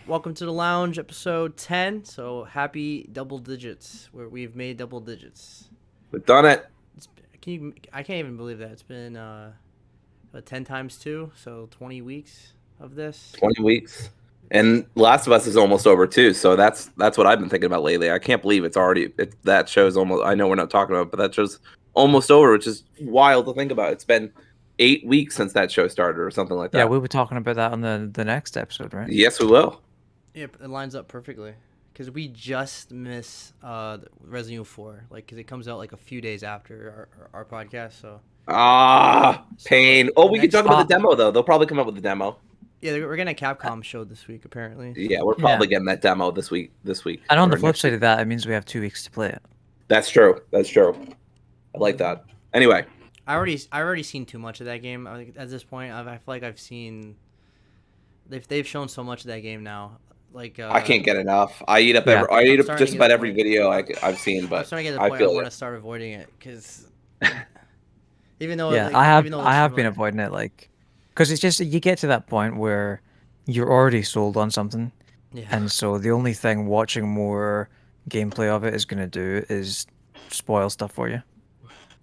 Welcome to the lounge, episode 10. So happy double digits, where we've made double digits. We've done it. I can't even believe that it's been 10 times 2, so 20 weeks of this. 20 weeks. And Last of Us is almost over too. So that's what I've been thinking about lately. I can't believe that show's almost, I know we're not talking about it, but that show's almost over, which is wild to think about. It's been 8 weeks since that show started or something like Yeah, that. we'll be talking about that on the next episode, right? Yes, we will. Yep, it lines up perfectly. Because we just miss Resident Evil 4, because it comes out like a few days after our podcast, so... Pain. So, Oh, we can talk about the demo though. They'll probably come up with the demo. Yeah, we're getting a Capcom show this week, apparently. Yeah, we're probably getting that demo this week. And on or the flip next side week. of that, it means we have 2 weeks to play it. That's true. I like that. Anyway, I already seen too much of that game. At this point, I feel like I've seen... They've shown so much of that game now. I can't get enough. I eat up just about every video I've seen, but I'm starting to get to the point I want to start avoiding it because even though I have been avoiding it, because it's just you get to that point where you're already sold on something, and so the only thing watching more gameplay of it is gonna do is spoil stuff for you.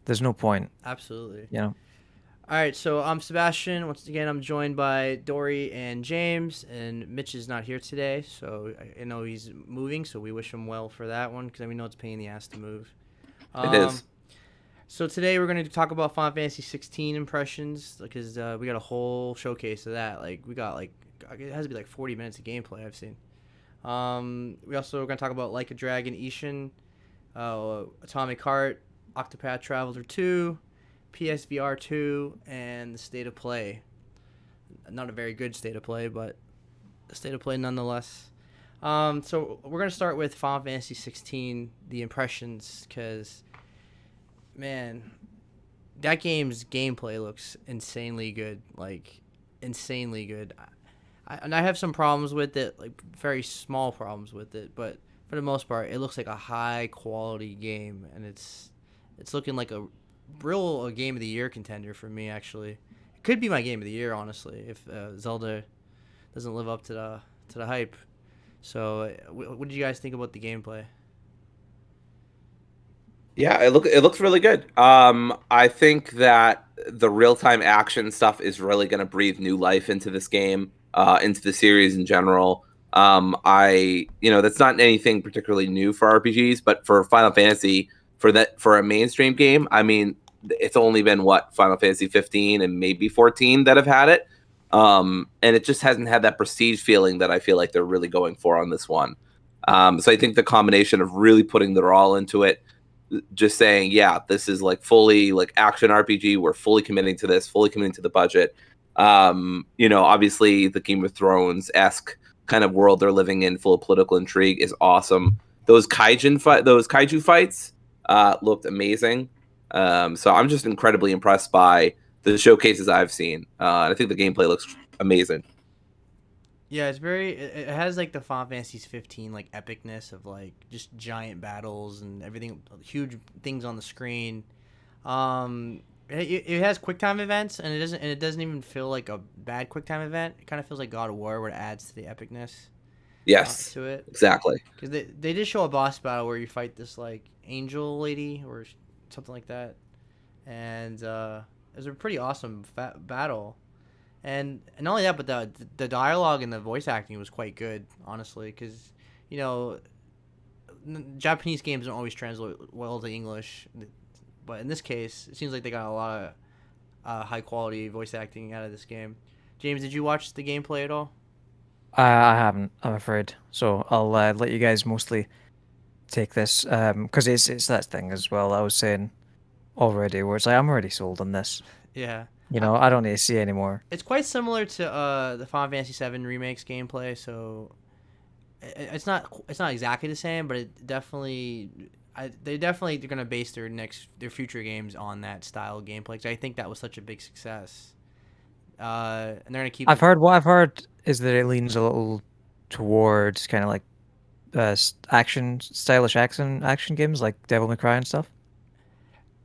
There's no point. Absolutely. All right, so I'm Sebastian. Once again, I'm joined by Dory and James, and Mitch is not here today, so I know he's moving, so we wish him well for that one, because we know it's a pain in the ass to move. It is. So today we're going to talk about Final Fantasy 16 impressions, because we got a whole showcase of that. We got, it has to be 40 minutes of gameplay I've seen. We also are going to talk about Like a Dragon Ishin, Atomic Heart, Octopath Traveler 2, PSVR 2, and the state of play. Not a very good state of play, but a state of play nonetheless. So we're going to start with Final Fantasy 16, the impressions, because, man, that game's gameplay looks insanely good. Insanely good. And I have some problems with it, very small problems with it, but for the most part, it looks like a high-quality game, and it's looking like a real game of the year contender for me. Actually, it could be my game of the year, honestly, if Zelda doesn't live up to the hype. So what did you guys think about the gameplay? Yeah, it looks really good. I think that the real-time action stuff is really going to breathe new life into this game, into the series in general. That's not anything particularly new for RPGs, but for Final Fantasy, for a mainstream game, I mean, it's only been Final Fantasy 15 and maybe 14 that have had it, and it just hasn't had that prestige feeling that I feel like they're really going for on this one. So I think the combination of really putting their all into it, just saying, yeah, this is fully action RPG. We're fully committing to this, fully committing to the budget. Obviously the Game of Thrones-esque kind of world they're living in, full of political intrigue, is awesome. Those kaiju fights looked amazing. So I'm just incredibly impressed by the showcases I've seen. And I think the gameplay looks amazing. Yeah, it has the Final Fantasy 15 epicness of just giant battles and everything, huge things on the screen. It has QuickTime events, and it doesn't even feel like a bad QuickTime event. It kind of feels like God of War, where it adds to the epicness. Yes, to it. Exactly. Because they did show a boss battle where you fight this angel lady or something like that, and it was a pretty awesome battle. And not only that, but the dialogue and the voice acting was quite good, honestly, because Japanese games don't always translate well to English, but in this case, it seems like they got a lot of high quality voice acting out of this game. James, did you watch the gameplay at all? I haven't, I'm afraid. So I'll let you guys mostly take this, because it's that thing as well I was saying already, where it's I'm already sold on this. Yeah. I don't need to see anymore. It's quite similar to the Final Fantasy VII Remake's gameplay, so it's not exactly the same, but it definitely they're gonna base their future games on that style of gameplay, because I think that was such a big success. And they're gonna keep. What I've heard is that it leans a little towards kind of stylish action games like Devil May Cry and stuff.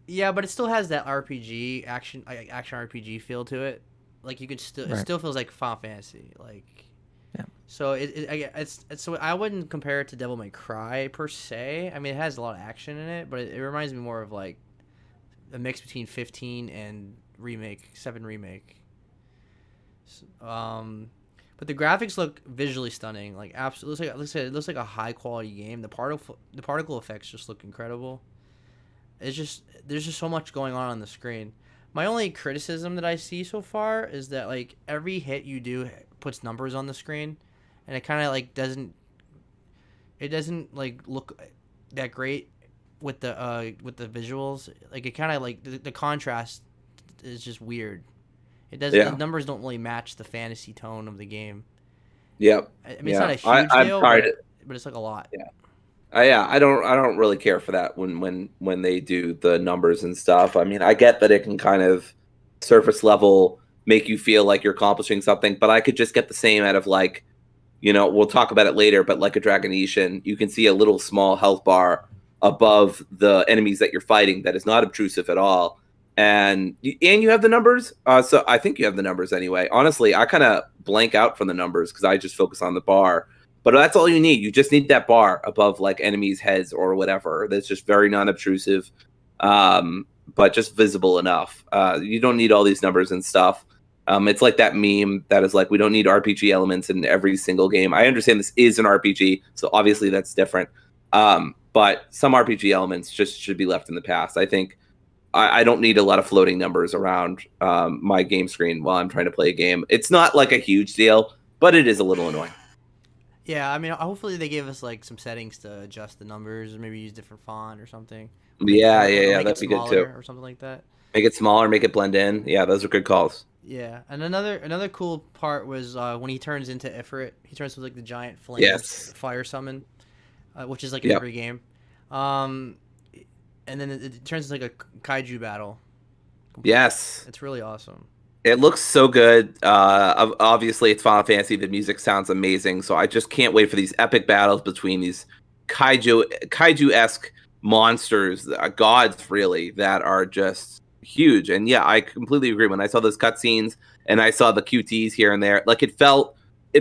Yeah, but it still has that RPG action RPG feel to it. You could still, it still feels like Final Fantasy. Yeah. So it's so I wouldn't compare it to Devil May Cry per se. I mean, it has a lot of action in it, but it reminds me more of like a mix between 15 and 7 remake. But the graphics look visually stunning. Like absolutely, it looks like a high quality game. The particle effects just look incredible. There's just so much going on the screen. My only criticism that I see so far is that like every hit you do puts numbers on the screen, and it kind of like doesn't like look that great with the visuals. Like it kind of like the contrast is just weird. It doesn't. Yeah. The numbers don't really match the fantasy tone of the game. Yep. I mean, it's not a huge deal, but it's like a lot. Yeah. I don't really care for that when they do the numbers and stuff. I mean, I get that it can kind of surface level make you feel like you're accomplishing something, but I could just get the same out of like, we'll talk about it later, but like a Dragon Ishin, you can see a little small health bar above the enemies that you're fighting that is not obtrusive at all. And you have the numbers. So I think you have the numbers anyway. Honestly, I kind of blank out from the numbers because I just focus on the bar. But that's all you need. You just need that bar above like enemies' heads or whatever. That's just very non-obtrusive, but just visible enough. You don't need all these numbers and stuff. It's like that meme that is like, we don't need RPG elements in every single game. I understand this is an RPG, so obviously that's different. But some RPG elements just should be left in the past. I think I don't need a lot of floating numbers around my game screen while I'm trying to play a game. It's not like a huge deal, but it is a little annoying. Yeah, I mean, hopefully they gave us like some settings to adjust the numbers, or maybe use different font or something. Yeah, that'd be good too. Or something like that. Make it smaller, make it blend in. Yeah, those are good calls. Yeah, and another cool part was when he turns into Ifrit. He turns into like the giant flame fire summon, which is like in every game. And then it turns into like a kaiju battle. Yes, it's really awesome. It looks so good. Obviously, it's Final Fantasy. The music sounds amazing. So I just can't wait for these epic battles between these kaiju-esque monsters, gods, really, that are just huge. And yeah, I completely agree. When I saw those cutscenes and I saw the QTs here and there, like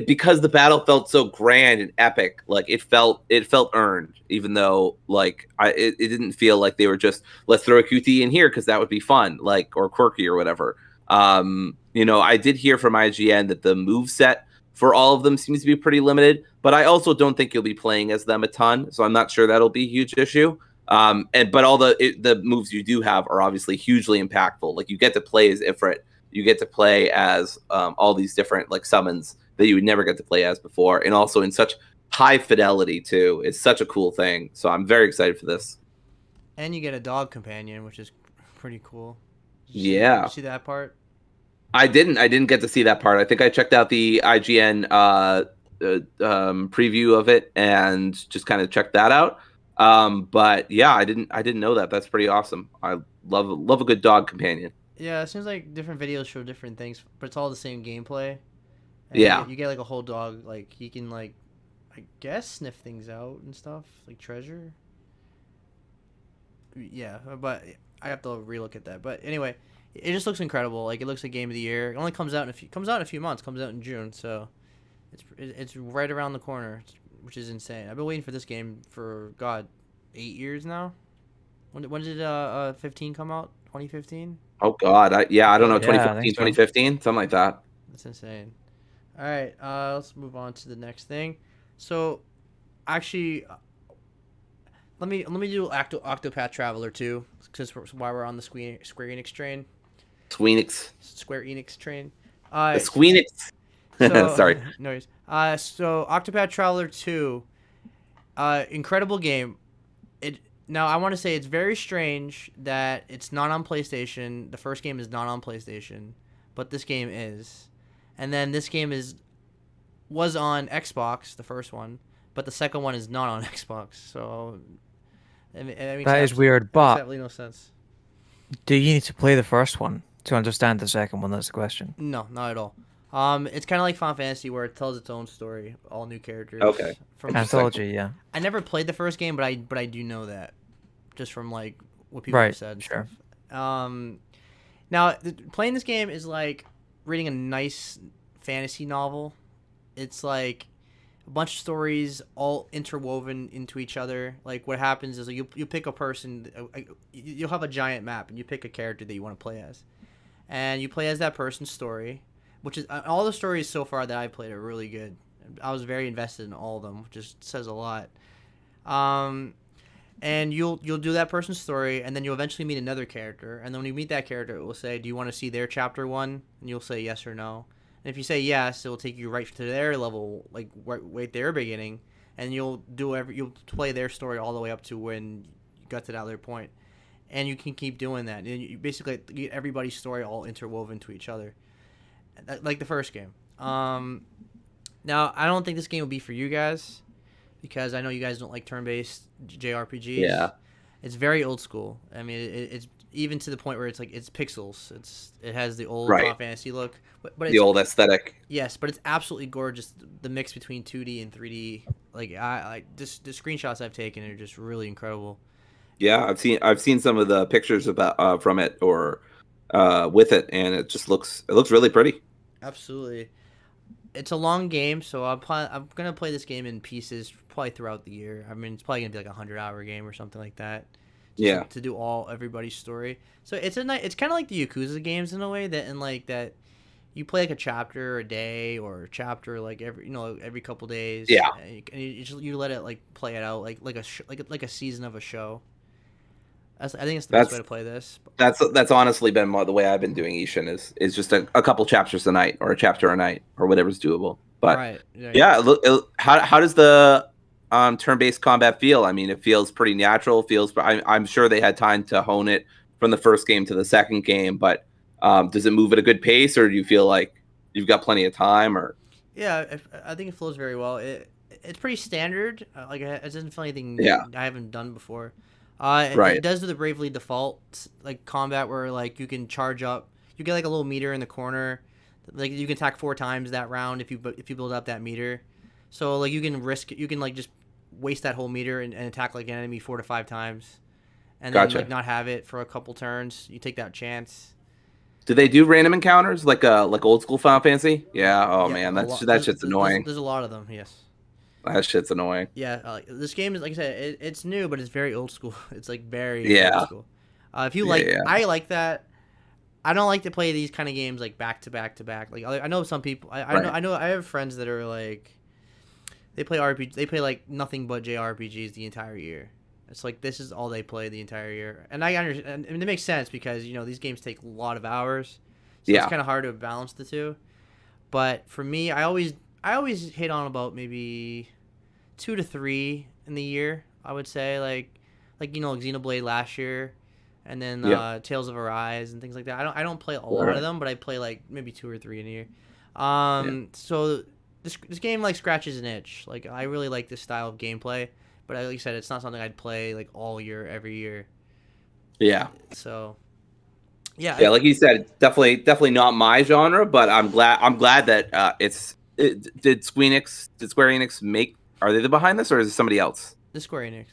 because the battle felt so grand and epic. Like it felt earned, even though like it didn't feel like they were just, let's throw a QT in here because that would be fun, like, or quirky or whatever. I did hear from IGN that the move set for all of them seems to be pretty limited, but I also don't think you'll be playing as them a ton, so I'm not sure that'll be a huge issue. But all the moves you do have are obviously hugely impactful. Like you get to play as Ifrit, you get to play as all these different like summons that you would never get to play as before, and also in such high fidelity too. It's such a cool thing, so I'm very excited for this. And you get a dog companion, which is pretty cool. Did you see that part? I didn't get to see that part. I think I checked out the IGN preview of it and just kind of checked that out. But yeah, I didn't know that. That's pretty awesome. I love a good dog companion. Yeah, it seems like different videos show different things, but it's all the same gameplay. And you get like a whole dog. Like he can like, I guess, sniff things out and stuff, like treasure. Yeah, but I have to relook at that. But anyway, it just looks incredible. Like it looks like game of the year. It only comes out in a few months. Comes out in June, so it's right around the corner, which is insane. I've been waiting for this game for 8 years now. When did 15 come out? 2015. Oh God, I don't know, 2015, 2015, something like that. That's insane. All right, let's move on to the next thing. So, actually, let me do Octopath Traveler 2, because while we're on the Square Enix train. Square Enix train. Squeenix. So, sorry. No worries. So Octopath Traveler 2, incredible game. Now I want to say it's very strange that it's not on PlayStation. The first game is not on PlayStation, but this game is. And then this game was on Xbox, the first one, but the second one is not on Xbox. So that is weird, but absolutely no sense. Do you need to play the first one to understand the second one? That's the question. No, not at all. It's kind of like Final Fantasy, where it tells its own story, all new characters. Okay. From Anthology, yeah. I never played the first game, but I do know that, just from like what people have said. Sure. Now playing this game is like reading a nice fantasy novel. It's like a bunch of stories all interwoven into each other. Like what happens is you pick a person, you'll have a giant map, and you pick a character that you want to play as, and you play as that person's story, which is all the stories so far that I played are really good. I was very invested in all of them, which just says a lot. And you'll do that person's story, and then you'll eventually meet another character, and then when you meet that character, it will say, do you want to see their chapter 1? And you'll say yes or no. And if you say yes, it will take you right to their level, like right their beginning, and you'll play their story all the way up to when you got to that other point, and you can keep doing that, and you basically get everybody's story all interwoven to each other, like the first game. Now I don't think this game will be for you guys, because I know you guys don't like turn-based JRPGs. Yeah. It's very old school. I mean, it's even to the point where it's like it's pixels. It has the old Right. Final Fantasy look, but it's, The old aesthetic. yes, but it's absolutely gorgeous. The mix between 2D and 3D, like the screenshots I've taken are just really incredible. Yeah, I've seen some of the pictures about from it or with it, and it looks really pretty. Absolutely. It's a long game, so I'm gonna play this game in pieces probably throughout the year. I mean, it's probably gonna be like a 100-hour game or something like that. Yeah. To do everybody's story. So it's it's kind of like the Yakuza games in a way that you play like a chapter a day or a chapter like every couple days. Yeah. And you let it like play it out like a season of a show. I think it's the best way to play this. That's honestly been the way I've been doing Ishin is just a couple chapters a night or a chapter a night or whatever's doable. But right. yeah, how does the turn-based combat feel? I mean, it feels pretty natural. I'm sure they had time to hone it from the first game to the second game, but does it move at a good pace, or do you feel like you've got plenty of time? Or yeah, I think it flows very well. It's pretty standard. Like it doesn't feel anything I haven't done before. It does do the Bravely Default like combat where like you can charge up. You get like a little meter in the corner. Like you can attack 4 times that round if you build up that meter. So like you can like just waste that whole meter and attack like an enemy 4 to 5 times, and then like not have it for a couple turns. You take that chance. Do they do random encounters like old school Final Fantasy? Yeah. Oh man, that shit's annoying. There's a lot of them. Yes. That shit's annoying. Yeah, this game is, like I said, it's new, but it's very old school. It's like very old school. If you I like that. I don't like to play these kind of games like back to back to back. Like I know some people. I know I have friends that are like, they play like nothing but JRPGs the entire year. It's like this is all they play the entire year, and I understand. I mean, it makes sense because these games take a lot of hours, so it's kind of hard to balance the two. But for me, I always hit on about maybe 2 to 3 in the year. I would say like Xenoblade last year, and then Tales of Arise and things like that. I don't play a lot of them, but I play like maybe 2 or 3 in a year. So this game like scratches an itch. Like I really like this style of gameplay, but like I said, it's not something I'd play like all year, every year. Yeah. So. Yeah, like you said, definitely not my genre, but I'm glad that did Square Enix make? Are they behind this, or is it somebody else? The Square Enix.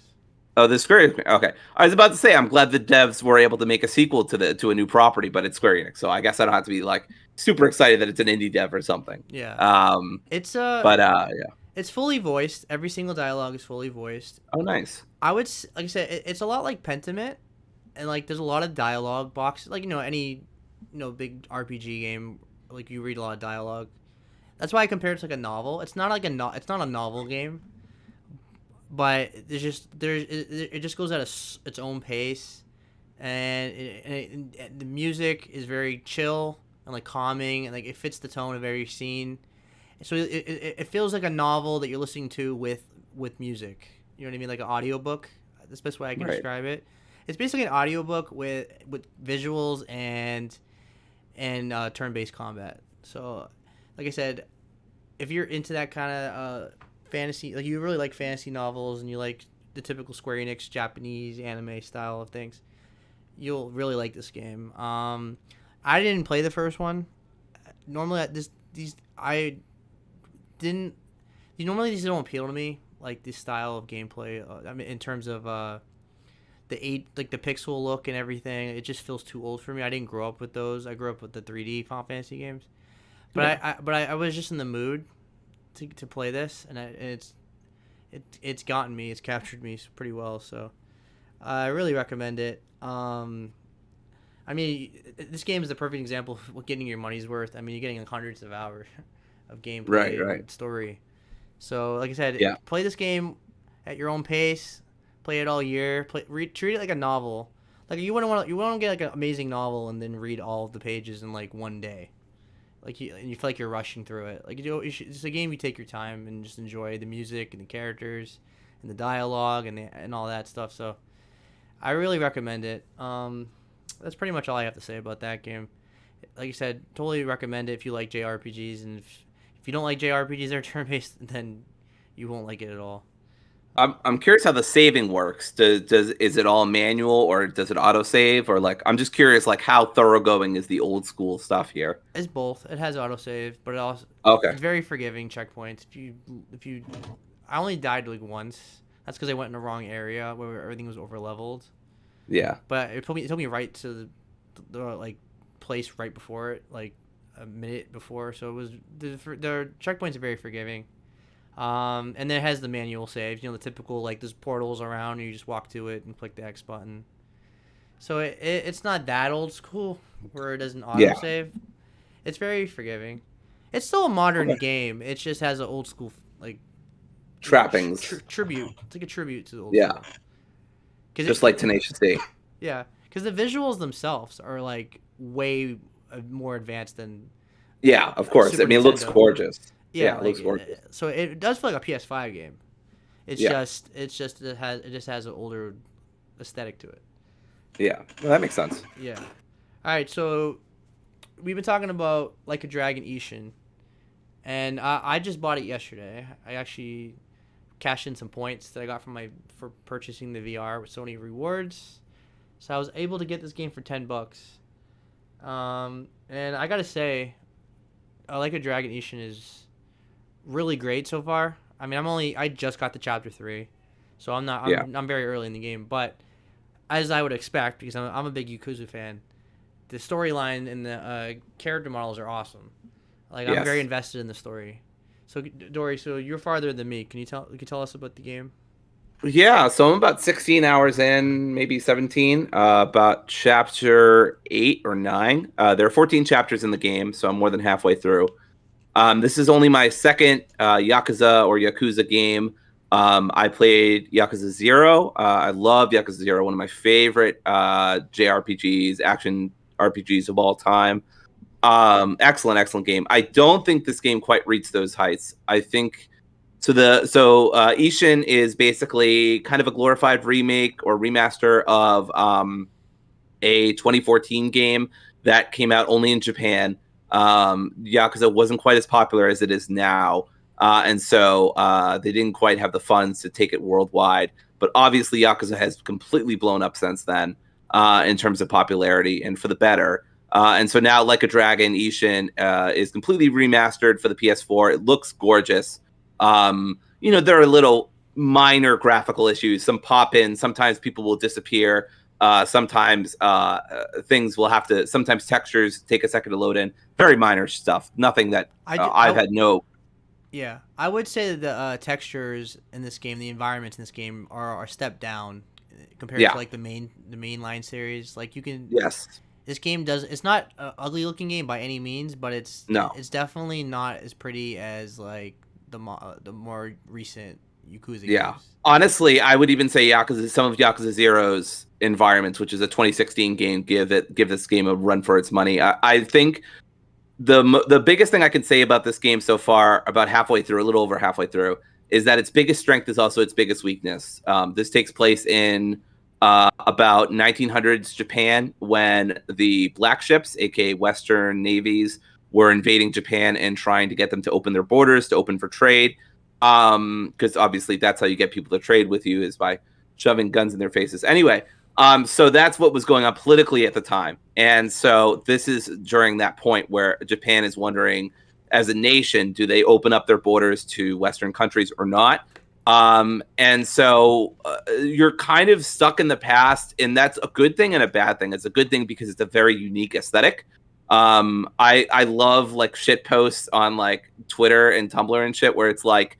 Oh, the Square Enix. Okay, I was about to say I'm glad the devs were able to make a sequel to a new property, but it's Square Enix, so I guess I don't have to be like super excited that it's an indie dev or something. Yeah. It's yeah. It's fully voiced. Every single dialogue is fully voiced. Oh, nice. Like I said, it's a lot like Pentiment, and like there's a lot of dialogue boxes. Like any big RPG game, like you read a lot of dialogue. That's why I compare it to like a novel. It's not like it's not a novel game, but it just goes at its own pace, and the music is very chill and like calming, and like it fits the tone of every scene. So it feels like a novel that you're listening to with music. You know what I mean? Like an audiobook. That's the best way I can describe it. It's basically an audiobook with visuals and turn-based combat. So, like I said, if you're into that kind of fantasy, like you really like fantasy novels and you like the typical Square Enix Japanese anime style of things, you'll really like this game. I didn't play the first one. Normally, these don't appeal to me, like this style of gameplay. I mean, in terms of the pixel look and everything, it just feels too old for me. I didn't grow up with those. I grew up with the 3D Final Fantasy games, but I was just in the mood to play this, and it's gotten me. It's captured me pretty well. So I really recommend it. I mean, this game is the perfect example of getting your money's worth. I mean, you're getting like hundreds of hours of gameplay and story. So, like I said, play this game at your own pace. Play it all year. Treat it like a novel. Like you want to get like an amazing novel and then read all of the pages in like one day. Like you feel like you're rushing through it. Like it's a game you take your time and just enjoy the music and the characters and the dialogue and all that stuff. So, I really recommend it. That's pretty much all I have to say about that game. Like I said, totally recommend it if you like JRPGs, and if you don't like JRPGs that are turn-based, then you won't like it at all. I'm curious how the saving works. Is it all manual or does it autosave, or like I'm just curious like how thoroughgoing is the old school stuff here? It's both. It has autosave, but it also it's very forgiving checkpoints. I only died like once. That's because I went in the wrong area where everything was overleveled. Yeah. But it took me right to the like place right before it, like a minute before. So it was the checkpoints are very forgiving. And then it has the manual saves, the typical like there's portals around and you just walk to it and click the X button. So it's not that old school where it doesn't auto save. It's very forgiving. It's still a modern game. It just has an old school like trappings. Tribute. It's like a tribute to the old school. Just like Tenacious D. Yeah, because the visuals themselves are like way more advanced than. Yeah, of course. Super I mean, it looks gorgeous. Yeah, it looks gorgeous. So it does feel like a PS5 game. It just has an older aesthetic to it. Yeah, well, that makes sense. Yeah. All right, so we've been talking about Like a Dragon Ishin, and I just bought it yesterday. I actually cashed in some points that I got for purchasing the VR with Sony rewards, so I was able to get this game for $10. And I gotta say, Like a Dragon Ishin is really great so far. I mean, I just got to chapter 3, so I'm very early in the game, but as I would expect, because I'm a big Yakuza fan, the storyline and the character models are awesome. Like I'm very invested in the story. So Dory, you're farther than me. Can you tell us about the game? Yeah, so I'm about 16 hours in, maybe 17, about chapter 8 or 9. There are 14 chapters in the game, so I'm more than halfway through. This is only my second Yakuza game. I played Yakuza 0. I love Yakuza 0, one of my favorite JRPGs, action RPGs of all time. Excellent game. I don't think this game quite reached those heights. I think Ishin is basically kind of a glorified remake or remaster of a 2014 game that came out only in Japan. Yakuza wasn't quite as popular as it is now, and so they didn't quite have the funds to take it worldwide. But obviously, Yakuza has completely blown up since then in terms of popularity, and for the better. And so now, Like a Dragon Ishin is completely remastered for the PS4. It looks gorgeous. There are little minor graphical issues. Some pop in. Sometimes people will disappear. Sometimes sometimes textures take a second to load in. Very minor stuff. Nothing that I've had no. Yeah, I would say that the textures in this game, the environments in this game are stepped down compared to like the mainline series. Like you can. Yes. This game it's not an ugly looking game by any means, but it's definitely not as pretty as like the more recent Yakuza games. Honestly, I would even say some of Yakuza Zero's environments, which is a 2016 game, give this game a run for its money. I think the biggest thing I can say about this game so far, about a little over halfway through, is that its biggest strength is also its biggest weakness. This takes place in about 1900s Japan, when the black ships, aka Western navies, were invading Japan and trying to get them to open their borders, to open for trade. Because obviously that's how you get people to trade with you, is by shoving guns in their faces. Anyway, so that's what was going on politically at the time. And so this is during that point where Japan is wondering, as a nation, do they open up their borders to Western countries or not? And so you're kind of stuck in the past, and that's a good thing and a bad thing. It's a good thing because it's a very unique aesthetic. I love like shit posts on like Twitter and Tumblr and shit where it's like,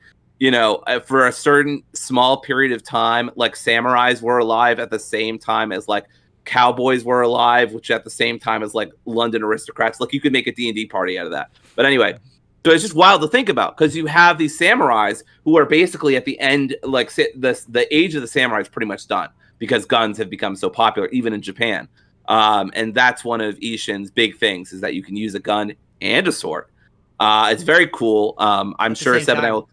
for a certain small period of time, like samurais were alive at the same time as like cowboys were alive, which at the same time as like London aristocrats. Like you could make a D&D party out of that. But anyway, so it's just wild to think about because you have these samurais who are basically at the end, like the age of the samurai is pretty much done because guns have become so popular, even in Japan. And that's one of Ishin's big things is that you can use a gun and a sword. It's very cool. I'm sure Seb and I will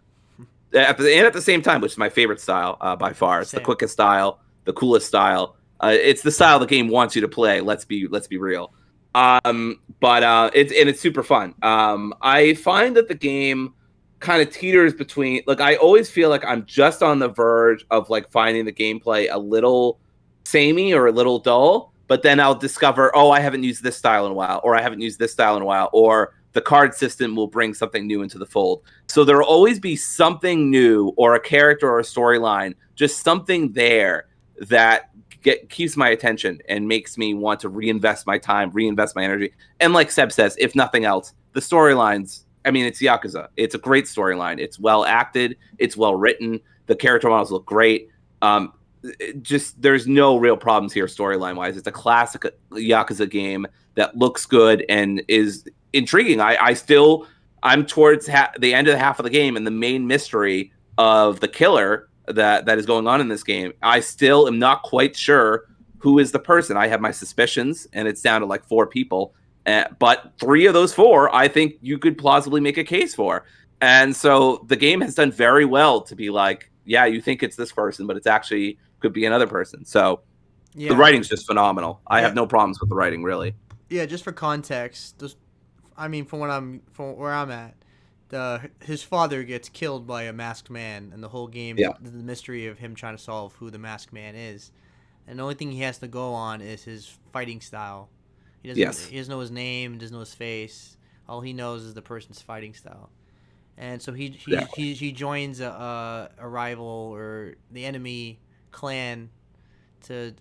at the same time, which is my favorite style by far. It's the quickest style, the coolest style. It's the style the game wants you to play. Let's be real. But it's super fun. I find that the game kind of teeters between, like, I always feel like I'm just on the verge of like finding the gameplay a little samey or a little dull, but then I'll discover, oh, I haven't used this style in a while, or I haven't used this style in a while, or the card system will bring something new into the fold. So there will always be something new or a character or a storyline, just something there that keeps my attention and makes me want to reinvest my time, reinvest my energy. And like Seb says, if nothing else, the storylines, I mean, it's Yakuza. It's a great storyline. It's well acted. It's well written. The character models look great. Just there's no real problems here storyline wise. It's a classic Yakuza game that looks good and is intriguing. I'm towards the end of the half of the game, and the main mystery of the killer that is going on in this game, I still am not quite sure who is the person. I have my suspicions, and it's down to like 4 people. But 3 of those 4, I think you could plausibly make a case for. And so the game has done very well to be like, yeah, you think it's this person, but it's actually could be another person. So the writing's just phenomenal. I have no problems with the writing, really. Yeah, just for context, from where I'm at, his father gets killed by a masked man, and the whole game, the mystery of him trying to solve who the masked man is, and the only thing he has to go on is his fighting style. He doesn't know his name, doesn't know his face. All he knows is the person's fighting style, and so he joins a rival or the enemy clan to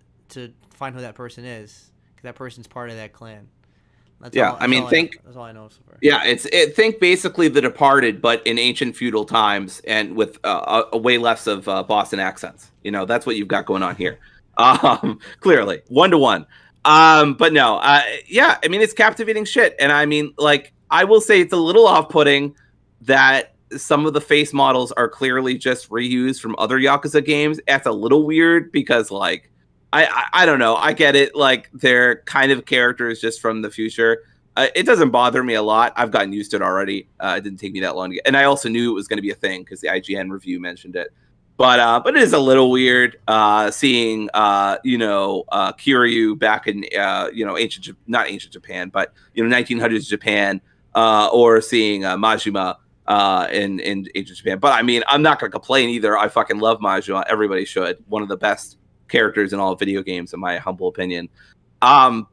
find who that person is, because that person's part of that clan. That's all I know so far. Yeah, think basically The Departed, but in ancient feudal times and with a way less of Boston accents. That's what you've got going on here. Clearly, 1-to-1. But no, it's captivating shit. And I mean, like, I will say it's a little off-putting that some of the face models are clearly just reused from other Yakuza games. That's a little weird because, like, I don't know. I get it. Like, they're kind of characters just from the future. It doesn't bother me a lot. I've gotten used to it already. It didn't take me that long to get. And I also knew it was going to be a thing because the IGN review mentioned it. But it is a little weird seeing Kiryu back in not ancient Japan, but 1900s Japan, or seeing Majima in ancient Japan. But I mean, I'm not going to complain either. I fucking love Majima. Everybody should. One of the best characters in all video games, in my humble opinion. I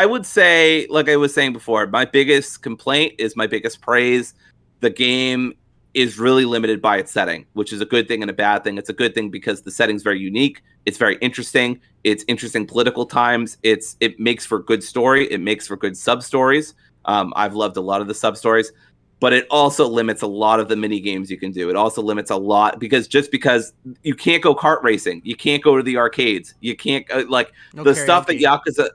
would say, like I was saying before, my biggest complaint is my biggest praise. The game is really limited by its setting, which is a good thing and a bad thing. It's a good thing because the setting's very unique. It's very interesting. It's interesting political times. It makes for good story. It makes for good sub stories. I've loved a lot of the sub stories. But it also limits a lot of the mini games you can do. It also limits a lot because you can't go kart racing, you can't go to the arcades, you can't stuff that Yakuza.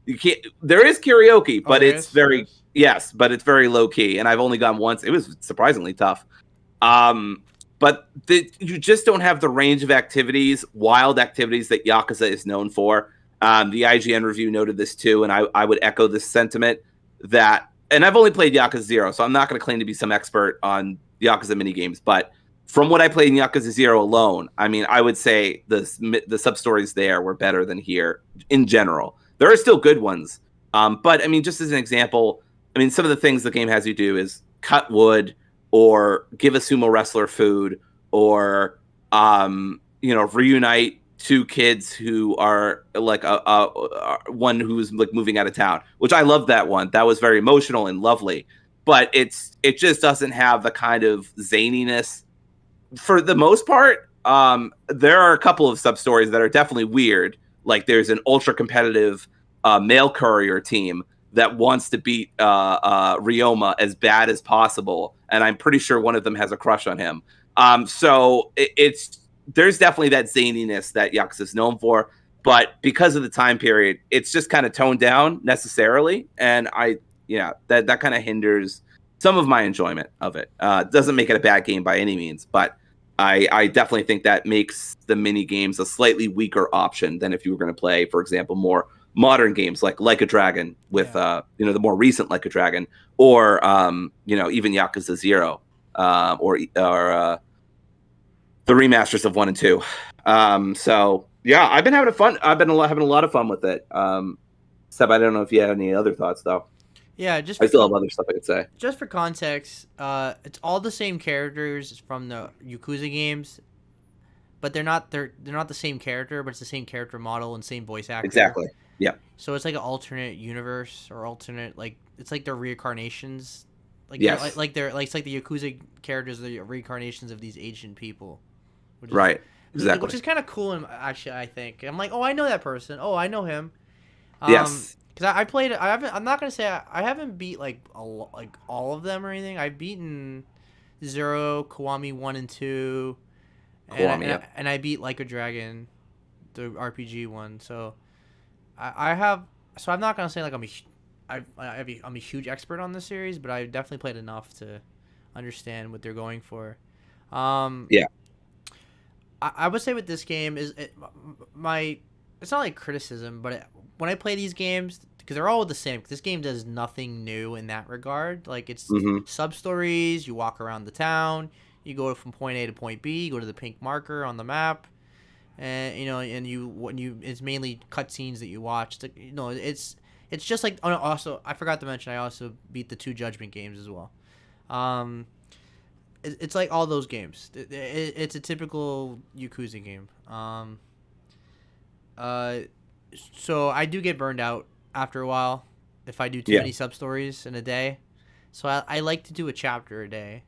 You can't. There is karaoke, but it's very low key. And I've only gone once. It was surprisingly tough. But you just don't have the range of activities, wild activities that Yakuza is known for. The IGN review noted this too, and I would echo this sentiment that. And I've only played Yakuza 0, so I'm not going to claim to be some expert on Yakuza minigames. But from what I played in Yakuza 0 alone, I mean, I would say the sub-stories there were better than here in general. There are still good ones. But, I mean, just as an example, I mean, some of the things the game has you do is cut wood or give a sumo wrestler food or, reunite 2 kids who are like one who's like moving out of town, which I love that one. That was very emotional and lovely, but it just doesn't have the kind of zaniness for the most part. There are a couple of sub stories that are definitely weird. Like there's an ultra competitive mail courier team that wants to beat Ryoma as bad as possible, and I'm pretty sure one of them has a crush on him. So there's definitely that zaniness that Yakuza is known for, but because of the time period, it's just kind of toned down necessarily, and that kind of hinders some of my enjoyment of it. Doesn't make it a bad game by any means, but I definitely think that makes the mini games a slightly weaker option than if you were going to play, for example, more modern games like a Dragon with the more recent Like a Dragon, or even Yakuza 0, or the remasters of 1 and 2. So yeah, I've been having fun. I've been having a lot of fun with it. Seb, I don't know if you had any other thoughts though. Yeah, I still have other stuff I could say. Just for context, it's all the same characters from the Yakuza games, but they're not the same character, but it's the same character model and same voice actor. Exactly. Yeah. So it's like an alternate universe or alternate, like it's like their reincarnations. Like yes. it's like the Yakuza characters are the reincarnations of these ancient people. Right. Exactly. Which is kind of cool. And actually, I think I'm like, oh, I know that person. Oh, I know him. Yes. Because I played it. I'm not gonna say I haven't beat like all of them or anything. I've beaten 0, Kiwami 1 and 2, and I beat Like a Dragon, the RPG one. So I have. So I'm not gonna say like I'm a huge expert on this series, but I definitely played enough to understand what they're going for. Yeah. I would say with this game it's not like criticism, but when I play these games, because they're all the same, this game does nothing new in that regard. Like it's sub-stories, you walk around the town, you go from point A to point B, you go to the pink marker on the map, and it's mainly cutscenes that you watch. It's just like, also I forgot to mention I also beat the 2 Judgment games as well. It's like all those games. It's a typical Yakuza game. So I do get burned out after a while if I do too many sub-stories in a day. So I like to do a chapter a day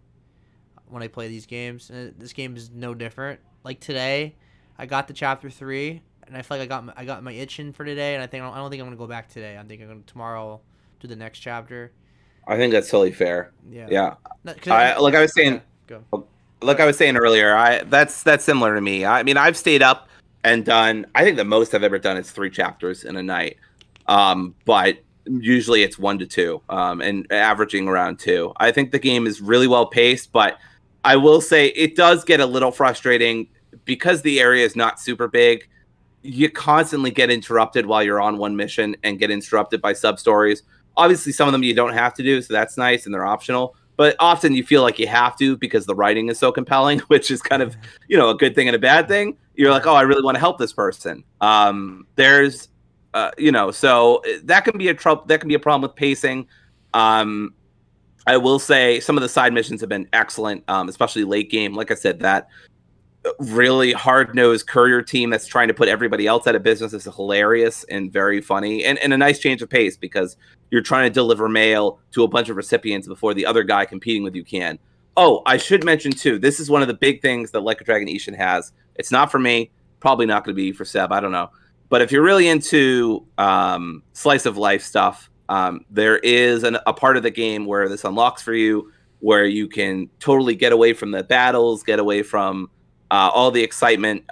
when I play these games. And this game is no different. Like today, I got to chapter 3, and I feel like I got my Ishin for today, and I don't think I'm gonna go back today. I think I'm gonna tomorrow do the next chapter. I think that's totally fair. Yeah. I was saying earlier, that's similar to me. I mean, I've stayed up and done, I think the most I've ever done is 3 chapters in a night. But usually it's 1 to 2, and averaging around 2. I think the game is really well paced, but I will say it does get a little frustrating because the area is not super big. You constantly get interrupted while you're on one mission and get interrupted by sub-stories. Obviously, some of them you don't have to do, so that's nice and they're optional. But often you feel like you have to because the writing is so compelling, which is kind of, a good thing and a bad thing. You're like, oh, I really want to help this person. So that can be a trouble. That can be a problem with pacing. I will say some of the side missions have been excellent, especially late game. Like I said, that really hard-nosed courier team that's trying to put everybody else out of business is hilarious and very funny, and a nice change of pace because you're trying to deliver mail to a bunch of recipients before the other guy competing with you can. Oh, I should mention too, this is one of the big things that Like a Dragon Ishin has. It's not for me, probably not going to be for Seb, I don't know. But if you're really into slice of life stuff, there is a part of the game where this unlocks for you, where you can totally get away from the battles, get away from all the excitement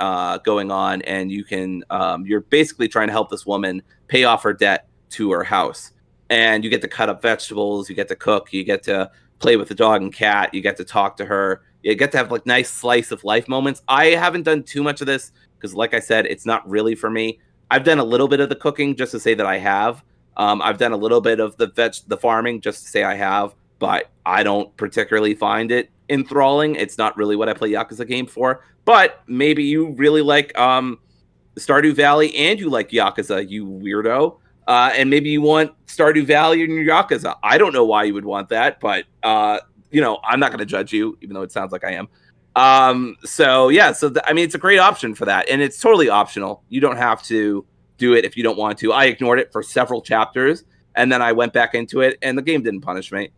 going on, and you can you're basically trying to help this woman pay off her debt to her house. And you get to cut up vegetables, you get to cook, you get to play with the dog and cat, you get to talk to her, you get to have like nice slice of life moments. I haven't done too much of this because, like I said, it's not really for me. I've done a little bit of the cooking just to say that I have. I've done a little bit of the farming just to say I have, but I don't particularly find it enthralling. It's not really what I play Yakuza game for. But maybe you really like Stardew Valley and you like Yakuza, you weirdo. And maybe you want Stardew Valley in your Yakuza. I don't know why you would want that, but I'm not going to judge you, even though it sounds like I am. I mean, it's a great option for that, and it's totally optional. You don't have to do it if you don't want to. I ignored it for several chapters, and then I went back into it, and the game didn't punish me.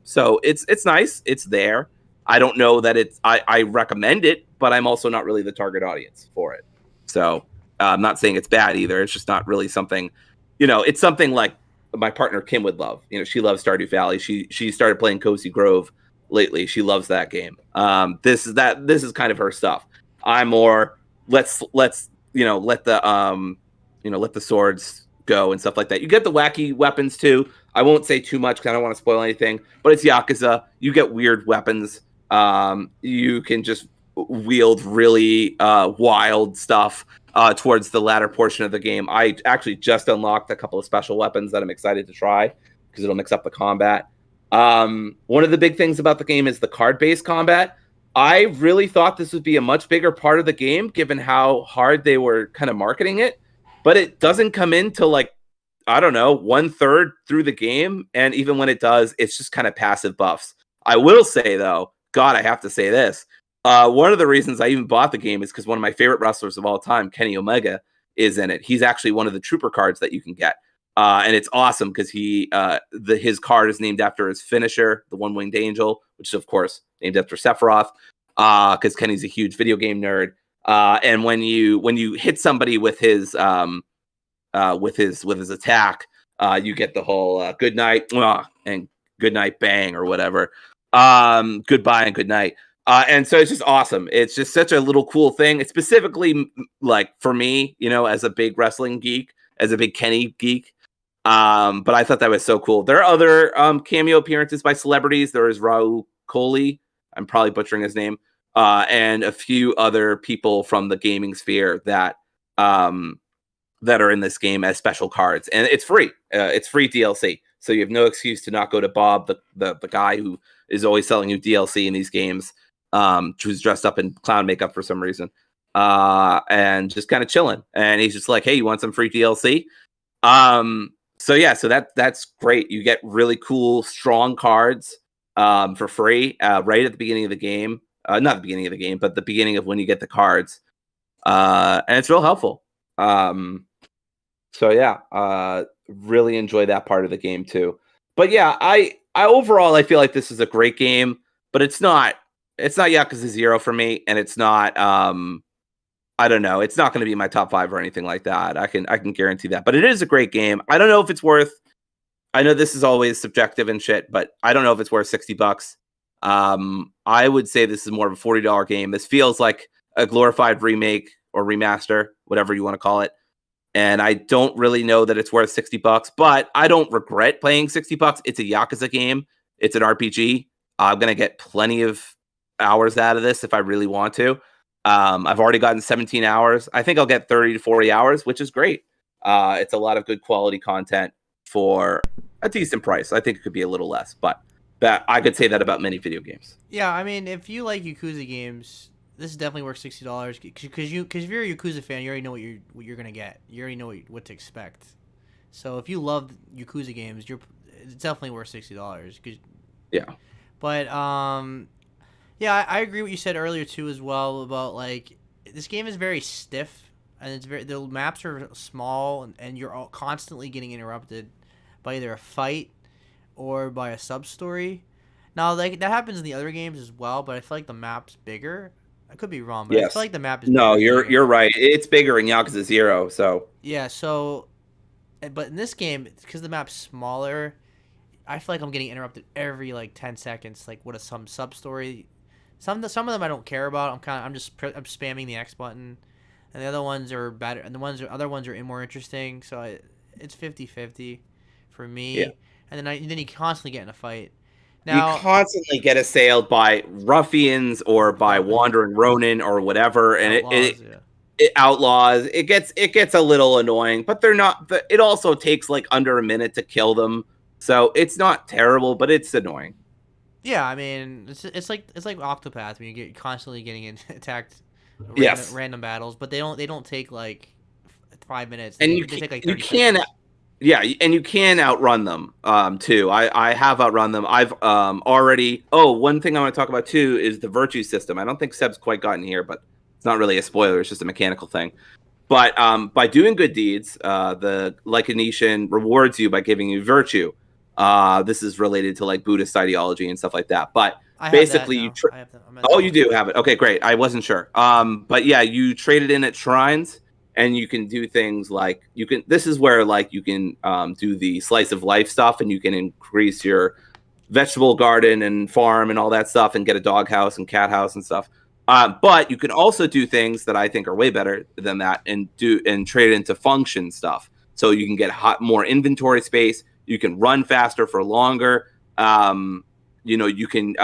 So it's nice. It's there. I don't know that I recommend it, but I'm also not really the target audience for it. So I'm not saying it's bad either. It's just not really something it's something like my partner Kim would love. She loves Stardew Valley. She started playing Cozy Grove lately. She loves that game. This is kind of her stuff. I'm more let's let the let the swords go and stuff like that. You get the wacky weapons too. I won't say too much because I don't want to spoil anything, but it's Yakuza. You get weird weapons. You can just wield really wild stuff towards the latter portion of the game. I actually just unlocked a couple of special weapons that I'm excited to try because it'll mix up the combat. One of the big things about the game is the card-based combat. I really thought this would be a much bigger part of the game given how hard they were kind of marketing it, but it doesn't come in till like, I don't know, 1/3 through the game. And even when it does, it's just kind of passive buffs. I will say though, God, I have to say this. One of the reasons I even bought the game is because one of my favorite wrestlers of all time, Kenny Omega, is in it. He's actually one of the trooper cards that you can get. And it's awesome because his card is named after his finisher, the One-Winged Angel, which is of course named after Sephiroth, because Kenny's a huge video game nerd. And when you hit somebody with his attack, you get the whole good night and good night bang or whatever. Goodbye and good night. And so it's just awesome. It's just such a little cool thing. It's specifically like for me, as a big wrestling geek, as a big Kenny geek. But I thought that was so cool. There are other cameo appearances by celebrities. There is Raul Coley. I'm probably butchering his name. And a few other people from the gaming sphere that are in this game as special cards. And it's free. It's free DLC. So you have no excuse to not go to Bob, the guy who is always selling you DLC in these games, who's dressed up in clown makeup for some reason, and just kind of chilling. And he's just like, hey, you want some free DLC? So that's great. You get really cool, strong cards for free right at the beginning of the game. Not the beginning of the game, but the beginning of when you get the cards. And it's real helpful. Really enjoy that part of the game too. But yeah, I overall I feel like this is a great game, but it's not Yakuza 0 for me, and it's not I don't know, it's not going to be my top 5 or anything like that. I can guarantee that. But it is a great game. I don't know if it's worth, I know this is always subjective and shit, but I don't know if it's worth $60. I would say this is more of a $40 game. This feels like a glorified remake or remaster, whatever you want to call it. And I don't really know that it's worth $60, but I don't regret paying $60. It's a Yakuza game. It's an RPG. I'm going to get plenty of hours out of this if I really want to. I've already gotten 17 hours. I think I'll get 30 to 40 hours, which is great. It's a lot of good quality content for a decent price. I think it could be a little less, but that I could say that about many video games. Yeah, I mean, if you like Yakuza games, this is definitely worth $60 because if you're a Yakuza fan, you already know what you're gonna get. You already know what to expect. So if you love Yakuza games, it's definitely worth $60. Yeah. But yeah, I agree with what you said earlier too as well about like this game is very stiff and the maps are small and you're all constantly getting interrupted by either a fight or by a sub story. Now like that happens in the other games as well, but I feel like the map's bigger. I could be wrong, but yes. I feel like the map is no, you're right. It's bigger in Yakuza 0, so yeah. So, but in this game, because the map's smaller, I feel like I'm getting interrupted every like 10 seconds. Like what is some sub story? Some of them I don't care about. I'm spamming the X button, and the other ones are better, and other ones are more interesting. So it's 50-50 for me. Yeah. And then you constantly get in a fight. Now, you constantly get assailed by ruffians or by wandering Ronin or whatever, and it outlaws. It gets a little annoying, but they're not. It also takes like under a minute to kill them, so it's not terrible, but it's annoying. Yeah, I mean, it's like Octopath when you get constantly getting attacked. Random battles, but they don't take like 5 minutes. And they take like 30 seconds. Yeah, and you can outrun them too. I have outrun them. I've already. Oh, one thing I want to talk about too is the virtue system. I don't think Seb's quite gotten here, but it's not really a spoiler. It's just a mechanical thing. But by doing good deeds, the Ishin rewards you by giving you virtue. This is related to like Buddhist ideology and stuff like that. But basically, you. You do have it. Okay, great. I wasn't sure. But yeah, you trade it in at shrines. and you can do things like this is where like you can do the slice of life stuff, and you can increase your vegetable garden and farm and all that stuff, and get a dog house and cat house and stuff. But you can also do things that I think are way better than that, and trade it into function stuff. So you can get more inventory space. You can run faster for longer. You can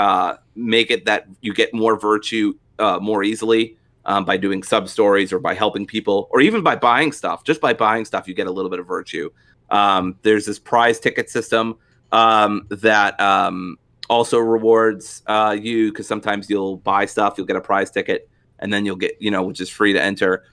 make it that you get more virtue more easily by doing sub stories or by helping people, or even by buying stuff. Just by buying stuff, you get a little bit of virtue. There's this prize ticket system that also rewards you, because sometimes you'll buy stuff, you'll get a prize ticket, and then you'll get, which is free to enter.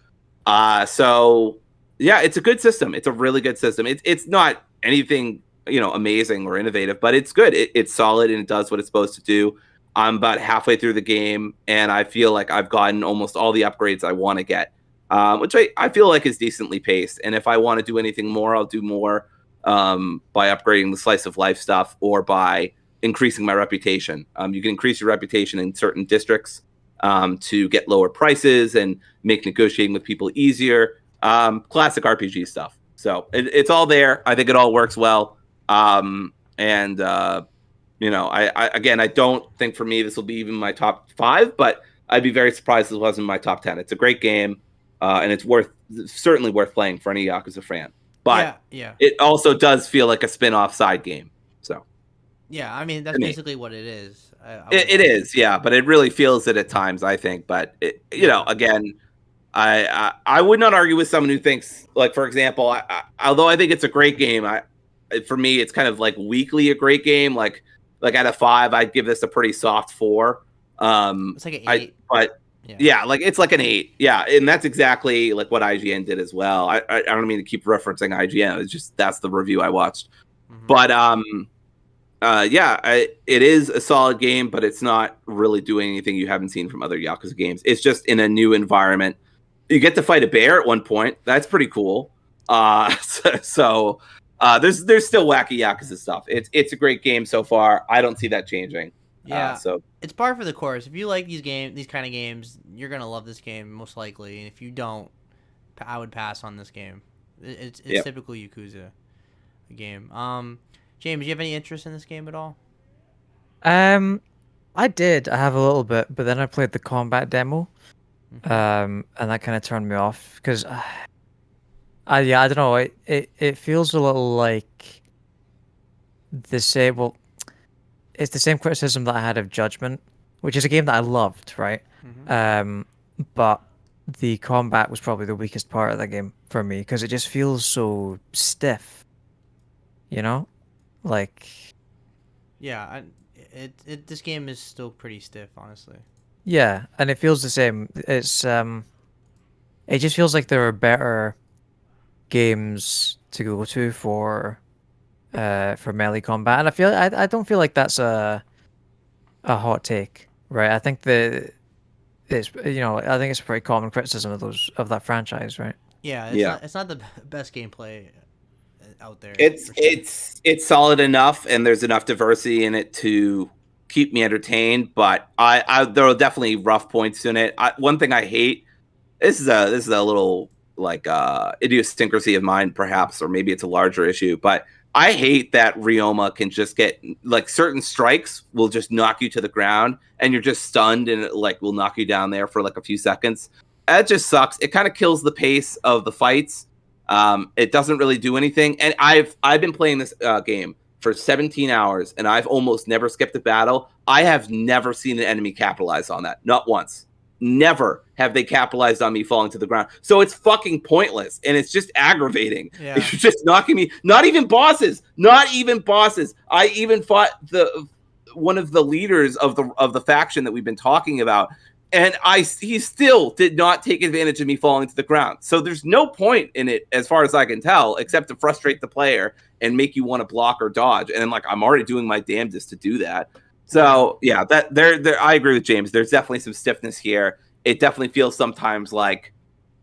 So yeah, it's a good system. It's a really good system. It's not anything amazing or innovative, but it's good. It's solid, and it does what it's supposed to do. I'm about halfway through the game, and I feel like I've gotten almost all the upgrades I want to get, which I feel like is decently paced. And if I want to do anything more, I'll do more by upgrading the slice of life stuff, or by increasing my reputation. You can increase your reputation in certain districts to get lower prices and make negotiating with people easier. Classic RPG stuff. So it's all there. I think it all works well. I don't think for me this will be even my top 5, but I'd be very surprised if it wasn't my top 10. It's a great game, and it's certainly worth playing for any Yakuza fan. But it also does feel like a spin-off side game. So yeah, I mean that's basically what it is. It is, yeah, but it really feels it at times, I think. But again, I would not argue with someone who thinks, like, for example, although I think it's a great game, for me it's kind of like weakly a great game. Like out of 5, I'd give this a pretty soft 4. It's like an 8. Like it's like an 8. Yeah, and that's exactly like what IGN did as well. I don't mean to keep referencing IGN. It's just that's the review I watched. Mm-hmm. But it is a solid game, but it's not really doing anything you haven't seen from other Yakuza games. It's just in a new environment. You get to fight a bear at one point. That's pretty cool. There's still wacky Yakuza stuff. It's a great game so far. I don't see that changing. Yeah, so it's par for the course. If you like these kind of games, you're gonna love this game most likely. And if you don't, I would pass on this game. It's typical Yakuza game. James, do you have any interest in this game at all? I did. I have a little bit, but then I played the combat demo, and that kind of turned me off because, I don't know. It feels a little like the same. Well, it's the same criticism that I had of Judgment, which is a game that I loved, right? Mm-hmm. But the combat was probably the weakest part of that game for me because it just feels so stiff, like. Yeah, this game is still pretty stiff, honestly. Yeah, and it feels the same. It's it just feels like there are better games to go to for melee combat, and I don't feel like that's a hot take, right? I think I think it's a pretty common criticism of that franchise, right? Yeah, it's not the best gameplay out there. It's solid enough, and there's enough diversity in it to keep me entertained. But there are definitely rough points in it. One thing I hate. This is a little like idiosyncrasy of mine, perhaps, or maybe it's a larger issue, but I hate that Ryoma can just get like certain strikes will just knock you to the ground and you're just stunned and it like will knock you down there for like a few seconds. That just sucks. It kind of kills the pace of the fights. It doesn't really do anything. And I've been playing this game for 17 hours and I've almost never skipped a battle. I have never seen an enemy capitalize on that. Not once. Never have they capitalized on me falling to the ground. So it's fucking pointless and it's just aggravating. Yeah. You're just knocking me. Not even bosses. I even fought one of the leaders of the faction that we've been talking about, and he still did not take advantage of me falling to the ground. So there's no point in it, as far as I can tell, except to frustrate the player and make you want to block or dodge. And like I'm already doing my damnedest to do that. So yeah, that there I agree with James. There's definitely some stiffness here. It definitely feels sometimes like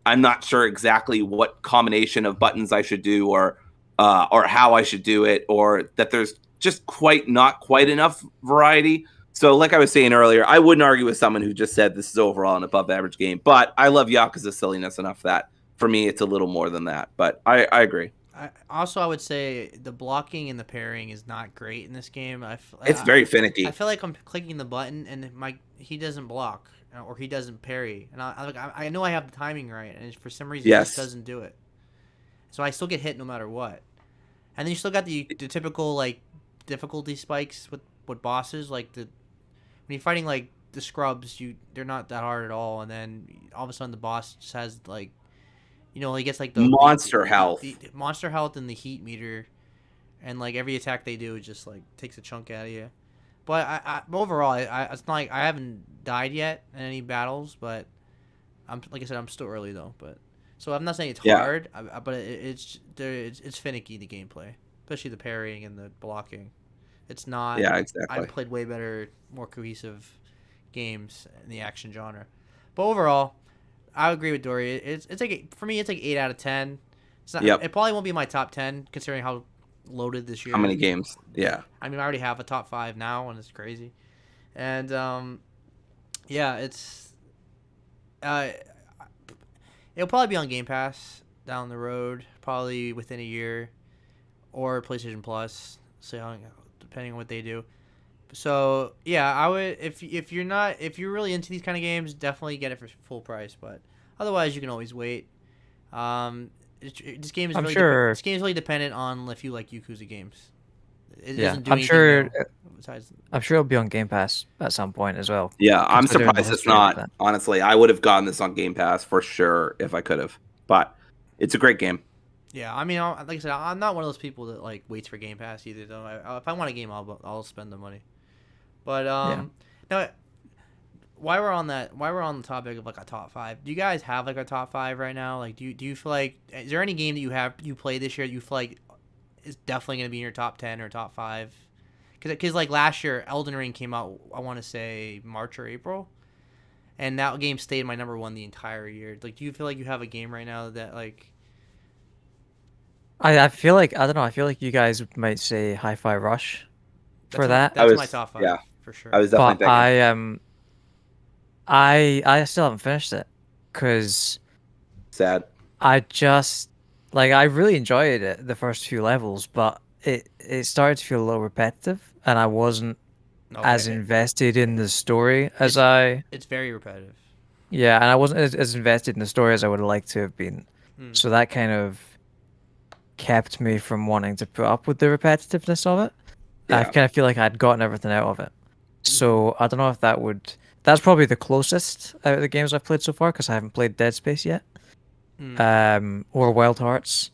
I'm not sure exactly what combination of buttons I should do or how I should do it, or that there's just not quite enough variety. So like I was saying earlier, I wouldn't argue with someone who just said this is overall an above average game, but I love Yakuza silliness enough that For me, it's a little more than that, but I agree. I would say the blocking and the parrying is not great in this game. It's very I finicky. feel like I'm clicking the button and he doesn't block or he doesn't parry, and I know I have the timing right, and for some reason he Yes. just doesn't do it. So I still get hit no matter what. And then you still got the typical like difficulty spikes with bosses, like when you're fighting like the scrubs, they're not that hard at all, and then all of a sudden the boss just has like, he gets like the Monster health. the monster health and the heat meter, and like every attack they do just like takes a chunk out of you. But overall, it's not like I haven't died yet in any battles, but like I said, I'm still early though. But so I'm not saying it's hard, but it's finicky, the gameplay, especially the parrying and the blocking. It's not. Yeah, exactly. I've played way better, more cohesive games in the action genre. But overall, I agree with Dory. It's like, for me, it's like 8 out of 10. It's not. Yep. It probably won't be my top 10 considering how loaded this year. How many games? Yeah. I mean, I already have a top 5 now, and it's crazy. And yeah, it's it'll probably be on Game Pass down the road, probably within a year, or PlayStation Plus. So depending on what they do. So yeah, I would if you're really into these kind of games, definitely get it for full price. But otherwise, you can always wait. This game is this game is really dependent on if you like Yakuza games. It doesn't do anything besides. I'm sure it'll be on Game Pass at some point as well. Yeah, I'm surprised it's not. Honestly, I would have gotten this on Game Pass for sure if I could have. But it's a great game. Yeah, I mean, like I said, I'm not one of those people that like waits for Game Pass either. Though, if I want a game, I'll spend the money. But now, why we're on the topic of like a top 5, do you guys have like a top 5 right now? Like, do you feel like, is there any game that you played this year that you feel like is definitely gonna be in your top 10 or top 5? Because like last year, Elden Ring came out, I want to say March or April, and that game stayed my number 1 the entire year. Like, do you feel like you have a game right now that like? I feel like, I don't know, I feel like you guys might say Hi-Fi Rush for that. That's my top 5, yeah, for sure. I was definitely thinking. I still haven't finished it because sad. I really enjoyed it the first few levels, but it started to feel a little repetitive, and I wasn't as invested in the story as It's very repetitive. Yeah, and I wasn't as invested in the story as I would have liked to have been. So that kind of kept me from wanting to put up with the repetitiveness of it. Yeah. I kind of feel like I'd gotten everything out of it. So I don't know if that's probably the closest out of the games I've played so far, because I haven't played Dead Space yet, or Wild Hearts.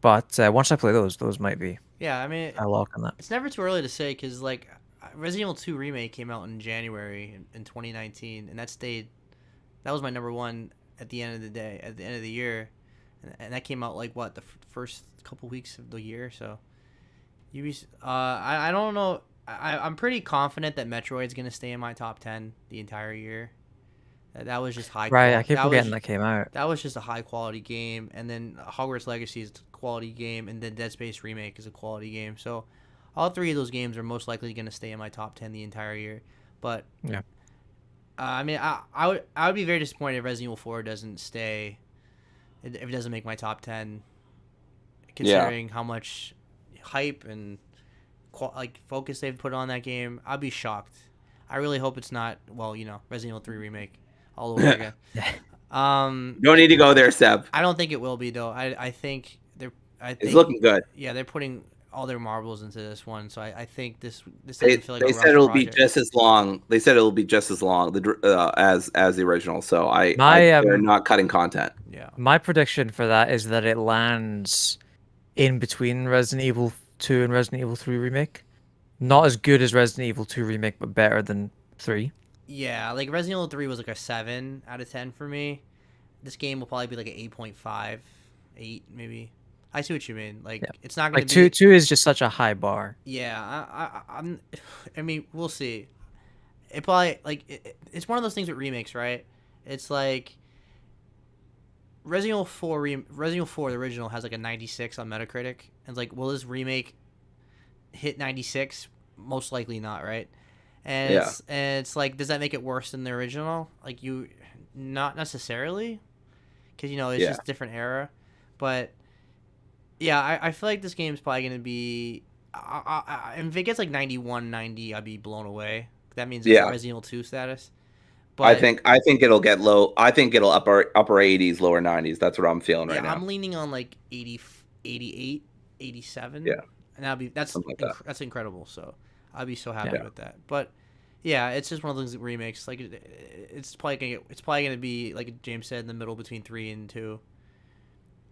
But once I play those might be. Yeah, I mean, a lock on that. It's never too early to say, because like Resident Evil 2 Remake came out in January in 2019, and that was my number 1 at the end of the year, and that came out like what, the first couple weeks of the year. So I don't know. I'm pretty confident that Metroid's gonna stay in my top 10 the entire year. That was just high. Right, I keep forgetting that came out. That was just a high quality game, and then Hogwarts Legacy is a quality game, and then Dead Space Remake is a quality game. So all 3 of those games are most likely gonna stay in my top 10 the entire year. But yeah, I mean, I would be very disappointed if Resident Evil 4 doesn't stay. If it doesn't make my top 10, considering how much hype and focus they've put on that game, I'd be shocked. I really hope it's not, Resident Evil 3 Remake all over again. Don't need to go there, Seb. I don't think it will be though. I think it's looking good. Yeah, they're putting all their marbles into this one, so I think this doesn't feel like they said it'll be just as long. They said it'll be just as long as the original. So they're not cutting content. Yeah. My prediction for that is that it lands in between Resident Evil 2 and Resident Evil 3 Remake. Not as good as Resident Evil 2 Remake, but better than 3. Yeah, like Resident Evil 3 was like a 7 out of 10 for me. This game will probably be like an 8.5, 8 maybe. I see what you mean. Like, it's not going to be... 2 is just such a high bar. Yeah, I mean, we'll see. It probably, like, it's one of those things with remakes, right? It's like... Resident Evil 4, the original, has like a 96 on Metacritic. And it's like, will this remake hit 96? Most likely not, right? And it's like, does that make it worse than the original? Like, not necessarily. because it's just different era. But yeah, I feel like this game's probably gonna be. If it gets like 91, 90, I'd be blown away. That means it's Resident Evil 2 status. But I think it'll get low. I think it'll upper 80s, lower 90s. That's what I'm feeling right now. I'm leaning on like 80, 88, 87. Yeah, and that's that's incredible. So I'd be so happy with that. But yeah, it's just one of those remakes. Like it's probably gonna be like James said in the middle between 3 and 2.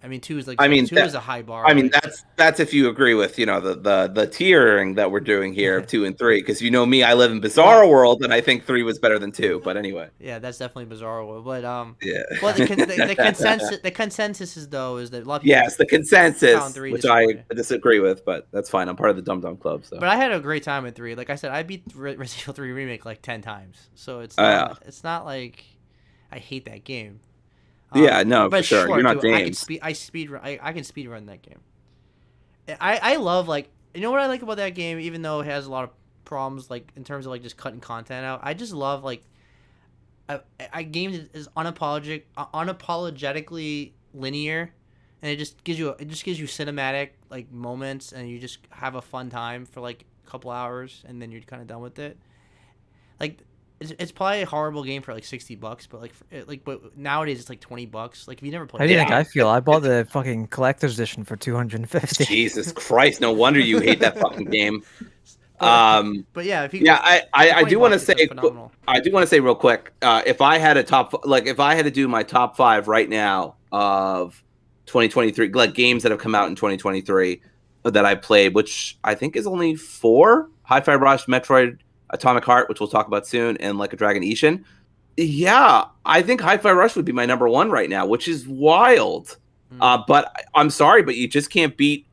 I mean, 2 is like 2 is a high bar. I mean, that's if you agree with the tiering that we're doing here of 2 and 3, because me, I live in Bizarre World, and I think 3 was better than 2. But anyway, yeah, that's definitely Bizarre World. But yeah. Well, the consensus is though is that a lot of people the consensus, found 3 which I disagree with, but that's fine. I'm part of the Dum Dum Club. So. But I had a great time with 3. Like I said, I beat Resident Evil 3 remake like 10 times, so it's not like I hate that game. No, for sure. You're not James. I can speed run that game. I love what I like about that game, even though it has a lot of problems like in terms of like just cutting content out. I just love like a game that is unapologetically linear, and it just gives you cinematic like moments, and you just have a fun time for like a couple hours, and then you're kind of done with it. Like. It's probably a horrible game for like $60, but but nowadays it's like $20. Like if you never played. How do you think I feel? I bought the fucking collector's edition for $250. Jesus Christ! No wonder you hate that fucking game. But yeah, if you I do want to say real quick. If I had to do my top 5 right now of 2023, like games that have come out in 2023 that I played, which I think is only 4: Hi-Fi Rush, Metroid, Atomic Heart, which we'll talk about soon, and Like a Dragon Ishin. Yeah, I think Hi-Fi Rush would be my number 1 right now, which is wild. But I'm sorry, but you just can't beat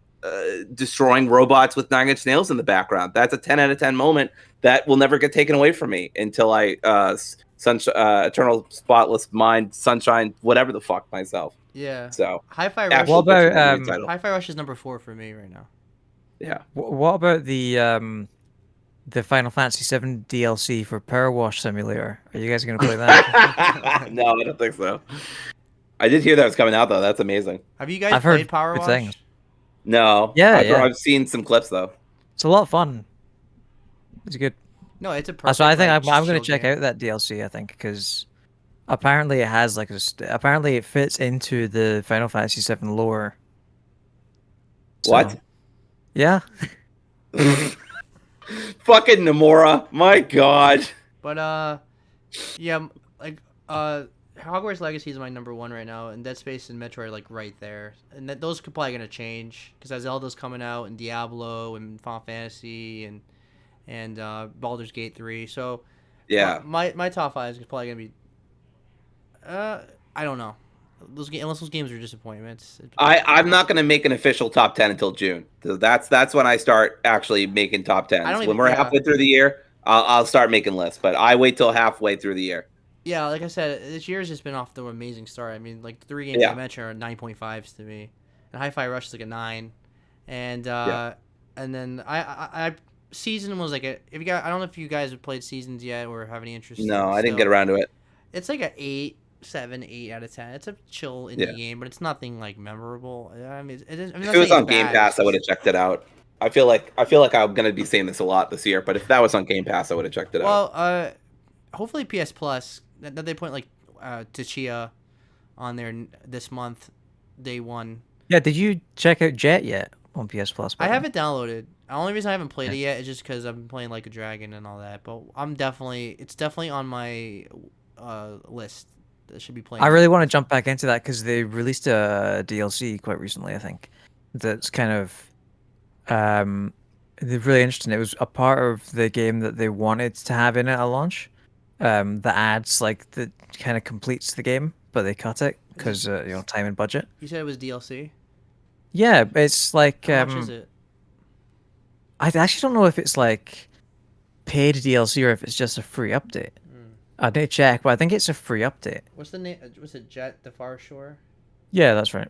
destroying robots with 9-inch nails in the background. That's a 10 out of 10 moment that will never get taken away from me until I Eternal Spotless Mind, Sunshine, whatever the fuck myself. Yeah. So Hi-Fi Rush. What about Hi-Fi Rush is number 4 for me right now. Yeah. What about the Final Fantasy VII DLC for Power Wash Simulator? Are you guys going to play that? No, I don't think so. I did hear that was coming out, though. That's amazing. Have you guys played Power Wash? Things. No. I've seen some clips, though. It's a lot of fun. It's good. No, it's a perfect. So I think I'm going to check out that DLC, I think, because apparently it has apparently it fits into the Final Fantasy VII lore. What? Yeah. Fucking Nomura, my god. But yeah, like Hogwarts Legacy is my number 1 right now, and Dead Space and Metroid are like right there, and those are probably gonna change because as Zelda's coming out, and Diablo, and Final Fantasy, and Baldur's Gate 3. So yeah, my top 5 is probably gonna be I don't know. Unless those games are disappointments. I'm not going to make an official top 10 until June. So that's when I start actually making top 10s. When we're halfway through the year, I'll start making lists. But I wait till halfway through the year. Yeah, like I said, this year's just been off to an amazing start. I mean, like the 3 games I mentioned are 9.5s to me, and Hi-Fi Rush is like a 9, and then I Season was like I don't know if you guys have played Seasons yet or have any interest. No, I didn't get around to it. It's like a 8 out of 10. It's a chill indie game, but it's nothing like memorable. I mean, if it was on Game Pass, I would have checked it out. I feel like I'm gonna be saying this a lot this year, but if that was on Game Pass, I would have checked it out. Well, hopefully PS Plus. That they point like Tachia on there this month, day 1. Yeah, did you check out Jet yet on PS Plus? I haven't downloaded. The only reason I haven't played it yet is just because I've been playing Like a Dragon and all that. But it's definitely on my list. That should be playing. I really want to jump back into that because they released a DLC quite recently, I think. That's kind of really interesting. It was a part of the game that they wanted to have in it at launch. That adds that kind of completes the game, but they cut it because time and budget. You said it was DLC? Yeah, it's like how much is it? I actually don't know if it's like paid DLC or if it's just a free update. I need to check, but I think it's a free update. What's the name? Was it Jet the Far Shore? Yeah, that's right.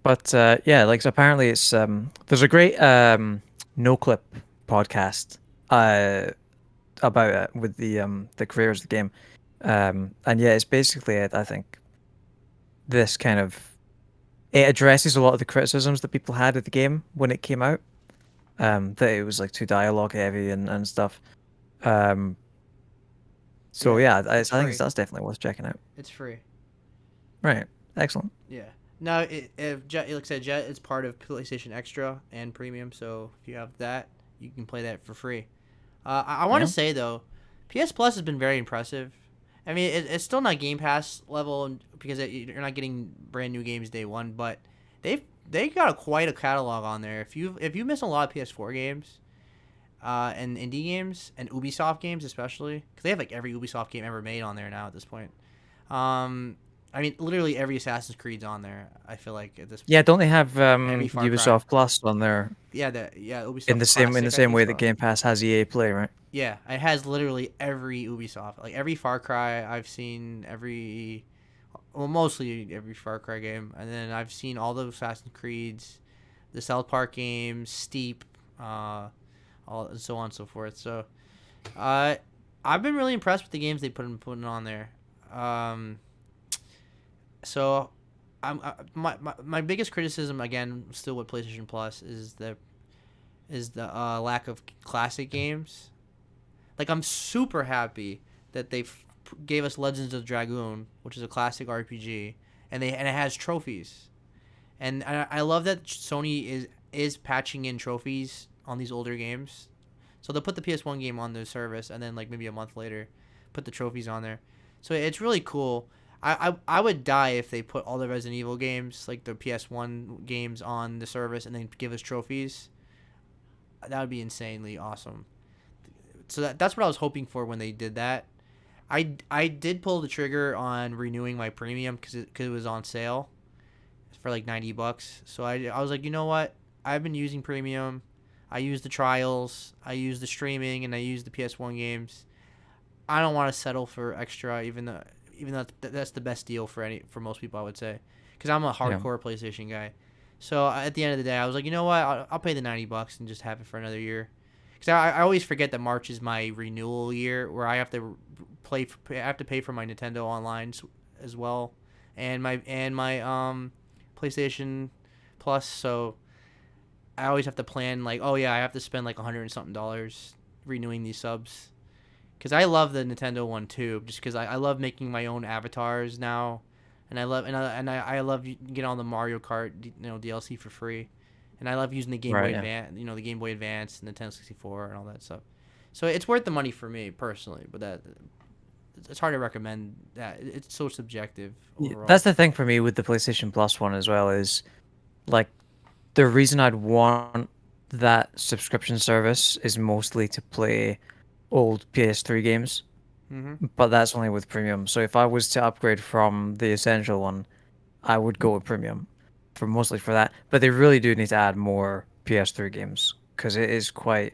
But yeah, apparently it's there's a great no clip podcast about it with the creators of the game, and yeah, it's basically I think this kind of it addresses a lot of the criticisms that people had of the game when it came out. That it was like too dialogue heavy and stuff. So yeah, I think that's definitely worth checking out. It's free. Right. Excellent. Yeah. No, like I said, Jet is part of PlayStation Extra and Premium, so if you have that, you can play that for free. I want to say though, PS Plus has been very impressive. I mean, it's still not Game Pass level because you're not getting brand new games day one, but they got quite a catalog on there. If you miss a lot of PS4 games, and indie games and Ubisoft games especially, because they have like every Ubisoft game ever made on there now at this point. I mean, literally every Assassin's Creed's on there. I feel like at this point. Yeah, don't they have Every Far Cry. Ubisoft Plus on there Yeah, Ubisoft in the Classic, same way that Game Pass has EA Play, right? Yeah, it has literally every Ubisoft, like every Far Cry I've seen, mostly every Far Cry game, and then I've seen all the Assassin's Creeds, the South Park games, Steep, all and so on and so forth. So, I've been really impressed with the games they putting on there. So, my biggest criticism again, still with PlayStation Plus, is the lack of classic games. Like, I'm super happy that they gave us Legends of Dragoon, which is a classic RPG, and it has trophies, and I love that Sony is patching in trophies on these older games. So they'll put the PS1 game on the service, and then like maybe a month later, put the trophies on there. So it's really cool. I would die if they put all the Resident Evil games, like the PS1 games, on the service and then give us trophies. That would be insanely awesome. So that's what I was hoping for when they did that. I did pull the trigger on renewing my premium because it was on sale for like $90. So I was like, you know what? I've been using premium. I use the trials. I use the streaming, and I use the PS1 games. I don't want to settle for extra, even though that's the best deal for most people, I would say, because I'm a hardcore PlayStation guy. So at the end of the day, I was like, you know what? I'll pay the $90 and just have it for another year. Because I always forget that March is my renewal year, where I have to pay for my Nintendo Online as well, and my PlayStation Plus. So I always have to plan like, oh yeah, I have to spend like $100 and something renewing these subs. Because I love the Nintendo one too, just because I love making my own avatars now, and I love getting on the Mario Kart DLC for free, and I love using the Game Boy Advance, the Game Boy Advance and the Nintendo 64 and all that stuff. So it's worth the money for me personally, but it's hard to recommend that. It's so subjective overall. That's the thing for me with the PlayStation Plus one as well, is like the reason I'd want that subscription service is mostly to play old PS3 games, but that's only with premium. So if I was to upgrade from the essential one, I would go with premium mostly for that. But they really do need to add more PS3 games because it is quite.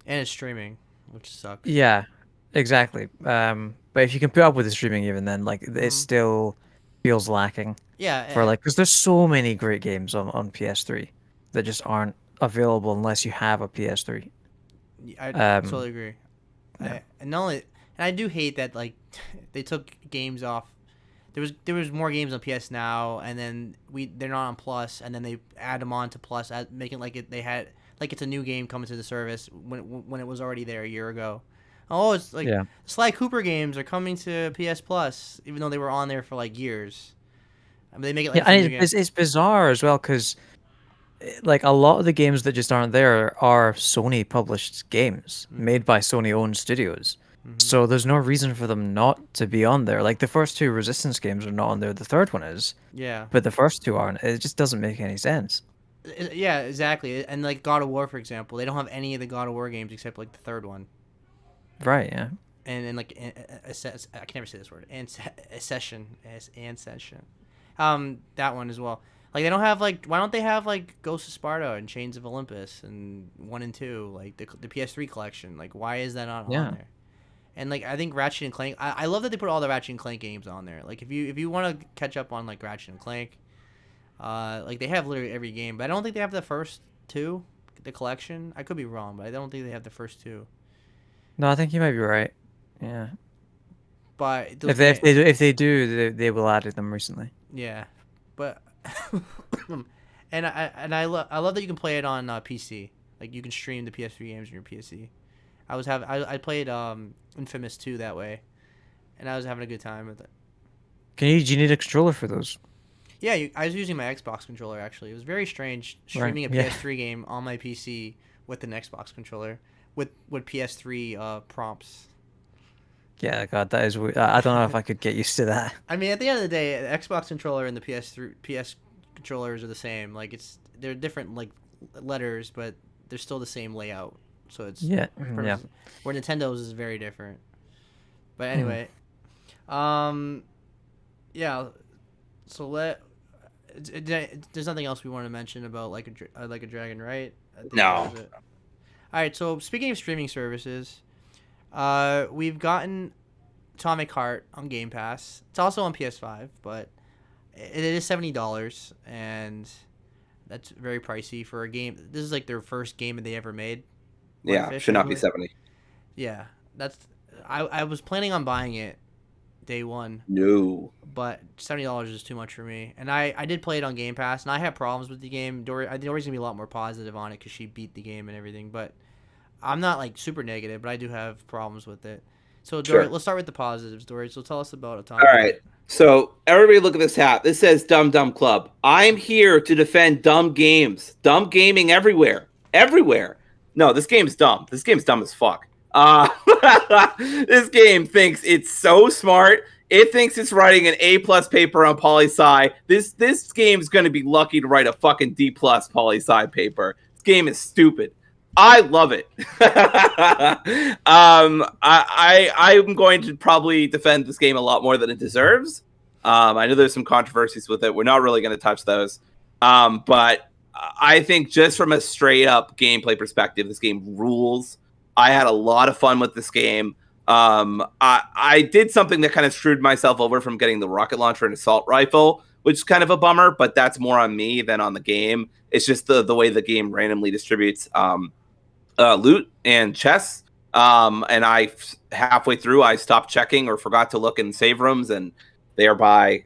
And it's streaming, which sucks. Yeah, exactly. But if you can put up with the streaming, even then, like it still feels lacking. Yeah. Because there's so many great games on PS3 that just aren't available unless you have a PS3. I totally agree. Yeah. And I do hate that like they took games off. There was more games on PS Now, and then they're not on Plus, and then they add them on to Plus, making it's a new game coming to the service when it was already there a year ago. Oh, it's like Sly Cooper games are coming to PS Plus, even though they were on there for like years. I mean, they make it like it's bizarre as well because like a lot of the games that just aren't there are Sony published games made by Sony owned studios. So there's no reason for them not to be on there. Like the first two Resistance games are not on there. The third one is. Yeah. But the first two aren't. It just doesn't make any sense. Yeah, exactly. And like God of War, for example, they don't have any of the God of War games except like the third one. Right, yeah. And like I can never say this word. Ancession. That one as well. Like they don't have like, why don't they have like Ghost of Sparta and Chains of Olympus and 1 and 2, like the PS3 collection? Like why is that not on there? And like I think Ratchet and Clank, I love that they put all the Ratchet and Clank games on there. Like if you want to catch up on like Ratchet and Clank, like they have literally every game, but I don't think they have the first two, the collection. I could be wrong, but I don't think they have the first two. No, I think you might be right. Yeah. But if they do, they will add them recently. Yeah, but and I love that you can play it on PC. Like you can stream the PS3 games on your PC. I played Infamous 2 that way, and I was having a good time with it. Do you need a controller for those? Yeah, I was using my Xbox controller actually. It was very strange streaming a PS3 game on my PC with an Xbox controller with PS3 prompts. Yeah, God, that is weird. I don't know if I could get used to that. I mean, at the end of the day, the Xbox controller and the PS controllers are the same. Like they're different like letters, but they're still the same layout. So it's yeah. Where Nintendo's is very different. But anyway, yeah. So there's nothing else we want to mention about like a Dragon, right? No. All right. So speaking of streaming services, we've gotten Atomic Heart on Game Pass. It's also on PS5, but it is $70, and that's very pricey for a game. This is like their first game that they ever made. Yeah, should not be 70. Yeah, I was planning on buying it day one. No. But $70 is too much for me. And I did play it on Game Pass, and I had problems with the game. I think Dory's going to be a lot more positive on it because she beat the game and everything. But I'm not like super negative, but I do have problems with it. So Dory, let's start with the positives, Dory. So tell us about Atomic. All right. So everybody look at this hat. This says Dumb Dumb Club. I'm here to defend dumb games. Dumb gaming everywhere. Everywhere. No, this game's dumb. This game's dumb as fuck. This game thinks it's so smart. It thinks it's writing an A+ paper on poli-sci. This game's going to be lucky to write a fucking D+ poli-sci paper. This game is stupid. I love it. I'm going to probably defend this game a lot more than it deserves. I know there's some controversies with it. We're not really going to touch those. But I think just from a straight up gameplay perspective, this game rules. I had a lot of fun with this game. I did something that kind of screwed myself over from getting the rocket launcher and assault rifle, which is kind of a bummer, but that's more on me than on the game. It's just the way the game randomly distributes loot and chests. And halfway through, I stopped checking or forgot to look in save rooms and thereby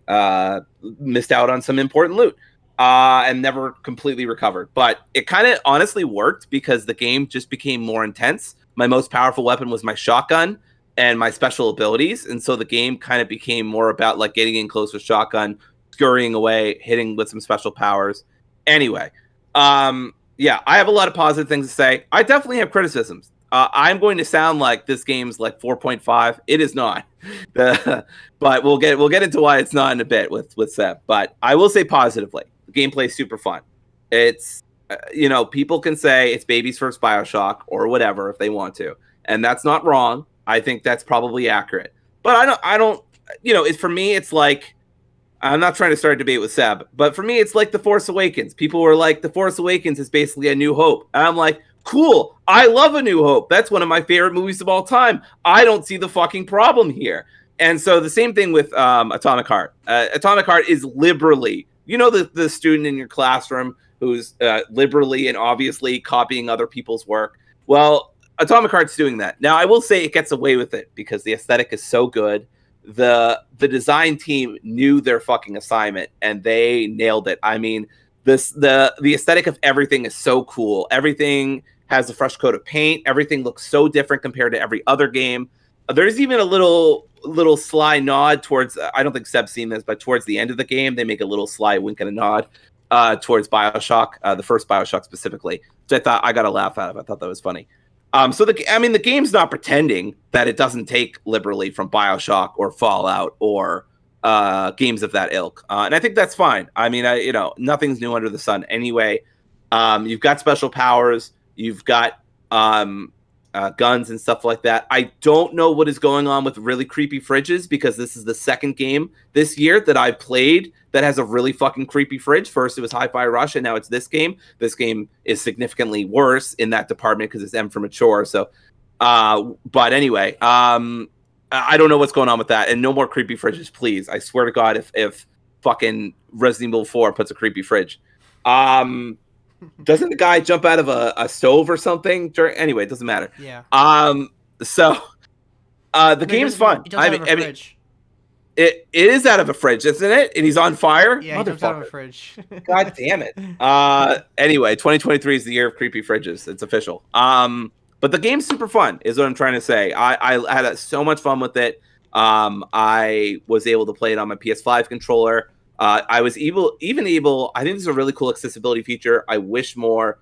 missed out on some important loot and never completely recovered. But it kind of honestly worked because the game just became more intense. My most powerful weapon was my shotgun and my special abilities. And so the game kind of became more about like getting in close with shotgun, scurrying away, hitting with some special powers. Anyway, yeah, I have a lot of positive things to say. I definitely have criticisms. I'm going to sound like this game's like 4.5. It is not. But we'll get into why it's not in a bit with Seb. But I will say positively, the gameplay is super fun. It's people can say it's baby's first BioShock or whatever if they want to, and that's not wrong. I think that's probably accurate. But I don't. For me, it's like, I'm not trying to start a debate with Seb, but for me, it's like The Force Awakens. People were like, The Force Awakens is basically A New Hope. And I'm like, cool. I love A New Hope. That's one of my favorite movies of all time. I don't see the fucking problem here. And so the same thing with Atomic Heart. Atomic Heart is liberally, the student in your classroom who's liberally and obviously copying other people's work. Well, Atomic Heart's doing that. Now, I will say it gets away with it because the aesthetic is so good. The design team knew their fucking assignment and they nailed it. I mean, the aesthetic of everything is so cool. Everything has a fresh coat of paint. Everything looks so different compared to every other game. There's even a little sly nod towards, I don't think Seb's seen this, but towards the end of the game, they make a little sly wink and a nod towards BioShock, the first BioShock specifically, which I got a laugh out of. I thought that was funny. So the game's not pretending that it doesn't take liberally from BioShock or Fallout or games of that ilk, and I think that's fine. I mean, nothing's new under the sun anyway. You've got special powers, you've got guns and stuff like that. I don't know what is going on with really creepy fridges because this is the second game this year that I played that has a really fucking creepy fridge. First, it was Hi-Fi Rush, and now it's this game. This game is significantly worse in that department because it's M for mature. So, but anyway, I don't know what's going on with that. And no more creepy fridges, please. I swear to God, if fucking Resident Evil 4 puts a creepy fridge. Doesn't the guy jump out of a stove or something? Anyway, it doesn't matter. Yeah. So The game's fun. He jumps out of a fridge. It is out of a fridge, isn't it? And he's on fire? Yeah, he jumps out of a fridge. God damn it. Anyway, 2023 is the year of creepy fridges. It's official. But the game's super fun, is what I'm trying to say. I had so much fun with it. I was able to play it on my PS5 controller. I was able, I think this is a really cool accessibility feature. I wish more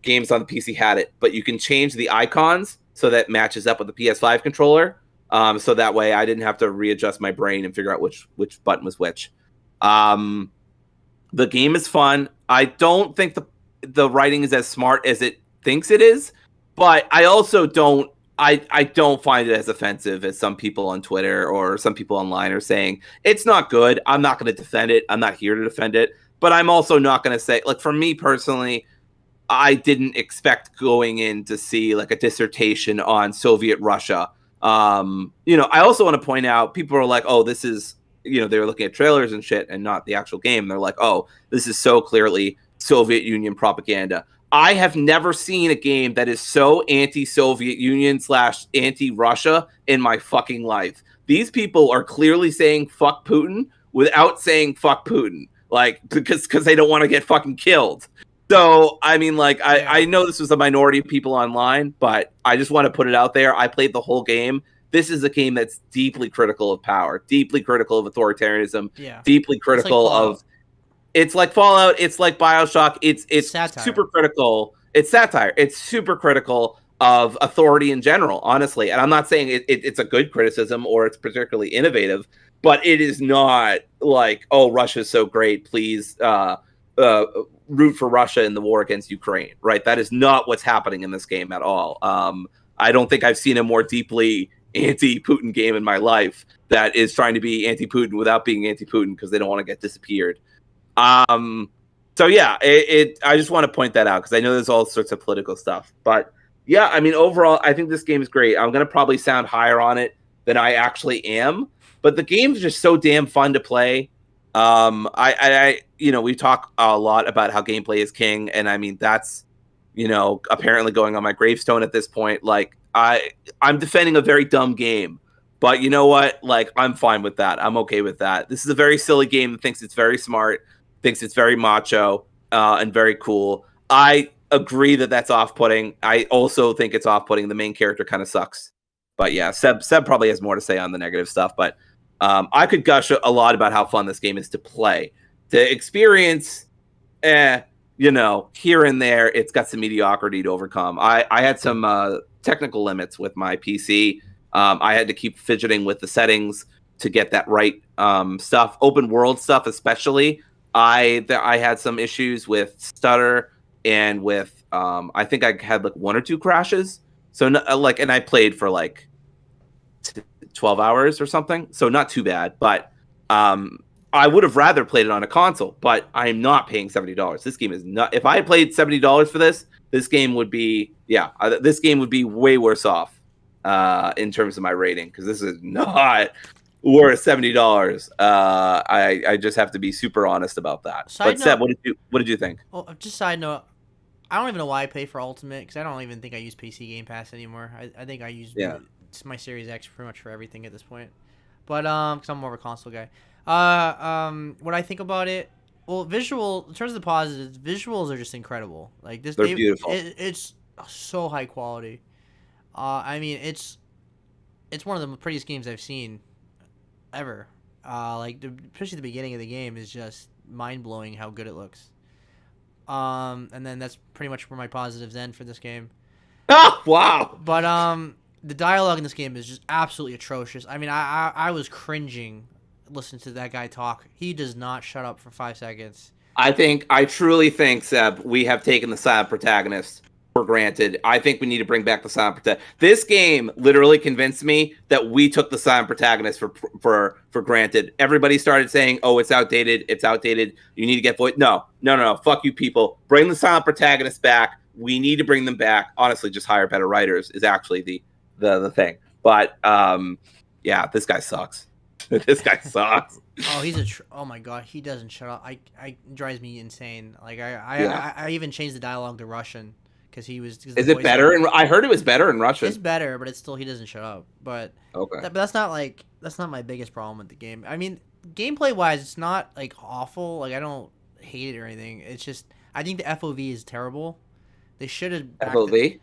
games on the PC had it, but you can change the icons so that matches up with the PS5 controller. So that way I didn't have to readjust my brain and figure out which button was which. The game is fun. I don't think the writing is as smart as it thinks it is, but I also don't find it as offensive as some people on Twitter or some people online are saying. It's not good. I'm not going to defend it. I'm not here to defend it, but I'm also not going to say, like, for me personally, I didn't expect going in to see like a dissertation on Soviet Russia. I also want to point out, people are like, oh, this is, they were looking at trailers and shit and not the actual game. They're like, oh, this is so clearly Soviet Union propaganda. I have never seen a game that is so anti-Soviet Union / anti-Russia in my fucking life. These people are clearly saying fuck Putin without saying fuck Putin, like, because they don't want to get fucking killed. So, I mean, like, I know this was a minority of people online, but I just want to put it out there. I played the whole game. This is a game that's deeply critical of power, deeply critical of authoritarianism, deeply critical of... It's like Fallout. It's like BioShock. It's super critical. It's satire. It's super critical of authority in general, honestly. And I'm not saying it's a good criticism or it's particularly innovative, but it is not like, oh, Russia's so great, please root for Russia in the war against Ukraine, right? That is not what's happening in this game at all. I don't think I've seen a more deeply anti-Putin game in my life that is trying to be anti-Putin without being anti-Putin because they don't want to get disappeared. So yeah, I just want to point that out because I know there's all sorts of political stuff, but yeah, I mean, overall, I think this game is great. I'm going to probably sound higher on it than I actually am, but the game's just so damn fun to play. We talk a lot about how gameplay is king, and I mean, that's, apparently going on my gravestone at this point. Like, I'm defending a very dumb game, but you know what? Like, I'm fine with that. I'm okay with that. This is a very silly game that thinks it's very smart, thinks it's very macho, and very cool. I agree that that's off-putting. I also think it's off-putting. The main character kind of sucks. But yeah, Seb probably has more to say on the negative stuff, but I could gush a lot about how fun this game is to play. To experience, here and there, it's got some mediocrity to overcome. I had some technical limits with my PC. I had to keep fidgeting with the settings to get that right stuff. Open world stuff especially. I had some issues with stutter and with I think I had like 1 or 2 crashes. So and I played for like 12 hours or something, so not too bad. But I would have rather played it on a console, but I'm not paying $70. This game is not. If I had played $70 for this game would be this game would be way worse off in terms of my rating, because this is not worth $70. I just have to be super honest about that. But Seb, what did you think? Well, just side note, I don't even know why I pay for Ultimate, because I don't even think I use PC Game Pass anymore. I think I use my Series X pretty much for everything at this point. But because I'm more of a console guy. What I think about it, well, in terms of the positives, visuals are just incredible. Like this, they're beautiful. It's so high quality. I mean, it's one of the prettiest games I've seen ever. Especially the beginning of the game is just mind blowing how good it looks. And then that's pretty much where my positives end for this game. Oh, wow. But the dialogue in this game is just absolutely atrocious. I mean, I was cringing listening to that guy talk. He does not shut up for 5 seconds. I truly think, Seb, we have taken the silent protagonist for granted. I think we need to bring back the silent protagonist. This game literally convinced me that we took the silent protagonist for granted. Everybody started saying, "Oh, it's outdated. It's outdated. You need to get voice." No. Fuck you, people. Bring the silent protagonist back. We need to bring them back. Honestly, just hire better writers is actually the thing. But this guy sucks. This guy sucks. Oh, oh my god, he doesn't shut up. I drives me insane. Like I even changed the dialogue to Russian because he was. Is it better? And I heard it was better in Russian. It's better, but it's still he doesn't shut up. But okay, but that's not my biggest problem with the game. I mean, gameplay wise, it's not like awful. Like I don't hate it or anything. It's just I think the FOV is terrible. They should have FOV.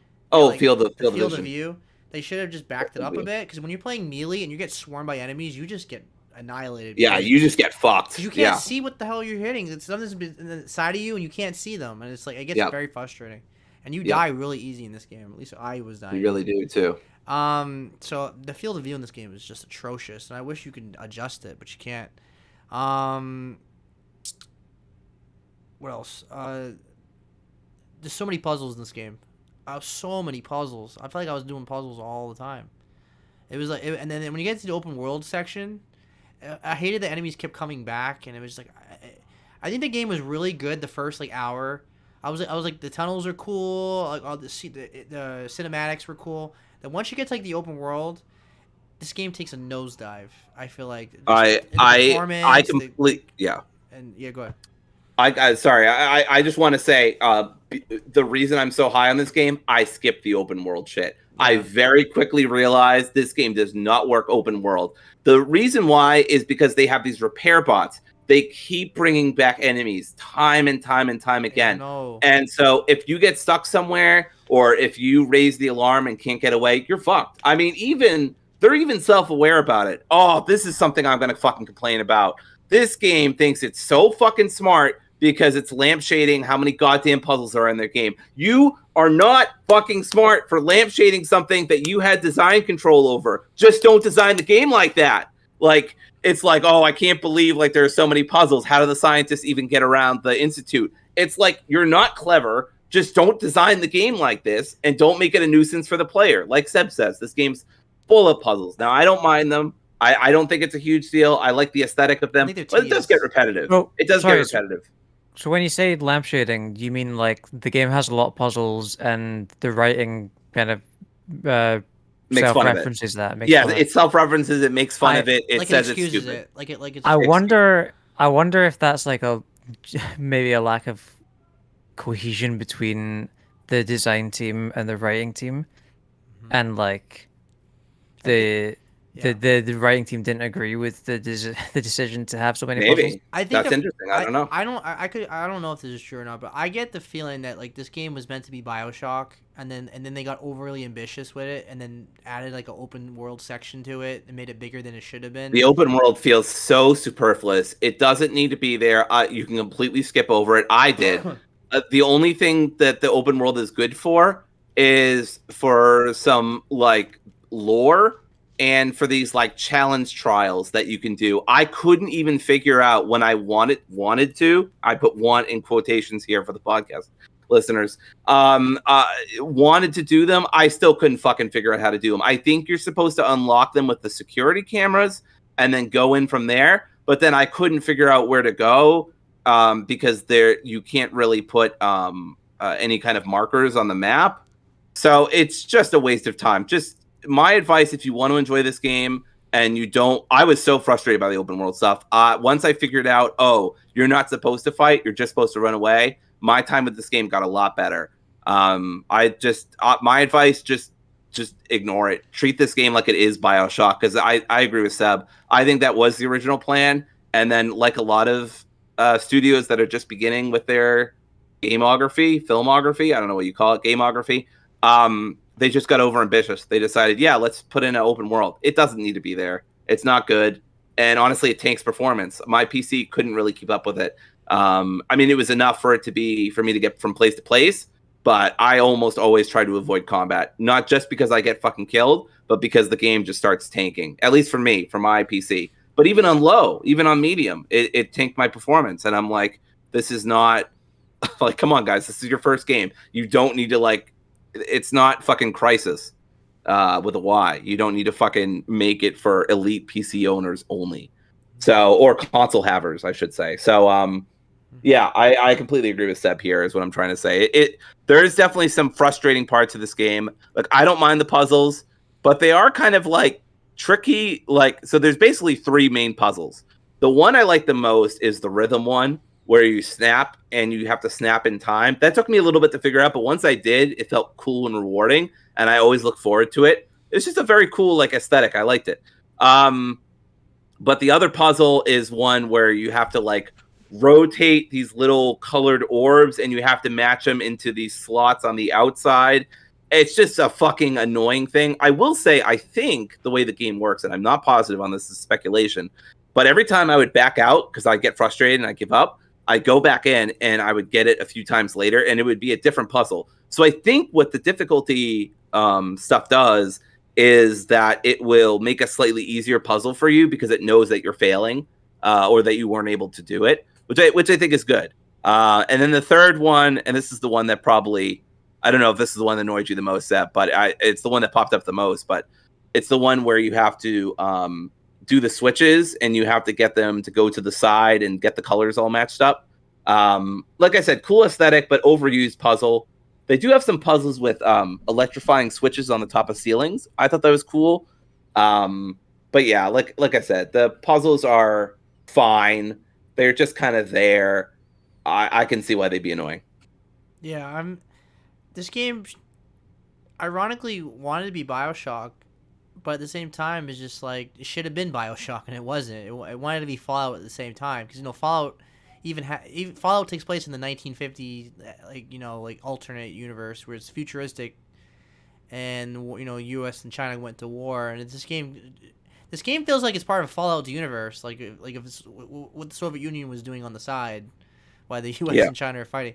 Field of view. They should have just backed it up a bit because when you're playing melee and you get swarmed by enemies, you just get annihilated. Yeah, you just get fucked. You can't see what the hell you're hitting. It's something's in the side of you and you can't see them, and it's like it gets very frustrating. And you die really easy in this game. At least I was dying. You really do too. So the field of view in this game is just atrocious, and I wish you could adjust it, but you can't. What else? There's so many puzzles in this game. So many puzzles. I feel like I was doing puzzles all the time. It was like, and then when you get to the open world section, I hated the enemies kept coming back, and it was like, I think the game was really good the first like hour. I was like the tunnels are cool, like all the cinematics were cool. Then once you get to like the open world, this game takes a nosedive. I feel like I completely yeah. And yeah, go ahead. I just want to say the reason I'm so high on this game, I skipped the open world shit. Yeah. I very quickly realized this game does not work open world. The reason why is because they have these repair bots. They keep bringing back enemies time and time and time again. And so if you get stuck somewhere or if you raise the alarm and can't get away, you're fucked. I mean, they're even self-aware about it. Oh, this is something I'm going to fucking complain about. This game thinks it's so fucking smart because it's lampshading how many goddamn puzzles are in their game. You are not fucking smart for lampshading something that you had design control over. Just don't design the game like that. Like, it's like, oh, I can't believe like there are so many puzzles. How do the scientists even get around the institute? It's like, you're not clever. Just don't design the game like this and don't make it a nuisance for the player. Like Seb says, this game's full of puzzles. Now, I don't mind them. I don't think it's a huge deal. I like the aesthetic of them, but it does get repetitive. Get repetitive. So when you say lampshading, do you mean like the game has a lot of puzzles and the writing kind of self-references that? It self-references. It makes fun of it. It says it's stupid. I wonder if that's like maybe a lack of cohesion between the design team and the writing team, and like the writing team didn't agree with the decision to have so many puzzles. I think that's interesting. I don't know. I don't know if this is true or not, but I get the feeling that like this game was meant to be BioShock, and then they got overly ambitious with it, and then added like an open world section to it and made it bigger than it should have been. The open world feels so superfluous. It doesn't need to be there. You can completely skip over it. I did. The only thing that the open world is good for is for some like lore. And for these like challenge trials that you can do, I couldn't even figure out when I wanted to. I put "want" in quotations here for the podcast listeners. Wanted to do them, I still couldn't fucking figure out how to do them. I think you're supposed to unlock them with the security cameras and then go in from there. But then I couldn't figure out where to go because you can't really put any kind of markers on the map. So it's just a waste of time. Just my advice, if you want to enjoy this game and you don't, I was so frustrated by the open world stuff. Once I figured out, you're not supposed to fight, you're just supposed to run away. My time with this game got a lot better. My advice, just ignore it. Treat this game like it is BioShock, because I agree with Seb. I think that was the original plan. And then like a lot of studios that are just beginning with their filmography, I don't know what you call it, gameography, they just got over ambitious. They decided, let's put in an open world. It doesn't need to be there. It's not good. And honestly, it tanks performance. My PC couldn't really keep up with it. It was enough for me to get from place to place, but I almost always try to avoid combat. Not just because I get fucking killed, but because the game just starts tanking. At least for me, for my PC. But even on low, even on medium, it tanked my performance. And I'm like, this is not like, come on, guys, this is your first game. You don't need to it's not fucking Crisis with a Y. You don't need to fucking make it for elite PC owners only. So, or console havers, I should say. So, I completely agree with Seb here is what I'm trying to say. There is definitely some frustrating parts of this game. Like, I don't mind the puzzles, but they are kind of like tricky. So there's basically three main puzzles. The one I like the most is the rhythm one, where you snap and you have to snap in time. That took me a little bit to figure out, but once I did, it felt cool and rewarding, and I always look forward to it. It's just a very cool like aesthetic. I liked it. But the other puzzle is one where you have to like rotate these little colored orbs and you have to match them into these slots on the outside. It's just a fucking annoying thing. I will say, I think the way the game works, and I'm not positive on this, this is speculation, but every time I would back out because I get frustrated and I give up, I go back in and I would get it a few times later and it would be a different puzzle. So I think what the difficulty stuff does is that it will make a slightly easier puzzle for you because it knows that you're failing or that you weren't able to do it, which I think is good. And then the third one, and this is the one that probably, I don't know if this is the one that annoyed you the most, Seth, but it's the one that popped up the most, but it's the one where you have to do the switches and you have to get them to go to the side and get the colors all matched up. Like I said, cool aesthetic, but overused puzzle. They do have some puzzles with electrifying switches on the top of ceilings. I thought that was cool. But yeah, like I said, the puzzles are fine. They're just kind of there. I can see why they'd be annoying. Yeah, this game ironically wanted to be BioShock, but at the same time it's just like it should have been BioShock and it wasn't. It wanted to be Fallout at the same time because Fallout even Fallout takes place in the 1950s, like alternate universe where it's futuristic, and U.S. and China went to war, and this game feels like it's part of Fallout's universe, like if it's what the Soviet Union was doing on the side, while the U.S. and China are fighting.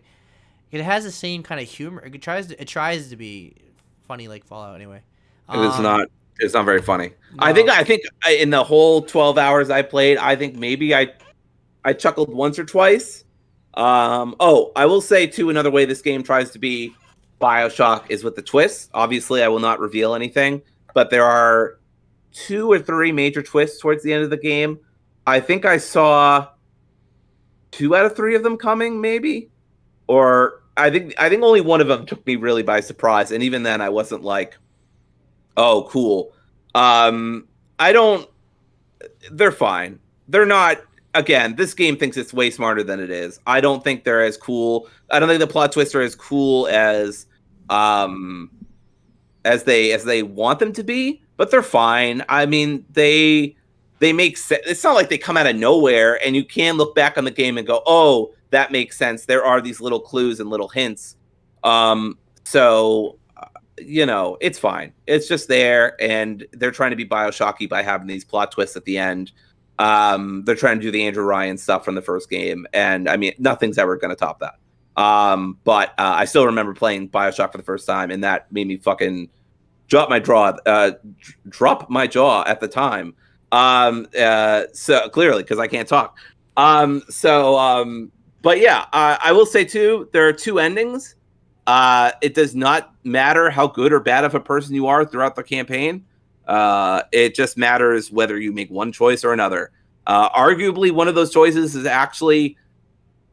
It has the same kind of humor. It tries to be funny like Fallout anyway. It's not very funny. No. I think in the whole 12 hours I played, I think maybe I chuckled once or twice. I will say too, another way this game tries to be BioShock is with the twists. Obviously, I will not reveal anything, but there are 2 or 3 major twists towards the end of the game. I think I saw 2 out of 3 of them coming, maybe, or I think only one of them took me really by surprise, and even then, I wasn't like, "Oh, cool." They're fine. They're not. Again, this game thinks it's way smarter than it is. I don't think they're as cool. I don't think the plot twists are as cool as they want them to be, but they're fine. I mean, they make sense. It's not like they come out of nowhere, and you can look back on the game and go, "Oh, that makes sense." There are these little clues and little hints. So it's fine. It's just there, and they're trying to be BioShocky by having these plot twists at the end. They're trying to do the Andrew Ryan stuff from the first game, and I mean, nothing's ever going to top that. But I still remember playing BioShock for the first time, and that made me fucking drop my jaw at the time. So clearly, because I can't talk. But yeah, I will say too, there are 2 endings. It does not matter how good or bad of a person you are throughout the campaign. It just matters whether you make one choice or another. Arguably, one of those choices is actually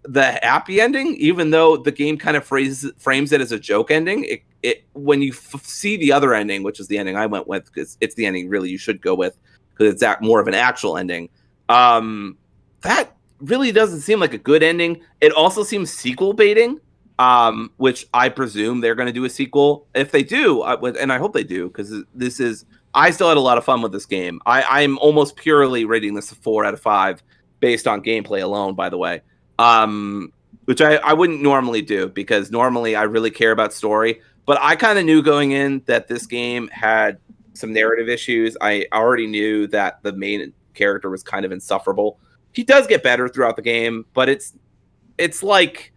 the happy ending, even though the game kind of frames it as a joke ending. When you see the other ending, which is the ending I went with, because it's the ending really you should go with, because it's more of an actual ending. That really doesn't seem like a good ending. It also seems sequel baiting, which I presume they're going to do a sequel. If they do, and I hope they do, because I still had a lot of fun with this game. I'm almost purely rating this a 4 out of 5 based on gameplay alone, by the way, which I wouldn't normally do, because normally I really care about story. But I kind of knew going in that this game had some narrative issues. I already knew that the main character was kind of insufferable. He does get better throughout the game, but it's like,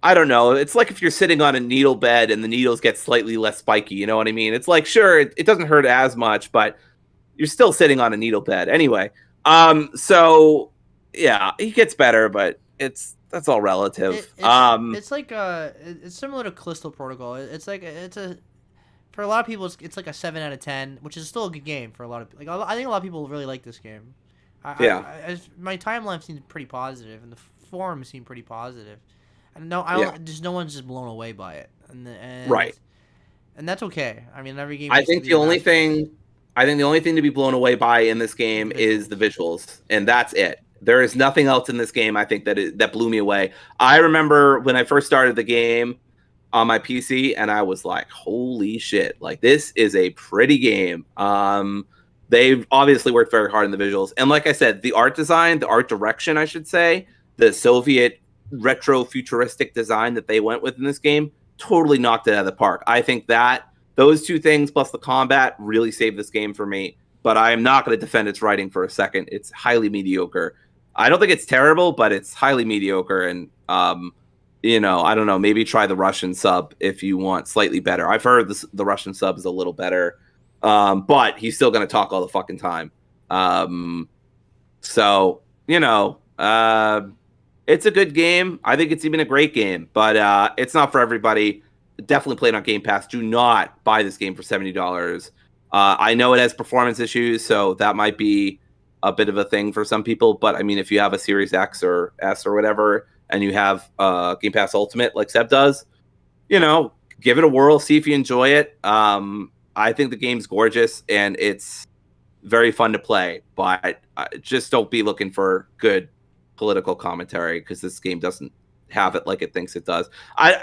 I don't know. It's like if you're sitting on a needle bed and the needles get slightly less spiky. You know what I mean? It's like, sure, it doesn't hurt as much, but you're still sitting on a needle bed anyway. So yeah, he gets better, but that's all relative. It's like it's similar to Callisto Protocol. For a lot of people, it's like a 7 out of 10, which is still a good game for a lot of people. Like, I think a lot of people really like this game. My timeline seems pretty positive, and the forums seem pretty positive. And no one's just blown away by it, and right, and that's okay. I mean, every game. I think the only thing to be blown away by in this game is the visuals, and that's it. There is nothing else in this game, I think, that blew me away. I remember when I first started the game on my PC, and I was like, holy shit, like, this is a pretty game. They've obviously worked very hard in the visuals. And like I said, the art design, the art direction, I should say, the Soviet retro futuristic design that they went with in this game totally knocked it out of the park. I think that those two things plus the combat really saved this game for me. But I am not going to defend its writing for a second. It's highly mediocre. I don't think it's terrible, but it's highly mediocre. And, I don't know, maybe try the Russian sub if you want slightly better. I've heard the Russian sub is a little better. But he's still going to talk all the fucking time. It's a good game. I think it's even a great game, but it's not for everybody. Definitely play it on Game Pass. Do not buy this game for $70. I know it has performance issues, so that might be a bit of a thing for some people. But I mean, if you have a Series X or S or whatever, and you have Game Pass Ultimate like Seb does, give it a whirl, see if you enjoy it. I think the game's gorgeous and it's very fun to play, but just don't be looking for good political commentary because this game doesn't have it like it thinks it does. I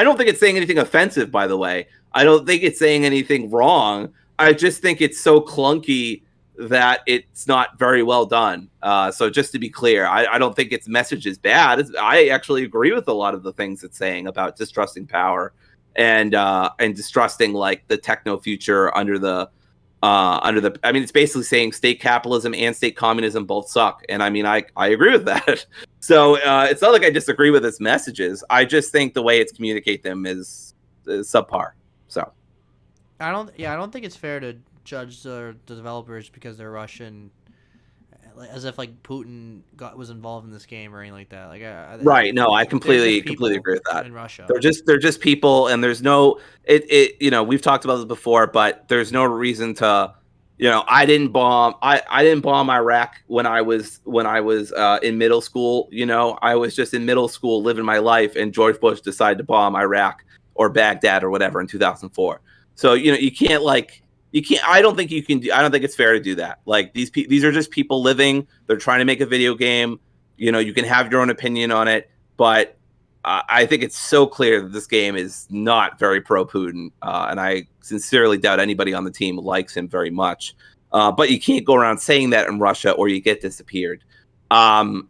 don't think it's saying anything offensive, by the way. I don't think it's saying anything wrong. I just think it's so clunky that it's not very well done. So just to be clear, I don't think its message is bad. I actually agree with a lot of the things it's saying about distrusting power and distrusting like the techno future under the it's basically saying state capitalism and state communism both suck. And I mean, I agree with that. So it's not like I disagree with its messages. I just think the way it's communicate them is subpar. So I don't think it's fair to judge the developers because they're Russian, as if like Putin was involved in this game or anything like that. Right? No, I completely agree with that. In Russia, they're just people, and there's no we've talked about this before, but there's no reason to I didn't bomb Iraq when I was in middle school. I was just in middle school living my life, and George Bush decided to bomb Iraq or Baghdad or whatever in 2004. So you can't I don't think it's fair to do that. Like these are just people living. They're trying to make a video game. You can have your own opinion on it, but I think it's so clear that this game is not very pro-Putin, and I sincerely doubt anybody on the team likes him very much. But you can't go around saying that in Russia or you get disappeared. That's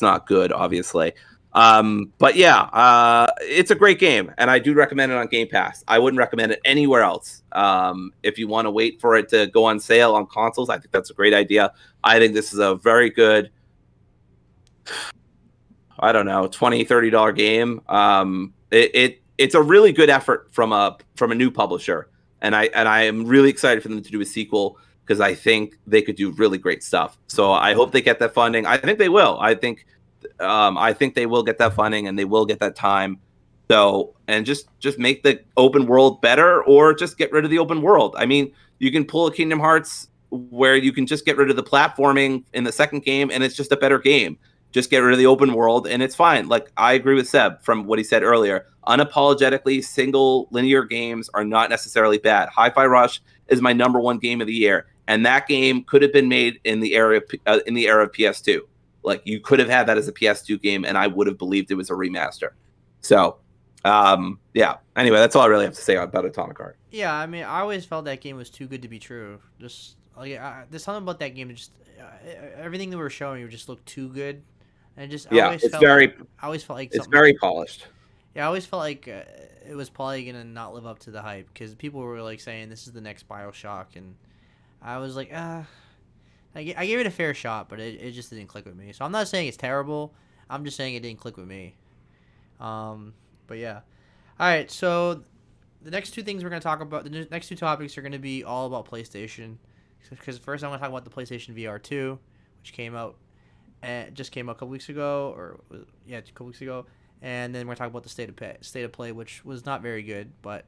not good, obviously. But yeah, it's a great game, and I do recommend it on Game Pass. I wouldn't recommend it anywhere else. If you want to wait for it to go on sale on consoles, I think that's a great idea. I think this is a very good, I don't know, $20, $30 game. It's a really good effort from a new publisher, and I am really excited for them to do a sequel because I think they could do really great stuff. So I hope they get that funding. I think they will. I think they will get that funding and they will get that time. So, and just make the open world better, or just get rid of the open world. I mean, you can pull a Kingdom Hearts where you can just get rid of the platforming in the second game and it's just a better game. Just get rid of the open world and it's fine. Like, I agree with Seb from what he said earlier. Unapologetically, single linear games are not necessarily bad. Hi-Fi Rush is my number one game of the year, and that game could have been made in the era of PS2. Like, you could have had that as a PS2 game, and I would have believed it was a remaster. So, yeah. Anyway, that's all I really have to say about Atomic Heart. Yeah, I mean, I always felt that game was too good to be true. Just there's something about that game. Just everything that we were showing you just looked too good, and just I always felt like it's very polished. Yeah, I always felt like it was probably gonna not live up to the hype because people were like saying this is the next BioShock, and I was like, I gave it a fair shot, but it just didn't click with me. So I'm not saying it's terrible. I'm just saying it didn't click with me. But yeah. All right, so the next two things we're going to talk about, the next two topics are going to be all about PlayStation. Because first I'm going to talk about the PlayStation VR2, which just came out a couple weeks ago, a couple weeks ago. And then we're going to talk about the state of play, which was not very good, but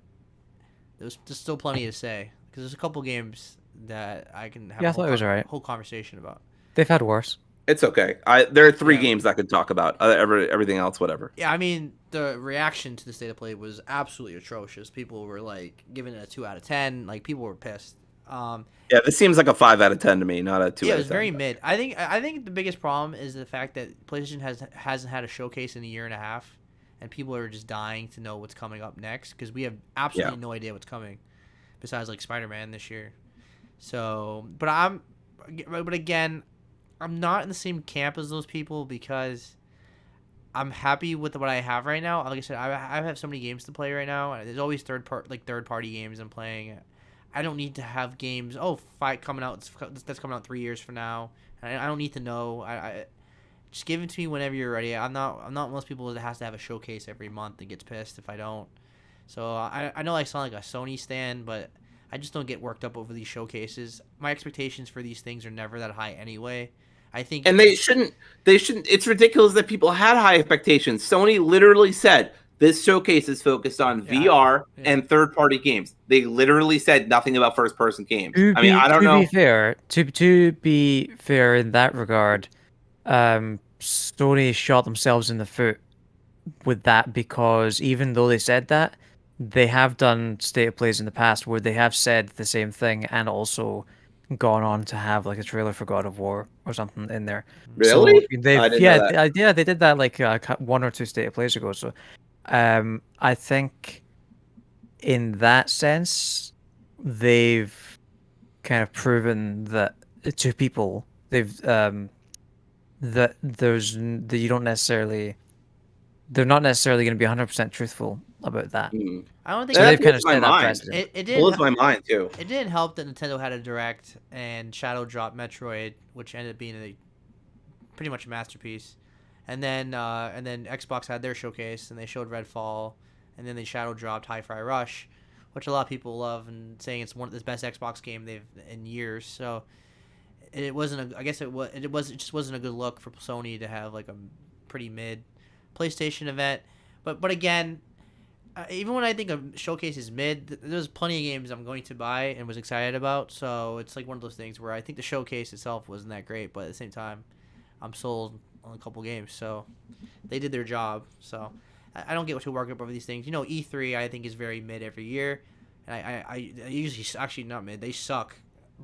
there's still plenty to say. Because there's a couple games that I can have whole conversation about. They've had worse. It's okay. There are three games I could talk about. Everything else, whatever. Yeah, I mean, the reaction to the state of play was absolutely atrocious. People were like giving it a 2 out of 10. Like, people were pissed. Yeah, this seems like a 5 out of 10 to me, not a 2 Yeah, it out was of 10. very mid. I think the biggest problem is the fact that PlayStation hasn't had a showcase in a year and a half, and people are just dying to know what's coming up next because we have absolutely no idea what's coming, besides like Spider-Man this year. So, but again, I'm not in the same camp as those people because I'm happy with what I have right now. Like I said, I have so many games to play right now, and there's always third party games I'm playing. I don't need to have games. Oh, Fight coming out. That's coming out 3 years from now. I don't need to know. I just give it to me whenever you're ready. I'm not most people that has to have a showcase every month and gets pissed if I don't. So I know I sound like a Sony stan, but I just don't get worked up over these showcases. My expectations for these things are never that high anyway. I think, And they shouldn't. It's ridiculous that people had high expectations. Sony literally said this showcase is focused on VR and third-party games. They literally said nothing about first-person games. I mean, I don't know. To be fair in that regard, Sony shot themselves in the foot with that because even though they said that, they have done state of plays in the past where they have said the same thing and also gone on to have like a trailer for God of War or something in there. Really? So they've I didn't know that. yeah, they did that like 1 or 2 state of plays ago. So I think in that sense they've kind of proven that to people that that you don't necessarily they're not necessarily going to be 100% truthful about that. I don't think So That they've kind of blows my set that mind. precedent. it Blows didn't my mind too. it didn't help that Nintendo had a direct and Shadow dropped Metroid, which ended up being pretty much a masterpiece. And then Xbox had their showcase and they showed Redfall, and then they shadow dropped Hi-Fi Rush, which a lot of people love and saying it's one of the best Xbox game they've in years. So it wasn't I guess it just wasn't a good look for Sony to have like a pretty mid PlayStation event. But again, even when I think a showcase is mid, there's plenty of games I'm going to buy and was excited about. So it's like one of those things where I think the showcase itself wasn't that great, but at the same time, I'm sold on a couple games. So they did their job. So I don't get too worked up over these things. You know, E3 I think is very mid every year, and I usually actually not mid. They suck,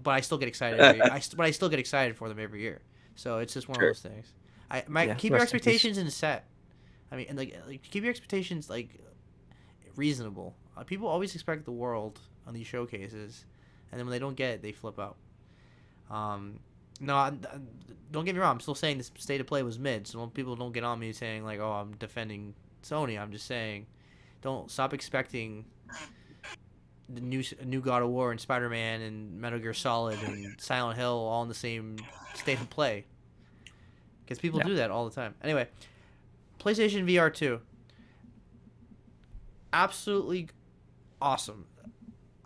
but I still get excited. But I still get excited for them every year. So it's just one of those things. Keep your expectations in set. I mean, and like keep your expectations like reasonable. People always expect the world on these showcases, and then when they don't get it, they flip out. No, don't get me wrong. I'm still saying this state of play was mid, so people don't get on me saying like, "Oh, I'm defending Sony." I'm just saying, don't stop expecting the new God of War and Spider-Man and Metal Gear Solid and Silent Hill all in the same state of play, because people do that all the time. Anyway, PlayStation VR2. Absolutely awesome.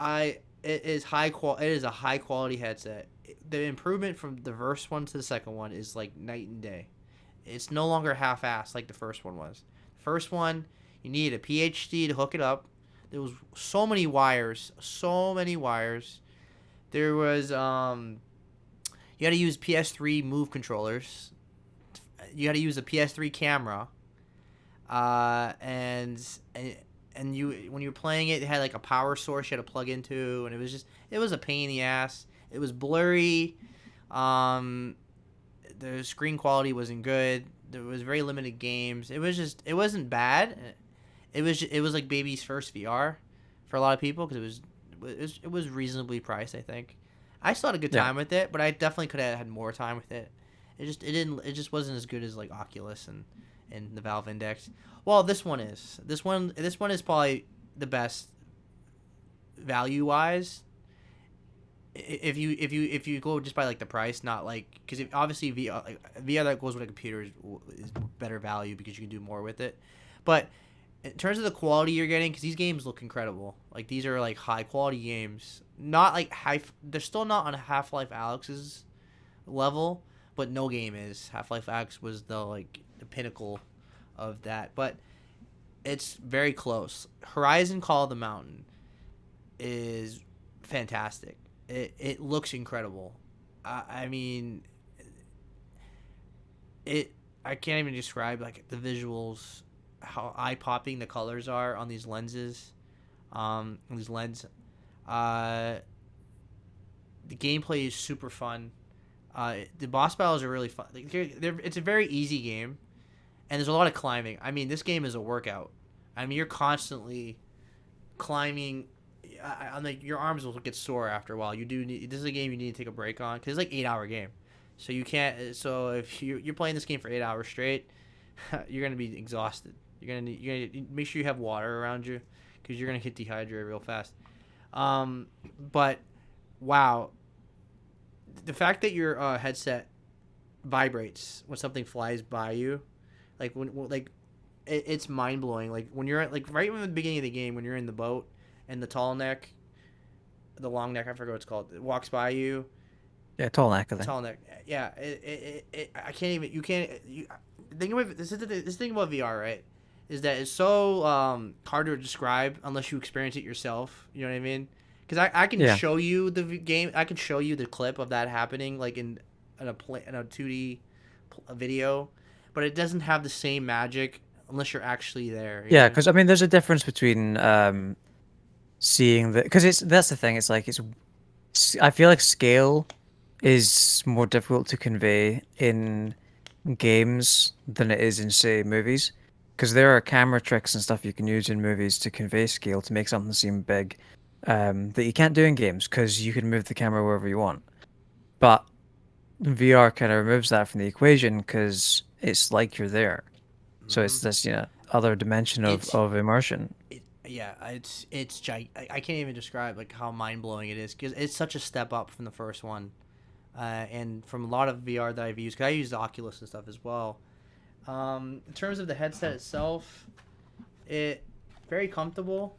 It is a high quality headset. The improvement from the first one to the second one is like night and day. It's no longer half-assed like the first one was. First one, you needed a PhD to hook it up. There was so many wires. There was you had to use PS3 Move controllers. You had to use a PS3 camera. And you when you were playing it had like a power source you had to plug into, and it was a pain in the ass. It was blurry. The screen quality wasn't good. There was very limited games. It wasn't bad. It was like baby's first VR for a lot of people because it was reasonably priced. I think I still had a good time with it, but I definitely could have had more time with it. It just wasn't as good as like Oculus and the Valve Index. Well, this one is. This one is probably the best value wise. If you go just by like the price, not like because obviously VR that goes with a computer is better value because you can do more with it. But in terms of the quality you're getting, because these games look incredible. Like these are like high quality games. Not like they're still not on Half-Life Alyx's level, but no game is. Half-Life Alyx was the pinnacle of that, but it's very close. Horizon Call of the Mountain is fantastic. It looks incredible. I mean, I can't even describe like the visuals, how eye popping the colors are on these lenses, The gameplay is super fun. The boss battles are really fun. Like, it's a very easy game, and there's a lot of climbing. I mean, this game is a workout. I mean, you're constantly climbing. Your arms will get sore after a while. This is a game you need to take a break on because it's like 8-hour game, so you can't. So if you're playing this game for 8 hours straight, you're gonna be exhausted. You're gonna make sure you have water around you because you're gonna get dehydrated real fast. But wow, the fact that your headset vibrates when something flies by you, like it's mind blowing. Like when you're like right in the beginning of the game when you're in the boat and the long neck, I forget what it's called, it walks by you. Yeah, tall neck. I think. Tall neck. Yeah. I can't even. You can't. Think about this. This thing about VR, right? Is that it's so hard to describe unless you experience it yourself. You know what I mean? Because I can show you the game. I can show you the clip of that happening, like in a 2D video, but it doesn't have the same magic unless you're actually there. Yeah, because I mean, there's a difference between seeing because that's the thing. It's like I feel like scale is more difficult to convey in games than it is in, say, movies, because there are camera tricks and stuff you can use in movies to convey scale to make something seem big, that you can't do in games because you can move the camera wherever you want. But VR kind of removes that from the equation because it's like you're there. So it's this, other dimension of immersion. I can't even describe like how mind blowing it is because it's such a step up from the first one, and from a lot of VR that I've used. Because I use the Oculus and stuff as well. In terms of the headset itself, it very comfortable,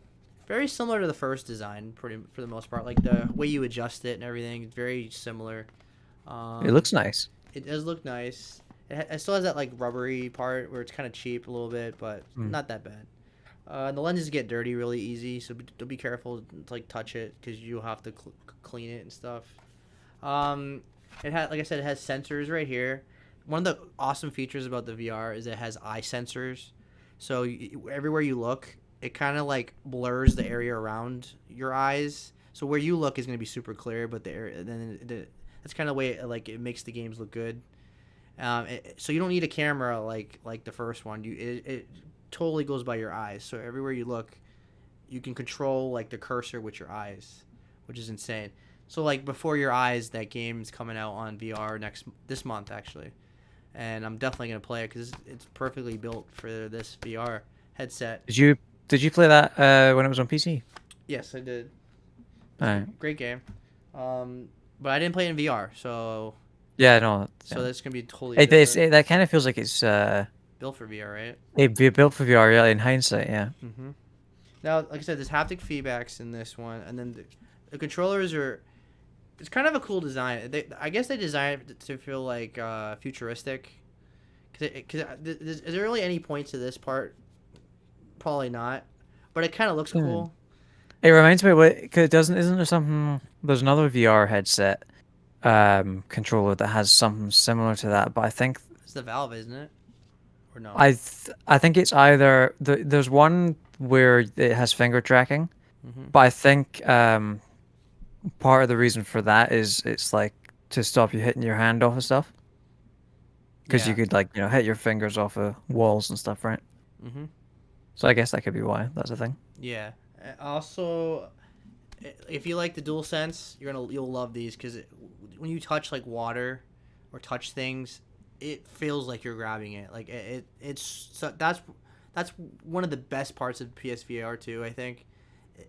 very similar to the first design, for the most part. Like the way you adjust it and everything, it's very similar. It looks nice. It does look nice. It still has that like rubbery part where it's kind of cheap a little bit, but not that bad. The lenses get dirty really easy, so be careful to like touch it because you'll have to clean it and stuff. It has, like I said, it has sensors right here. One of the awesome features about the VR is it has eye sensors, so everywhere you look, it kind of like blurs the area around your eyes. So where you look is going to be super clear, but that's kind of the way it makes the games look good. So you don't need a camera like the first one. It totally goes by your eyes. So everywhere you look, you can control like the cursor with your eyes, which is insane. So like before your eyes, that game's coming out on VR this month actually, and I'm definitely gonna play it because it's perfectly built for this VR headset. Did you play that when it was on PC? Yes, I did. Alright. Great game. But I didn't play it in VR, so. Yeah, no. So that's gonna be totally different. That kind of feels like it's Built for VR, right? It'd be built for VR, yeah, in hindsight, yeah. Mm-hmm. Now, like I said, there's haptic feedbacks in this one, and then the controllers are. It's kind of a cool design. I guess they designed it to feel like futuristic. Is there really any point to this part? Probably not, but it kind of looks cool. It reminds me, isn't there something? There's another VR headset controller that has something similar to that, but I think it's the Valve, isn't it? Or no? I think it's either there's one where it has finger tracking, but I think part of the reason for that is it's like to stop you hitting your hand off of stuff, because you could hit your fingers off of walls and stuff, right? Mm-hmm. So I guess that could be why that's a thing. Yeah. Also, if you like the DualSense, you'll love these because when you touch like water or touch things, it feels like you're grabbing it. Like that's one of the best parts of PSVR 2, I think,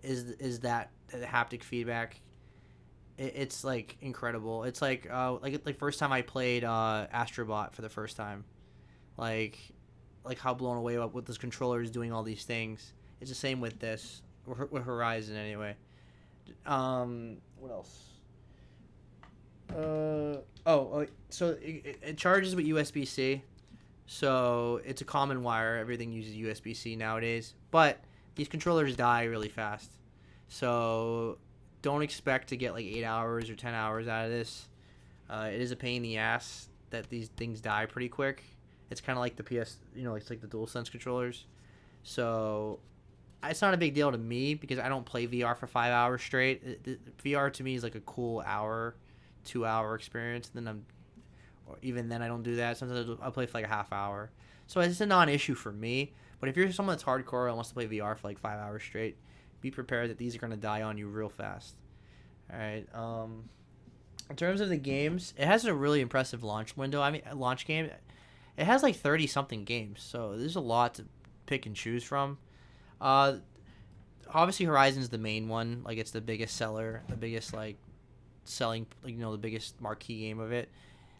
is that haptic feedback. It's like incredible. It's like first time I played Astrobot for the first time, like how blown away with this controller is doing all these things. It's the same with this, with Horizon anyway. What else? So it charges with USB-C, so it's a common wire. Everything uses USB-C nowadays, but these controllers die really fast, so don't expect to get like 8 hours or 10 hours out of this. It is a pain in the ass that these things die pretty quick. It's kind of like the it's like the DualSense controllers. So it's not a big deal to me because I don't play VR for 5 hours straight. VR to me is like a cool hour, 2 hour experience. And then or even then I don't do that. Sometimes I'll play for like a half hour. So it's a non-issue for me. But if you're someone that's hardcore and wants to play VR for like 5 hours straight, be prepared that these are gonna die on you real fast. All right. In terms of the games, it has a really impressive launch window. I mean, launch game. It has like 30 something games, so there's a lot to pick and choose from. Obviously Horizon's the main one. Like it's the biggest seller, the biggest like selling, like, the biggest marquee game of it.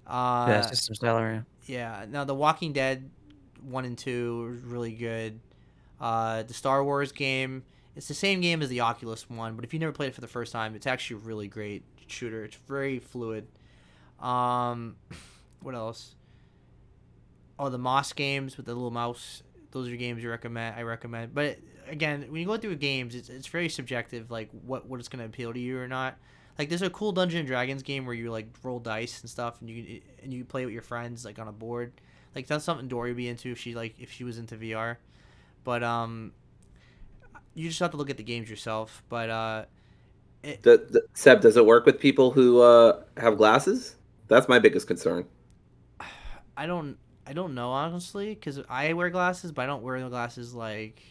Yeah, it's system seller. Yeah. Now the Walking Dead 1 and 2 are really good. The Star Wars game, it's the same game as the Oculus one, but if you never played it for the first time, it's actually a really great shooter. It's very fluid. What else? Oh, the Moss games with the little mouse. Those are games I recommend. But again, when you go through games, it's very subjective, like what it's gonna appeal to you or not. Like there's a cool Dungeons and Dragons game where you like roll dice and stuff, and you play with your friends like on a board. Like that's something Dory would be into if she was into VR. But you just have to look at the games yourself. But Seb, does it work with people who have glasses? That's my biggest concern. I don't know honestly, because I wear glasses, but I don't wear the glasses like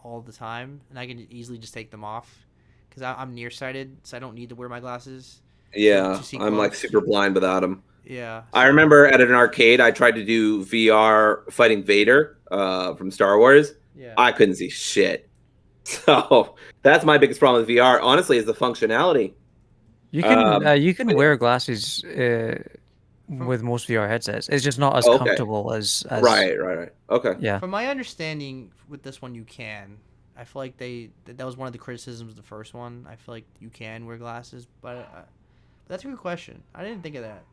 all the time, and I can easily just take them off because I'm nearsighted, so I don't need to wear my glasses. Yeah, to see I'm like close. super blind without them. Yeah. I remember at an arcade, I tried to do VR fighting Vader from Star Wars. Yeah. I couldn't see shit. So that's my biggest problem with VR, honestly, is the functionality. You can wear glasses with most VR headsets. It's just not as comfortable as Right. Okay. Yeah. From my understanding, with this one, you can. I feel like that was one of the criticisms of the first one. I feel like you can wear glasses, but that's a good question. I didn't think of that.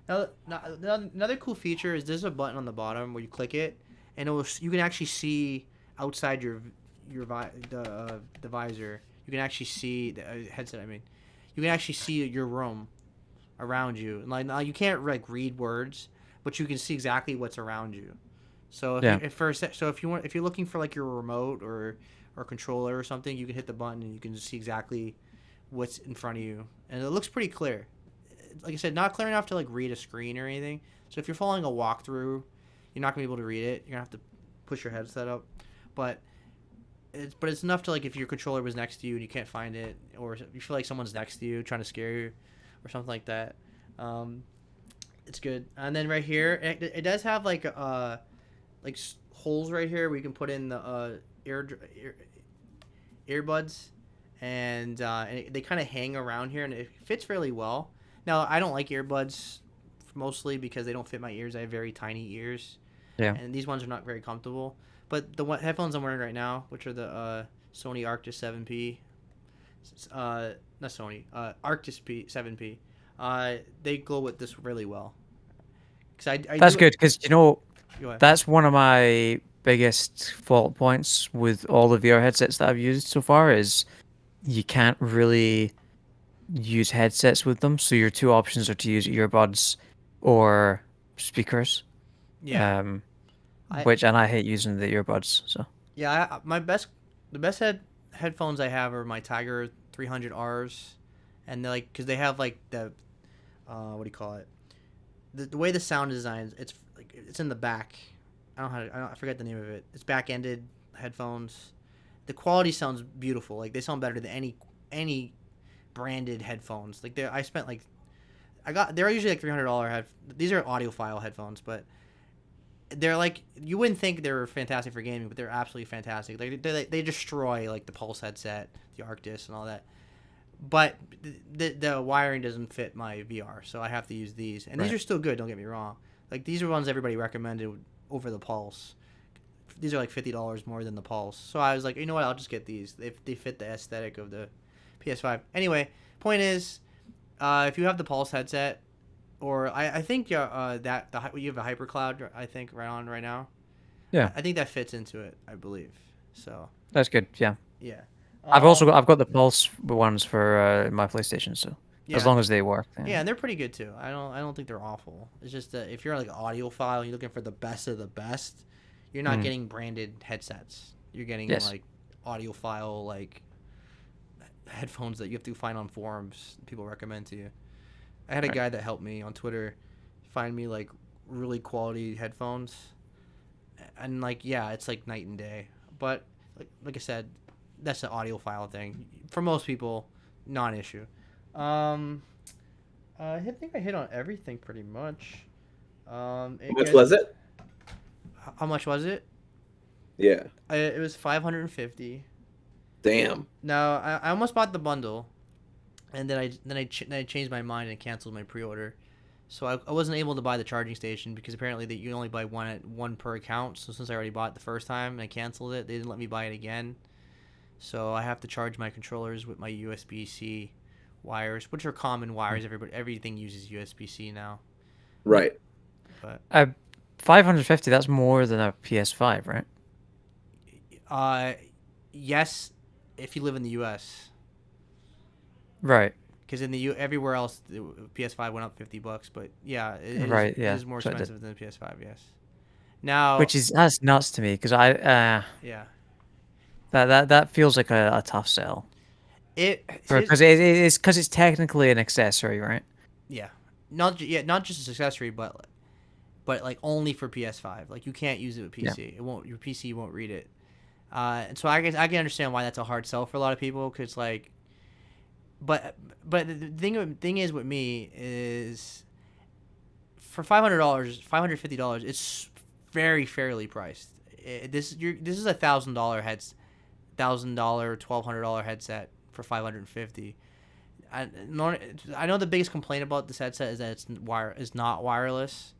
Now, another cool feature is there's a button on the bottom where you click it, and you can actually see outside the visor. You can actually see the headset. I mean, you can actually see your room around you. And like now, you can't like read words, but you can see exactly what's around you. So if you're looking for like your remote or controller or something, you can hit the button and you can see exactly what's in front of you, and it looks pretty clear. Like I said, not clear enough to like read a screen or anything. So if you're following a walkthrough, you're not gonna be able to read it. You're gonna have to push your headset up, but it's enough to like if your controller was next to you and you can't find it, or you feel like someone's next to you trying to scare you, or something like that. It's good. And then right here, it does have like holes right here where you can put in the earbuds, and they kind of hang around here, and it fits fairly well. Now I don't like earbuds mostly because they don't fit my ears. I have very tiny ears. Yeah. And these ones are not very comfortable. But the headphones I'm wearing right now, which are the Sony Arctis 7P, not Sony, Arctis 7P, they go with this really well. That's good because that's one of my biggest fault points with all the VR headsets that I've used so far is you can't really use headsets with them. So your two options are to use earbuds or speakers. Yeah. And I hate using the earbuds. So yeah, the best headphones I have are my Tiger 300Rs, and they're because they have like the what do you call it? The way the sound designs, it's in the back. I forget the name of it. It's back-ended headphones. The quality sounds beautiful. Like they sound better than any branded headphones. Like they're usually like $300 these are audiophile headphones, but they're you wouldn't think they were fantastic for gaming, but they're absolutely fantastic. Like they destroy like the Pulse headset, the Arctis, and all that. But the wiring doesn't fit my VR, so I have to use these. And these are still good. Don't get me wrong. Like these are ones everybody recommended over the Pulse. These are like $50 more than the Pulse. So I was like, you know what? I'll just get these. They fit the aesthetic of the PS5. Anyway, point is, if you have the Pulse headset, or I think you have a HyperCloud, I think right now. Yeah. I think that fits into it, I believe. So that's good. Yeah. Yeah. I've got the Pulse ones for my PlayStation, so as long as they work. Yeah, and they're pretty good too. I don't think they're awful. It's just that if you're like an audiophile and you're looking for the best of the best, you're not getting branded headsets. You're getting like audiophile like headphones that you have to find on forums people recommend to you. I had a guy that helped me on Twitter find me like really quality headphones, and like yeah, it's like night and day. But like I said, that's an audiophile thing. For most people, non-issue. I think I hit on everything pretty much. How much was it? How much was it? Yeah. It was $550. Damn. Now I almost bought the bundle, and then I changed my mind and canceled my pre-order. So I wasn't able to buy the charging station because apparently that you only buy one per account. So since I already bought it the first time and I canceled it, they didn't let me buy it again. So I have to charge my controllers with my USB-C wires, which are common wires. Everything uses USB-C now. Right. But 550. That's more than a PS5, right? Yes, if you live in the U.S. Right. Because in the everywhere else, the PS5 went up $50, but yeah, it is more expensive than the PS5. Yes. Now, that's nuts to me because yeah, that feels like a tough sell. Because it's technically an accessory, right? Yeah, not just an accessory, but like only for PS5. Like you can't use it with PC. Yeah. Your PC won't read it. And so I guess I can understand why that's a hard sell for a lot of people because like. But the thing is with me is for $550, it's very fairly priced. This is $1,000 $1,200 headset for $550. I know the biggest complaint about this headset is that it's not wireless.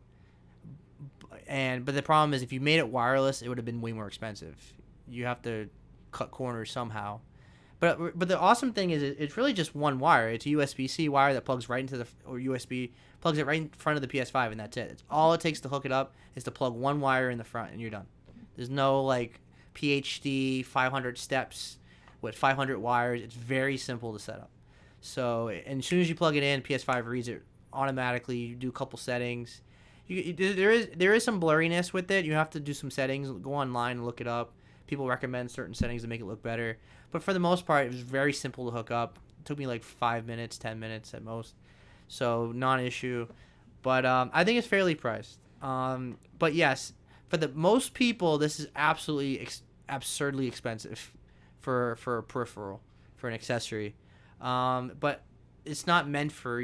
But the problem is if you made it wireless, it would have been way more expensive. You have to cut corners somehow. But the awesome thing is it's really just one wire. It's a USB-C wire that plugs right into plugs it right in front of the PS5, and that's it. It's all it takes to hook it up is to plug one wire in the front, and you're done. There's no like PhD 500 steps with 500 wires. It's very simple to set up. So, and as soon as you plug it in, PS5 reads it automatically. You do a couple settings. There is some blurriness with it. You have to do some settings. Go online and look it up. People recommend certain settings to make it look better. But for the most part, it was very simple to hook up. It took me like 5 minutes, 10 minutes at most. So, non-issue. But I think it's fairly priced. But yes, for the most people, this is absolutely absurdly expensive for a peripheral, for an accessory. But it's not meant for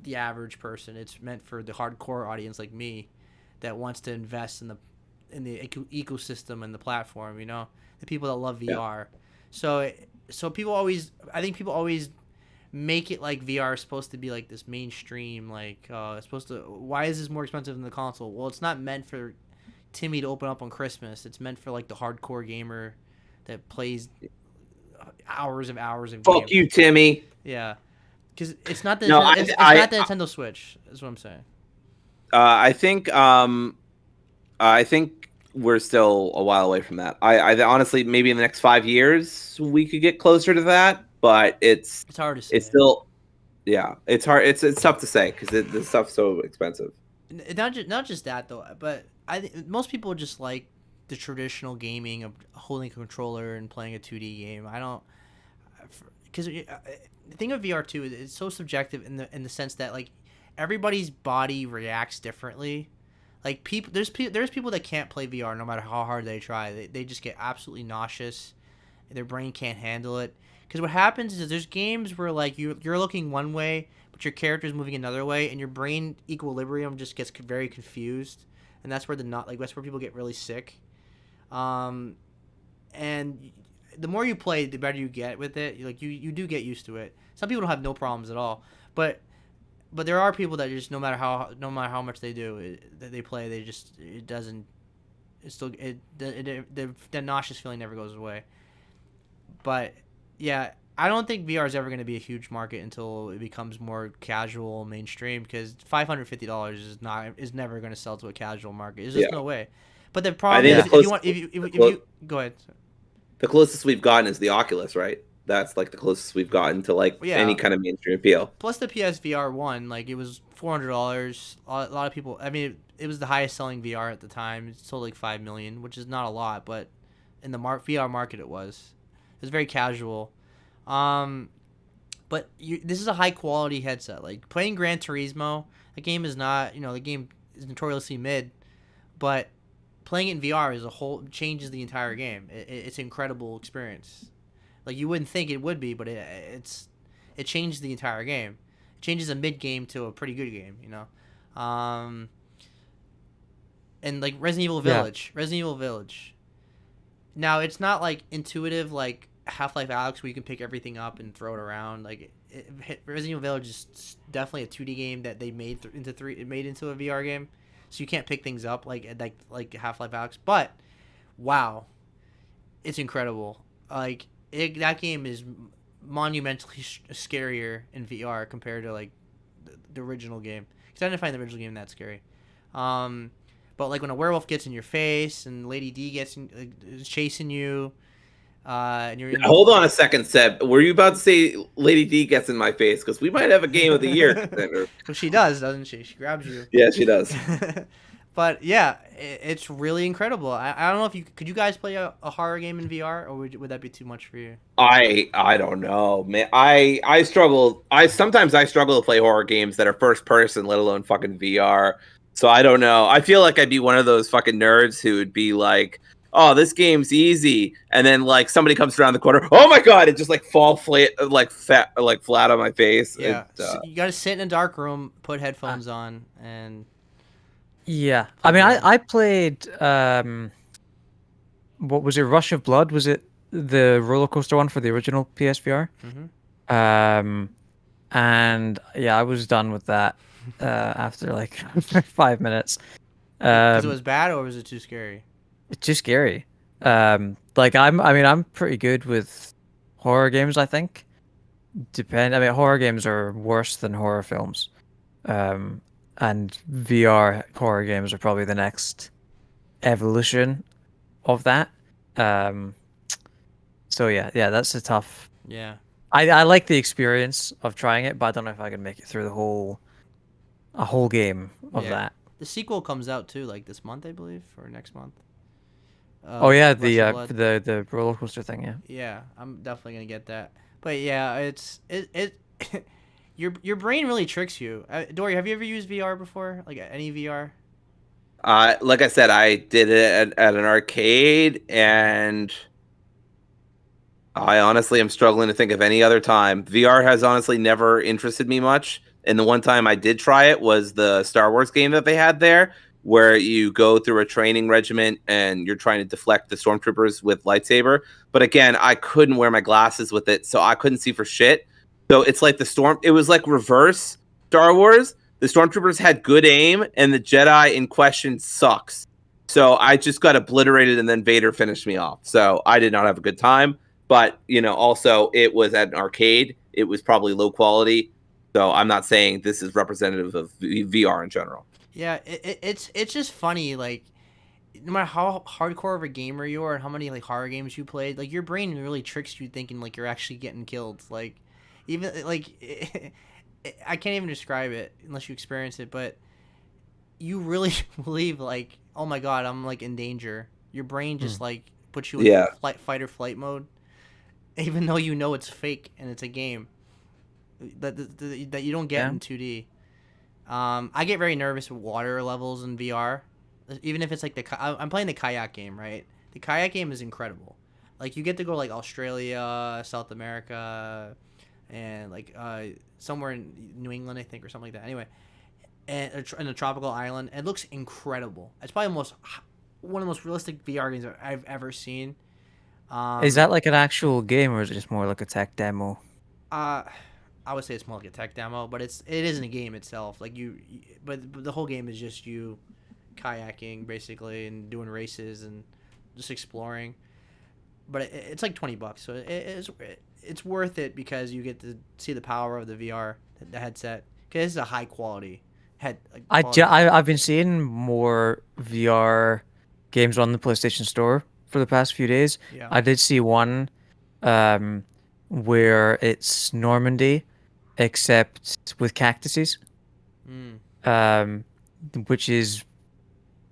the average person. It's meant for the hardcore audience like me that wants to invest in the ecosystem and the platform, the people that love VR. Yeah. So people always make it like VR is supposed to be like this mainstream, like it's supposed to. Why is this more expensive than the console? Well, it's not meant for Timmy to open up on Christmas. It's meant for like the hardcore gamer that plays hours of Fuck games. You, Timmy. Yeah, because it's not the not the Nintendo Switch. Is what I'm saying. I think we're still a while away from that. I honestly, maybe in the next 5 years we could get closer to that, but it's hard to say. It's still, yeah, it's hard. It's tough to say because the stuff's so expensive. Not just that though, but I think most people just like the traditional gaming of holding a controller and playing a 2D game. I don't, because the thing of VR2 is it's so subjective in the sense that like everybody's body reacts differently. Like there's people that can't play VR no matter how hard they try. They just get absolutely nauseous. Their brain can't handle it. Because what happens is there's games where like you're looking one way, but your character's moving another way, and your brain equilibrium just gets very confused, and that's where that's where people get really sick. And the more you play, the better you get with it. Like you do get used to it. Some people don't have no problems at all, but there are people that just no matter how much they do that they play, the nauseous feeling never goes away. But yeah, I don't think VR is ever going to be a huge market until it becomes more casual, mainstream. Because $550 is never going to sell to a casual market. There's just no way. But the problem is if you go ahead. The closest we've gotten is the Oculus, right? That's like the closest we've gotten to like any kind of mainstream appeal. Plus the PSVR 1, like it was $400. A lot of people. I mean, it was the highest selling VR at the time. It sold like 5 million, which is not a lot, but in the VR market it was. It's very casual. But this is a high quality headset. Like playing Gran Turismo, the game is not, the game is notoriously mid, but playing it in VR is changes the entire game. It's an incredible experience. Like you wouldn't think it would be, but it changed the entire game. It changes a mid game to a pretty good game, and like Resident Evil Village. Now it's not like intuitive like Half-Life Alyx where you can pick everything up and throw it around. Like Resident Evil Village is definitely a 2D game that they made into a VR game, so you can't pick things up like Half-Life Alyx. But wow, it's incredible. Like that game is monumentally scarier in VR compared to like the original game. Because I didn't find the original game that scary. But like when a werewolf gets in your face and Lady D is chasing you, and you're hold on a second, Seb. Were you about to say Lady D gets in my face? Because we might have a game of the year. Well, she does, doesn't she? She grabs you. Yeah, she does. But yeah, it's really incredible. I don't know if could you guys play a horror game in VR, or would that be too much for you? I don't know, man. I struggle. Sometimes I struggle to play horror games that are first person, let alone fucking VR. So I don't know. I feel like I'd be one of those fucking nerds who would be like, "Oh, this game's easy," and then like somebody comes around the corner, "Oh my god!" It just like flat on my face. Yeah, so you gotta sit in a dark room, put headphones on, and. Yeah, I mean, I played what was it? Rush of Blood? Was it the roller coaster one for the original PSVR? Mm-hmm. And yeah, I was done with that after like 5 minutes. Because it was bad, or was it too scary? It's too scary. Like I'm pretty good with horror games. I think. I mean, horror games are worse than horror films. And VR horror games are probably the next evolution of that. So yeah, that's a tough. Yeah. I like the experience of trying it, but I don't know if I can make it through a whole game of that. The sequel comes out too, like this month, I believe, or next month. Oh yeah, the roller coaster thing, yeah. Yeah, I'm definitely gonna get that. But yeah, it your brain really tricks you. Dory, have you ever used VR before? Like any VR? Like I said, I did it at an arcade, and I honestly am struggling to think of any other time. VR has honestly never interested me much. And the one time I did try it was the Star Wars game that they had there, where you go through a training regiment and you're trying to deflect the stormtroopers with lightsaber. But again, I couldn't wear my glasses with it, so I couldn't see for shit. So it's like it was like reverse Star Wars. The stormtroopers had good aim, and the Jedi in question sucks. So I just got obliterated, and then Vader finished me off. So I did not have a good time. But, also it was at an arcade. It was probably low quality. So I'm not saying this is representative of VR in general. Yeah, it's just funny, like, no matter how hardcore of a gamer you are and how many, like, horror games you played, like, your brain really tricks you thinking, like, you're actually getting killed. Like, even, like, I can't even describe it unless you experience it, but you really believe, like, oh my god, I'm, like, in danger. Your brain just, like, puts you in fight or flight mode, even though you know it's fake and it's a game that you don't get in 2D. I get very nervous with water levels in VR, even if it's like I'm playing the kayak game, right? The kayak game is incredible. Like you get to go like Australia, South America, and like somewhere in New England, I think, or something like that. Anyway, and in a tropical island, it looks incredible. It's probably one of the most realistic VR games I've ever seen. Is that like an actual game, or is it just more like a tech demo? I would say it's more like a tech demo, but it isn't a game itself. Like but the whole game is just you kayaking basically and doing races and just exploring. But it's like $20, so it's worth it because you get to see the power of the VR, the headset. Because it's a high quality I've been seeing more VR games on the PlayStation Store for the past few days. Yeah. I did see one where it's Normandy, except with cactuses, which is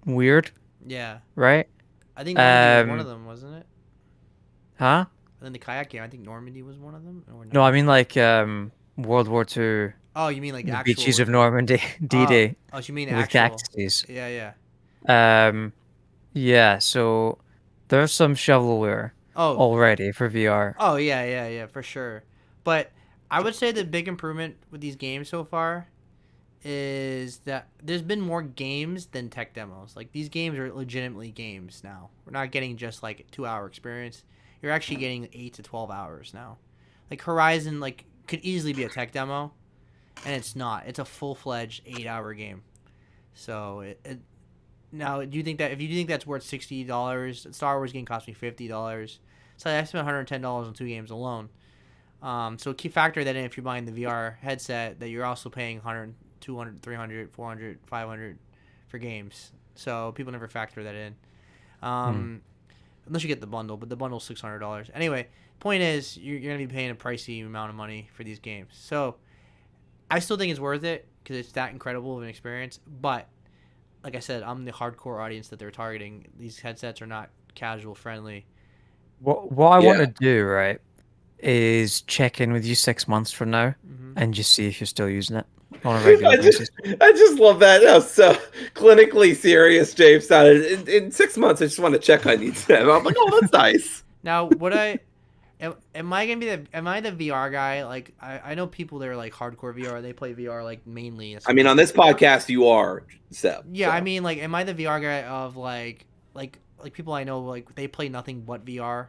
weird. Yeah. Right? I think Normandy was one of them, wasn't it? Huh? I in the kayak game, I think Normandy was one of them. Or No, no? I mean like World War II, Oh, you mean like the actual beaches of wartime? Normandy, Oh, D-Day oh, you mean with actual? cactuses. Yeah, yeah. Um, yeah, so there's some shovelware Oh, already for VR. oh yeah, yeah, yeah, for sure. But I would say the big improvement with these games so far is that there's been more games than tech demos. Like these games are legitimately games now. We're not getting just like a 2 hour experience. You're actually getting 8 to 12 hours now. Like Horizon, like could easily be a tech demo, and it's not. It's a full fledged 8 hour game. So now, do you think that if you think that's worth $60, Star Wars game cost me $50. So I spent $110 on 2 games alone. So key factor that in if you're buying the VR headset that you're also paying 100, 200, 300, 400, 500 for games. So people never factor that in. Unless you get the bundle, but the bundle's $600. Anyway, point is you're going to be paying a pricey amount of money for these games. So I still think it's worth it because it's that incredible of an experience. But like I said, I'm the hardcore audience that they're targeting. These headsets are not casual friendly. What I want Yeah. to do, right, is check in with you 6 months from now and just see if you're still using it on a regular I basis. just love that. That was so clinically serious, James sounded. In 6 months, I just want to check on you. I'm like, oh, that's nice. Now, would I? Am I gonna be am I the VR guy? Like I know people that are like hardcore VR. They play VR like mainly. I mean, on this podcast, you are, Seb. Yeah, so. I mean, like, am I the VR guy of like people I know like they play nothing but VR?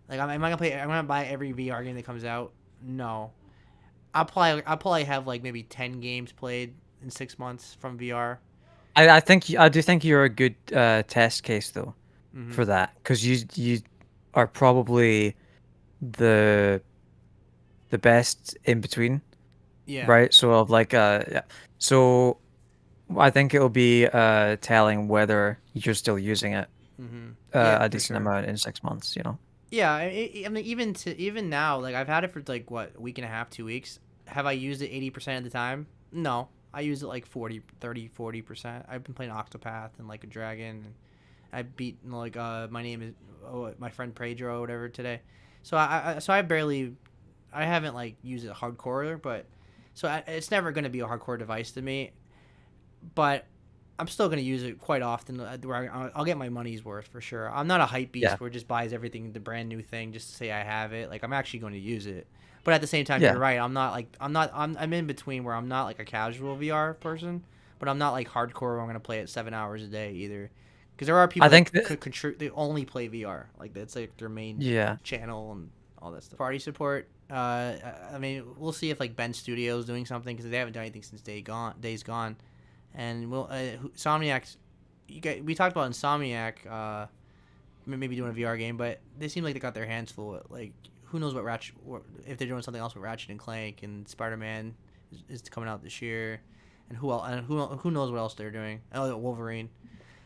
Like, am I gonna play? I'm gonna buy every VR game that comes out. No, I'll probably have like maybe 10 games played in 6 months from VR. I do think you're a good test case though Mm-hmm. for that because you are probably the best in between, Yeah. right? So of like yeah. So I think it'll be telling whether you're still using it Mm-hmm. Yeah, a for decent sure. amount in 6 months, you know. Yeah, I mean, even now, like I've had it for like what a week and a half, 2 weeks. Have I used it 80% of the time? No, I use it like 40%. I've been playing Octopath and like a dragon. And I beat like my name is my friend Pedro or whatever today. So I haven't like used it hardcore, but it's never gonna be a hardcore device to me. But I'm still gonna use it quite often. Where I'll get my money's worth for sure. I'm not a hype Yeah. beast where it just buys everything, the brand new thing, just to say I have it. Like I'm actually going to use it. But at the same time, Yeah. you're right. I'm in between where I'm not like a casual VR person, but I'm not like hardcore where I'm gonna play it 7 hours a day either. Because there are people I that think that they only play VR. Like that's like their main yeah. channel and all that stuff. Party support. I mean, we'll see if like Ben Studio's doing something because they haven't done anything since Days Gone. And we'll Insomniac's. We talked about Insomniac, maybe doing a VR game, but they seem like they got their hands full. Like who knows what if they're doing something else with Ratchet and Clank and Spider-Man is coming out this year, and who knows what else they're doing? Oh, Wolverine.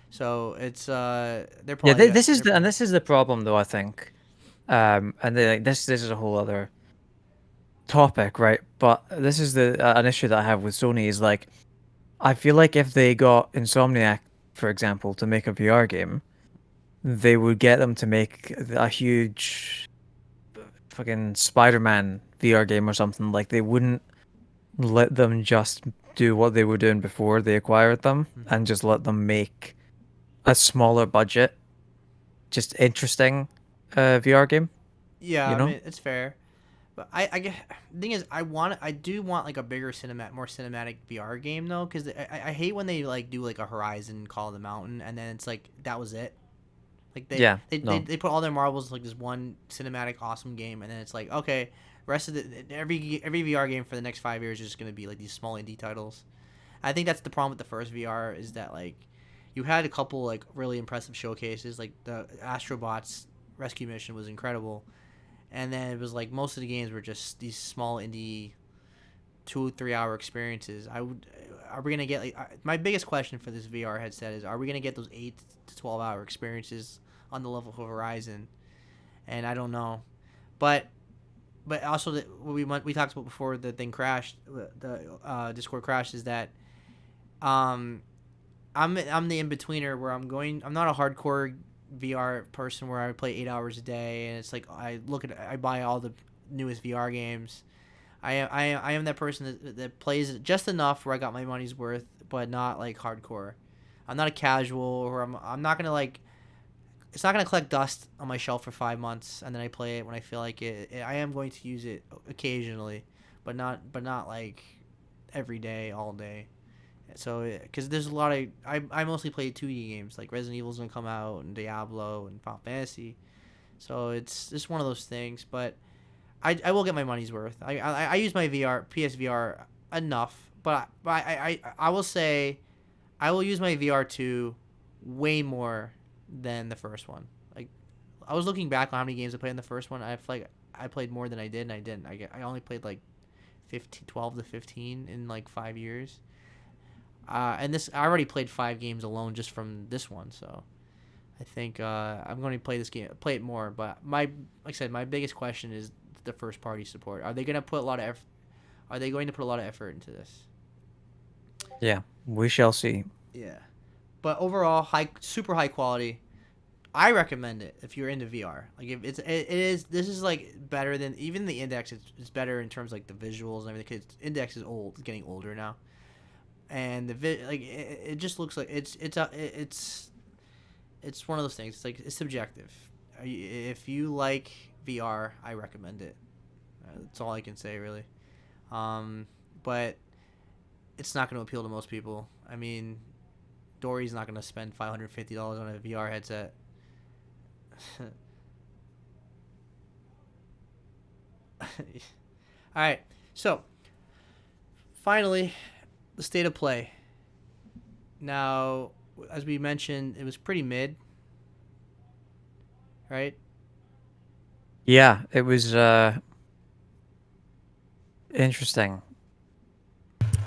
So it's they're Yeah, probably this is the problem though, I think. And they, like this is a whole other topic, right? But this is the an issue that I have with Sony is like I feel like if they got Insomniac, for example, to make a VR game, they would get them to make a huge fucking Spider-Man VR game or something. Like they wouldn't let them just do what they were doing before they acquired them and just let them make a smaller budget, just interesting VR game, Yeah, you I know? mean it's fair. But I get the thing is I do want like a bigger more cinematic VR game though, because I hate when they like do like a Horizon Call of the Mountain and then it's like that was it. Like Yeah, no. they put all their marbles like this one cinematic awesome game and then it's like okay, rest of the every VR game for the next 5 years is just gonna be like these small indie titles. I think that's the problem with the first VR is that like you had a couple like really impressive showcases like the Astrobots rescue mission was incredible. And then it was like most of the games were just these small indie 2 3 hour experiences. Are we gonna get like my biggest question for this VR headset is are we gonna get those 8 to 12 hour experiences on the level of Horizon? And I don't know, but also we talked about before the thing crashed, the Discord crashed is that I'm the in betweener where I'm not a hardcore VR person where I play 8 hours a day, and it's like I buy all the newest VR games. I am that person that plays it just enough where I got my money's worth, but not like hardcore. I'm not a casual, or I'm not gonna like. It's not gonna collect dust on my shelf for 5 months and then I play it when I feel like it. I am going to use it occasionally, but not like every day, all day. So, because there's a lot of I mostly play 2D games like Resident Evil's gonna come out and Diablo and Final Fantasy, so it's just one of those things. But I will get my money's worth. I use my PSVR enough, but I will say I will use my VR2 way more than the first one. Like, I was looking back on how many games I played in the first one. I feel like I played more than I did, and I didn't. I only played like 12 to 15 in like 5 years. And this I already played 5 games alone just from this one, so I think I'm going to play it more. But like I said, my biggest question is the first party support. Are they going to put a lot of effort into this? Yeah, we shall see. Yeah, but overall, super high quality. I recommend it if you're into VR. Like, if it is this is like better than even the Index. It's better in terms of like the visuals and everything. 'Cause Index is getting older now, and it just looks like it's one of those things. It's like it's subjective. If you like VR, I recommend it. That's all I can say, really. But it's not going to appeal to most people. I mean, Dory's not going to spend $550 on a VR headset. All right, so finally, the state of play. Now, as we mentioned, it was pretty mid, right? Yeah, it was interesting.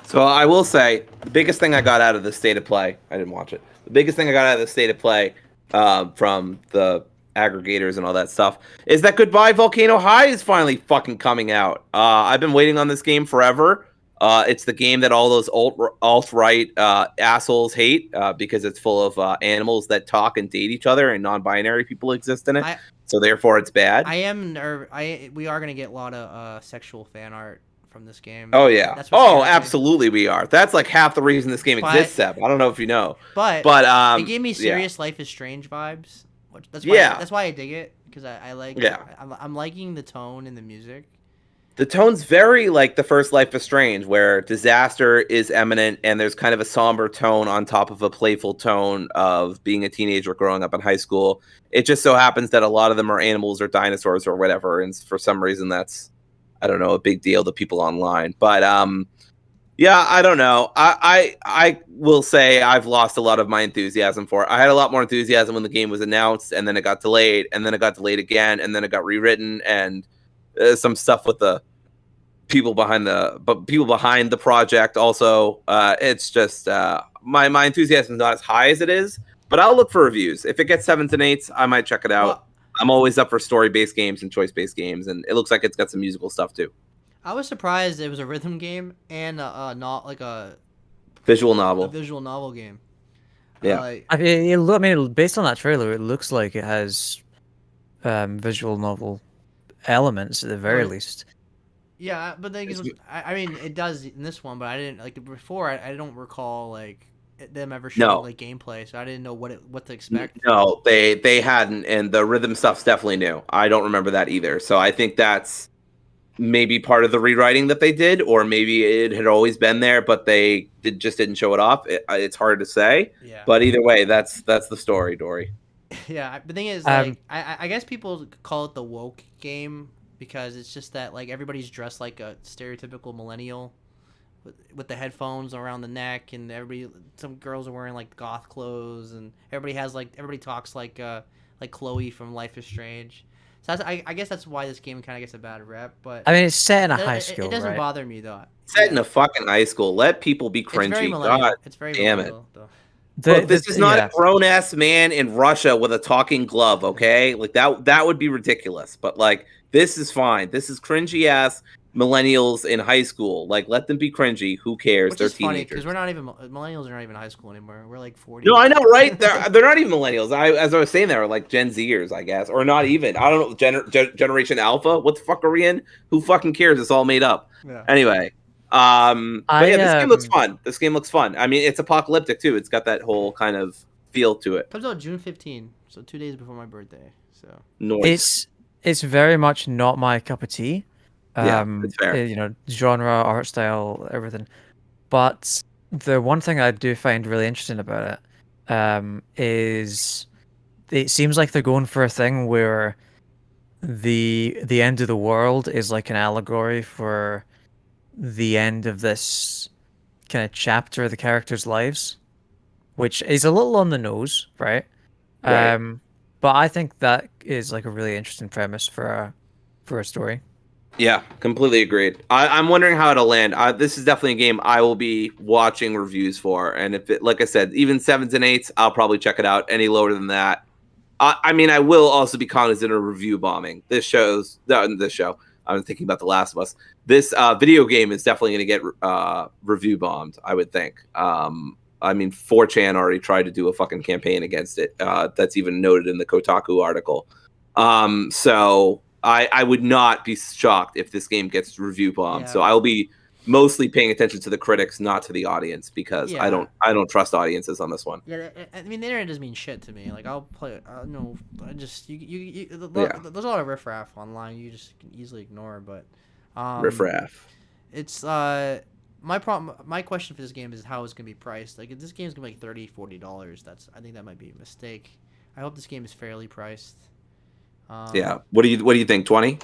So I will say the biggest thing I got out of the state of play, I didn't watch it. The biggest thing I got out of the state of play from the aggregators and all that stuff is that Goodbye Volcano High is finally fucking coming out. I've been waiting on this game forever. It's the game that all those alt-right assholes hate because it's full of animals that talk and date each other, and non-binary people exist in it. So therefore it's bad. We are going to get a lot of sexual fan art from this game. Oh yeah. Absolutely we are. That's like half the reason this game exists, Seb. I don't know if you know. But it gave me serious Life is Strange vibes. That's why I dig it, because I like I'm liking the tone and the music. The tone's very like the first Life is Strange, where disaster is imminent and there's kind of a somber tone on top of a playful tone of being a teenager growing up in high school. It just so happens that a lot of them are animals or dinosaurs or whatever, and for some reason that's, I don't know, a big deal to people online. But yeah, I don't know. I will say I've lost a lot of my enthusiasm for it. I had a lot more enthusiasm when the game was announced, and then it got delayed, and then it got delayed again, and then it got rewritten, and some stuff with the people behind the project. Also, it's just my enthusiasm is not as high as it is. But I'll look for reviews. If it gets 7s and 8s, I might check it out. Well, I'm always up for story-based games and choice-based games, and it looks like it's got some musical stuff too. I was surprised it was a rhythm game and not like a visual novel. A visual novel game. Yeah. I mean, based on that trailer, it looks like it has visual novel elements at the very least. Yeah, but the thing is, I mean, it does in this one, but I didn't like before. I don't recall like them ever showing like gameplay, so I didn't know what to expect. No, they hadn't, and the rhythm stuff's definitely new. I don't remember that either, so I think that's maybe part of the rewriting that they did, or maybe it had always been there, but they just didn't show it off. It's hard to say. Yeah. But either way, that's the story, Dory. Yeah, the thing is, like, I guess people call it the woke game because it's just that like everybody's dressed like a stereotypical millennial with the headphones around the neck, and some girls are wearing like goth clothes, and everybody talks like Chloe from Life is Strange. So I guess that's why this game kind of gets a bad rep. But I mean, it's set in a high school. It doesn't right? bother me though. Set in a fucking high school. Let people be cringy. It's very damn it. Though. Look, this is not a grown-ass man in Russia with a talking glove, okay? Like that would be ridiculous. But like, this is fine. This is cringy-ass millennials in high school. Like, let them be cringy. Who cares? Which They're is funny teenagers. because we're not even millennials are not even in high school anymore. We're like 40. No, I know, right? They're not even millennials. As I was saying, they're like Gen Zers, I guess, or not even. I don't know. Generation Alpha. What the fuck are we in? Who fucking cares? It's all made up. Yeah. Anyway, but yeah, this game looks fun. This game looks fun. I mean, it's apocalyptic too. It's got that whole kind of feel to it. Comes out June 15, so 2 days before my birthday. So it's very much not my cup of tea. Yeah, it's fair. You know, genre, art style, everything. But the one thing I do find really interesting about it is it seems like they're going for a thing where the end of the world is like an allegory for the end of this kind of chapter of the characters' lives, which is a little on the nose, right? But I think that is like a really interesting premise for a story. Yeah, completely agreed. I'm wondering how it'll land. This is definitely a game I will be watching reviews for, and if it, like I said, even 7s and 8s, I'll probably check it out. Any lower than that, I mean, I will also be cognizant of review bombing. This show. I'm thinking about The Last of Us. This video game is definitely going to get review bombed, I would think. I mean, 4chan already tried to do a fucking campaign against it. That's even noted in the Kotaku article. So I would not be shocked if this game gets review bombed. Yeah. So I will be mostly paying attention to the critics, not to the audience, because I don't trust audiences on this one. Yeah, I mean, the internet doesn't mean shit to me. Like, I'll play it. No, I just there's a lot of riffraff online you just can easily ignore. But riffraff. It's my question for this game is how it's gonna be priced. Like, if this game's gonna be like $30-$40, I think that might be a mistake. I hope this game is fairly priced. Yeah. What do you think? 20?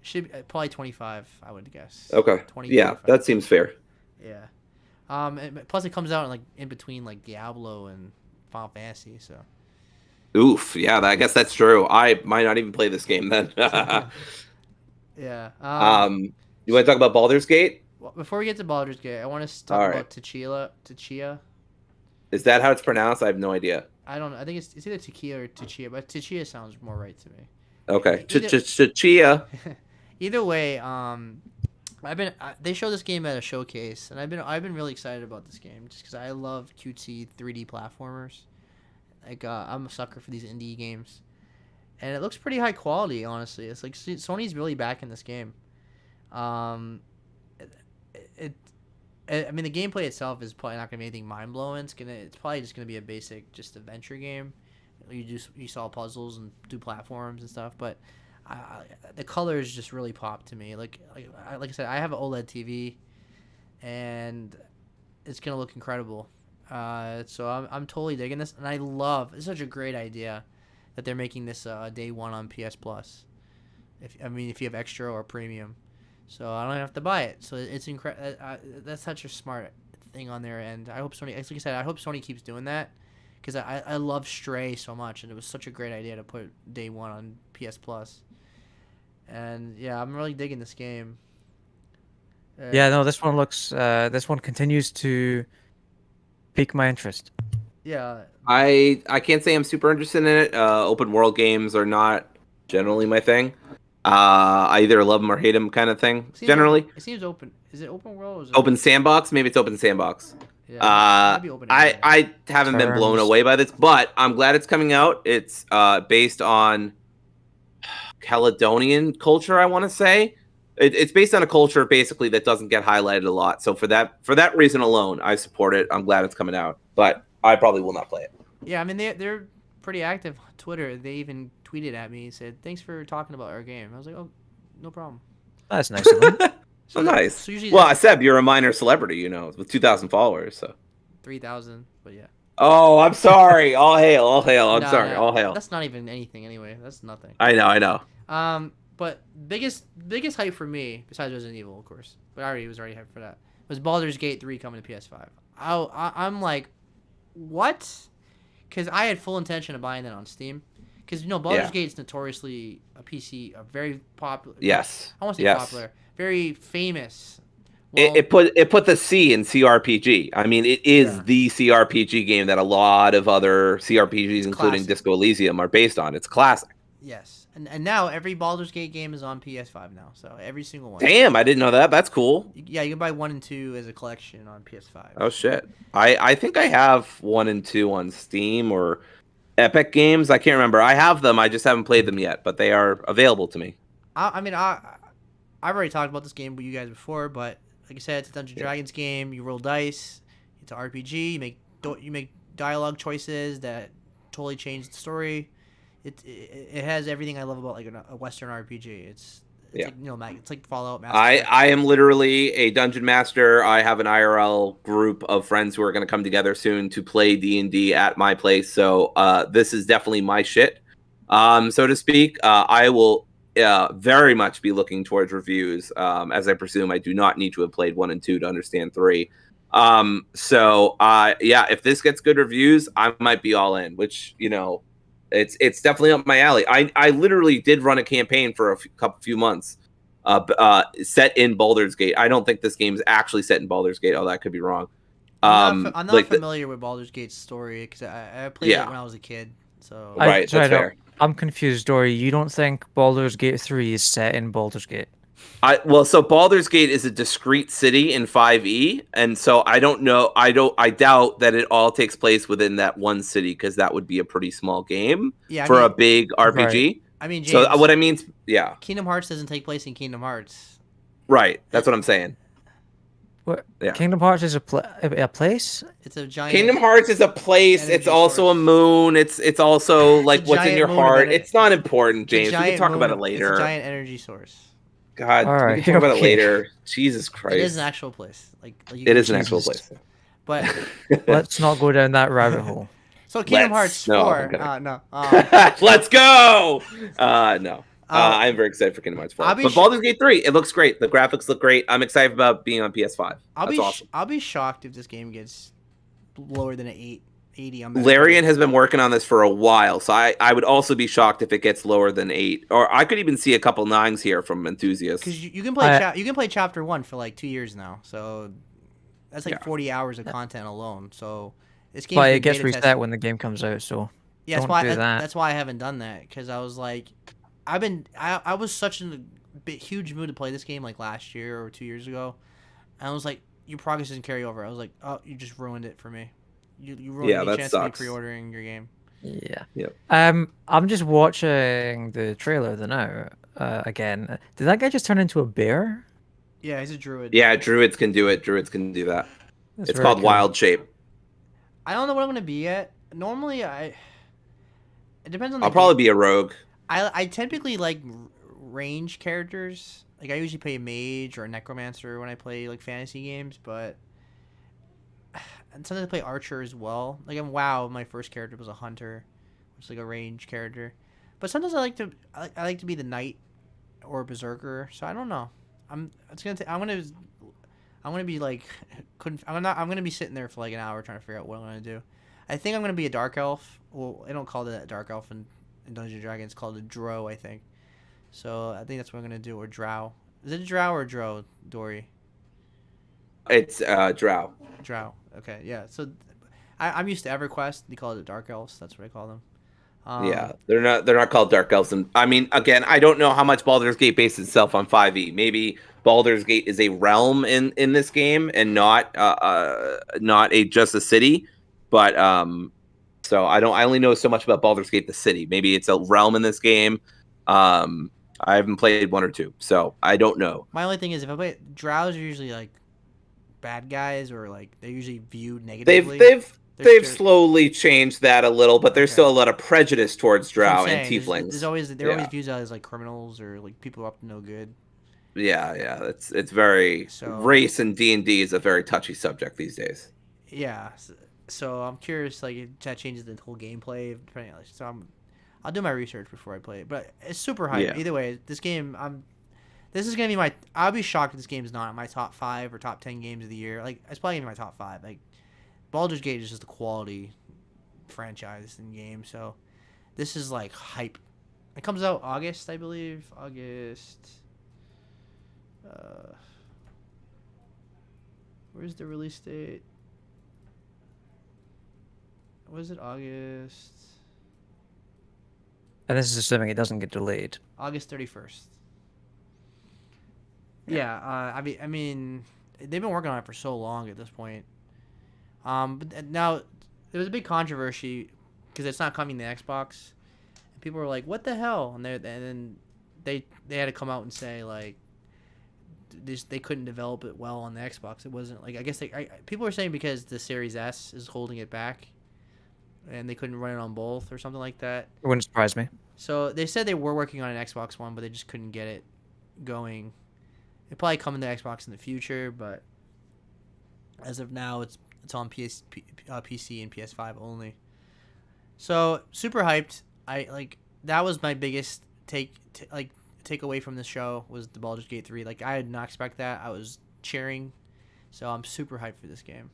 Should be, probably 25, I would guess. Okay. 20, yeah, that seems fair. Yeah. Plus it comes out in between like Diablo and Final Fantasy, so. Oof. Yeah, I guess that's true. I might not even play this game then. Yeah. You want to talk about Baldur's Gate? Well, before we get to Baldur's Gate, I want to talk about Tchia. Is that how it's pronounced? I have no idea. I don't know. I think it's either Tchia or Tchia, but Tchia sounds more right to me. Okay. Tchia. Either way, they showed this game at a showcase, and I've been really excited about this game just because I love cutesy 3D platformers. Like I'm a sucker for these indie games, and it looks pretty high quality. Honestly, it's like Sony's really back in this game. I mean, the gameplay itself is probably not gonna be anything mind blowing. It's probably just gonna be a basic just adventure game. You solve puzzles and do platforms and stuff, but the colors just really pop to me. Like I said, I have an OLED TV, and it's gonna look incredible. So I'm totally digging this, and it's such a great idea that they're making this day one on PS Plus. If you have extra or premium, so I don't have to buy it. So it's incredible. That's such a smart thing on their end. I hope Sony, like I said, I hope Sony keeps doing that. Because I love Stray so much, and it was such a great idea to put day one on PS Plus. And yeah, I'm really digging this game. Yeah, no, this one continues to pique my interest. Yeah. I can't say I'm super interested in it. Open world games are not generally my thing. I either love them or hate them, kind of thing. Generally, it seems open. Is it open world? Or is it open sandbox? Maybe it's open sandbox. Yeah, I haven't been blown away by this, but I'm glad it's coming out. It's based on Caledonian culture, I want to say. It's based on a culture basically that doesn't get highlighted a lot. So for that reason alone, I support it. I'm glad it's coming out, but I probably will not play it. Yeah, I mean they're pretty active on Twitter. They even tweeted at me and said, "Thanks for talking about our game." I was like, "Oh, no problem." That's nice of them. So nice. So well, Seb, you're a minor celebrity, with 2,000 followers. So 3,000, but yeah. Oh, I'm sorry. All hail. All hail. That's not even anything anyway. That's nothing. I know. But biggest hype for me, besides Resident Evil, of course, but I was already hyped for that, was Baldur's Gate 3 coming to PS5. I'm like, what? Because I had full intention of buying that on Steam. Because Baldur's Gate is notoriously a very popular. Yes. I want to say popular. Very famous. Well, it put the C in CRPG. I mean, it is the CRPG game that a lot of other CRPGs, including Disco Elysium, are based on. It's classic. Yes, And now every Baldur's Gate game is on PS5 now. So every single one. Damn, I didn't know that. That's cool. Yeah, you can buy 1 and 2 as a collection on PS5. Oh shit. I think I have 1 and 2 on Steam or Epic Games. I can't remember. I have them. I just haven't played them yet, but they are available to me. I mean, I've already talked about this game with you guys before, but like I said, it's a Dungeons and Dragons game. You roll dice. It's an RPG. You make dialogue choices that totally change the story. It has everything I love about like a Western RPG. It's like, it's like Fallout. Mass Effect. I am literally a dungeon master. I have an IRL group of friends who are going to come together soon to play D&D at my place. So this is definitely my shit, so to speak. I will very much be looking towards reviews, as I presume I do not need to have played 1 and 2 to understand 3. So if this gets good reviews, I might be all in, which, it's definitely up my alley. I literally did run a campaign for a few months, set in Baldur's Gate. I don't think this game is actually set in Baldur's Gate. Oh, that could be wrong. I'm not familiar with Baldur's Gate's story because I played it when I was a kid. So that's fair. I'm confused, Dory. You don't think Baldur's Gate 3 is set in Baldur's Gate? So Baldur's Gate is a discrete city in 5e, and so I don't know. I doubt that it all takes place within that one city, because that would be a pretty small game a big RPG. Right. I mean, James, so what I mean, Kingdom Hearts doesn't take place in Kingdom Hearts. Right. That's what I'm saying. What? Yeah. Kingdom Hearts is a place? It's a giant. Kingdom Hearts is a place. It's also a moon. It's also like what's in your heart. It's not important, James. We can talk about it later. It's a giant energy source. God, right, we can talk about it later. Jesus Christ. It is an actual place. It is an actual place. But let's not go down that rabbit hole. So Kingdom Hearts 4. No. Let's go. No. I'm very excited for Kingdom Hearts 4. But Baldur's Gate 3, it looks great. The graphics look great. I'm excited about being on PS5. That's awesome. I'll be shocked if this game gets lower than an 80 on Larian has been working on this for a while, so I would also be shocked if it gets lower than 8. Or I could even see a couple 9s here from enthusiasts. Because you can play you can play Chapter 1 for like 2 years now, so that's like 40 hours of content alone. So this game. But it gets reset when the game comes out, so yeah, that's why I haven't done that, because I was like, I was such in a huge mood to play this game like last year or 2 years ago, and I was like, your progress doesn't carry over. I was like, oh, you just ruined it for me. You ruined any chance of me pre-ordering your game. Yeah. Yep. I'm just watching the trailer now. Again, did that guy just turn into a bear? Yeah, he's a druid. Yeah, druids can do it. Druids can do that. It's called Wild Shape. I don't know what I'm gonna be yet. Normally, it depends on. I'll probably be a rogue. I typically like range characters. Like I usually play a mage or a necromancer when I play like fantasy games, but. And sometimes I play archer as well. Like in WoW, my first character was a hunter, which is like a range character. But sometimes I like to be the knight or a berserker. So I don't know. I'm gonna be like I'm gonna be sitting there for like an hour trying to figure out what I'm gonna do. I think I'm gonna be a dark elf. Well, I don't call it a dark elf in Dungeons and Dragons. It's called a drow, I think. So I think that's what I'm gonna do. Or drow. Is it a drow or a drow, Dory? It's drow. Drow. Okay, yeah. So I'm used to EverQuest. They call it dark elves. That's what I call them. Yeah, they're not called dark elves. And I mean, again, I don't know how much Baldur's Gate bases itself on 5e. Maybe Baldur's Gate is a realm in this game and not just a city. But so I only know so much about Baldur's Gate the city. Maybe it's a realm in this game. I haven't played 1 or 2, so I don't know. My only thing is, if I play drows, are usually like bad guys, or like they're usually viewed negatively. They've slowly changed that a little, but there's still a lot of prejudice towards drow and tieflings. They're always viewed as like criminals or like people up to no good. Yeah, it's very race and D&D is a very touchy subject these days. Yeah, so I'm curious, like, if that changes the whole gameplay. Depending on, so I'll do my research before I play it, but it's super hype. Yeah. Either way, this game, this is gonna be I'll be shocked if this game is not my top 5 or top 10 games of the year. Like, it's probably gonna be my top 5. Like, Baldur's Gate is just a quality franchise in game, so this is like hype. It comes out August, I believe. August. Where's the release date? Was it August? And this is assuming it doesn't get delayed. August 31st. Yeah, I mean, they've been working on it for so long at this point. But now there was a big controversy because it's not coming to Xbox. And people were like, "What the hell?" And then they had to come out and say like, they couldn't develop it well on the Xbox. It wasn't like, I guess people were saying because the Series S is holding it back, and they couldn't run it on both or something like that. It wouldn't surprise me. So they said they were working on an Xbox One, but they just couldn't get it going. It'll probably come into Xbox in the future, but as of now, it's on PC and PS5 only. So super hyped. That was my biggest takeaway from the show was the Baldur's Gate 3. Like, I did not expect that. I was cheering, so I'm super hyped for this game.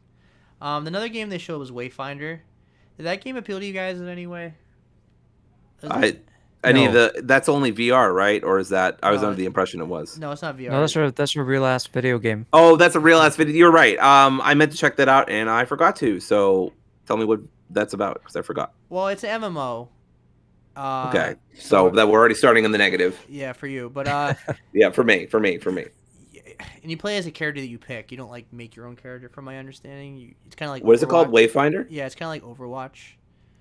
Another game they showed was Wayfinder. Did that game appeal to you guys in any way? That's only VR, right? Or is that? I was under the impression it was. No, it's not VR. No, that's a real ass video game. Oh, that's a real ass video. You're right. I meant to check that out and I forgot to. So tell me what that's about because I forgot. Well, it's an MMO. Okay, so that we're already starting in the negative. Yeah, for you, but yeah, for me. And you play as a character that you pick. You don't like make your own character, from my understanding. It's kind of like what is it called? Wayfinder. Yeah, it's kind of like Overwatch.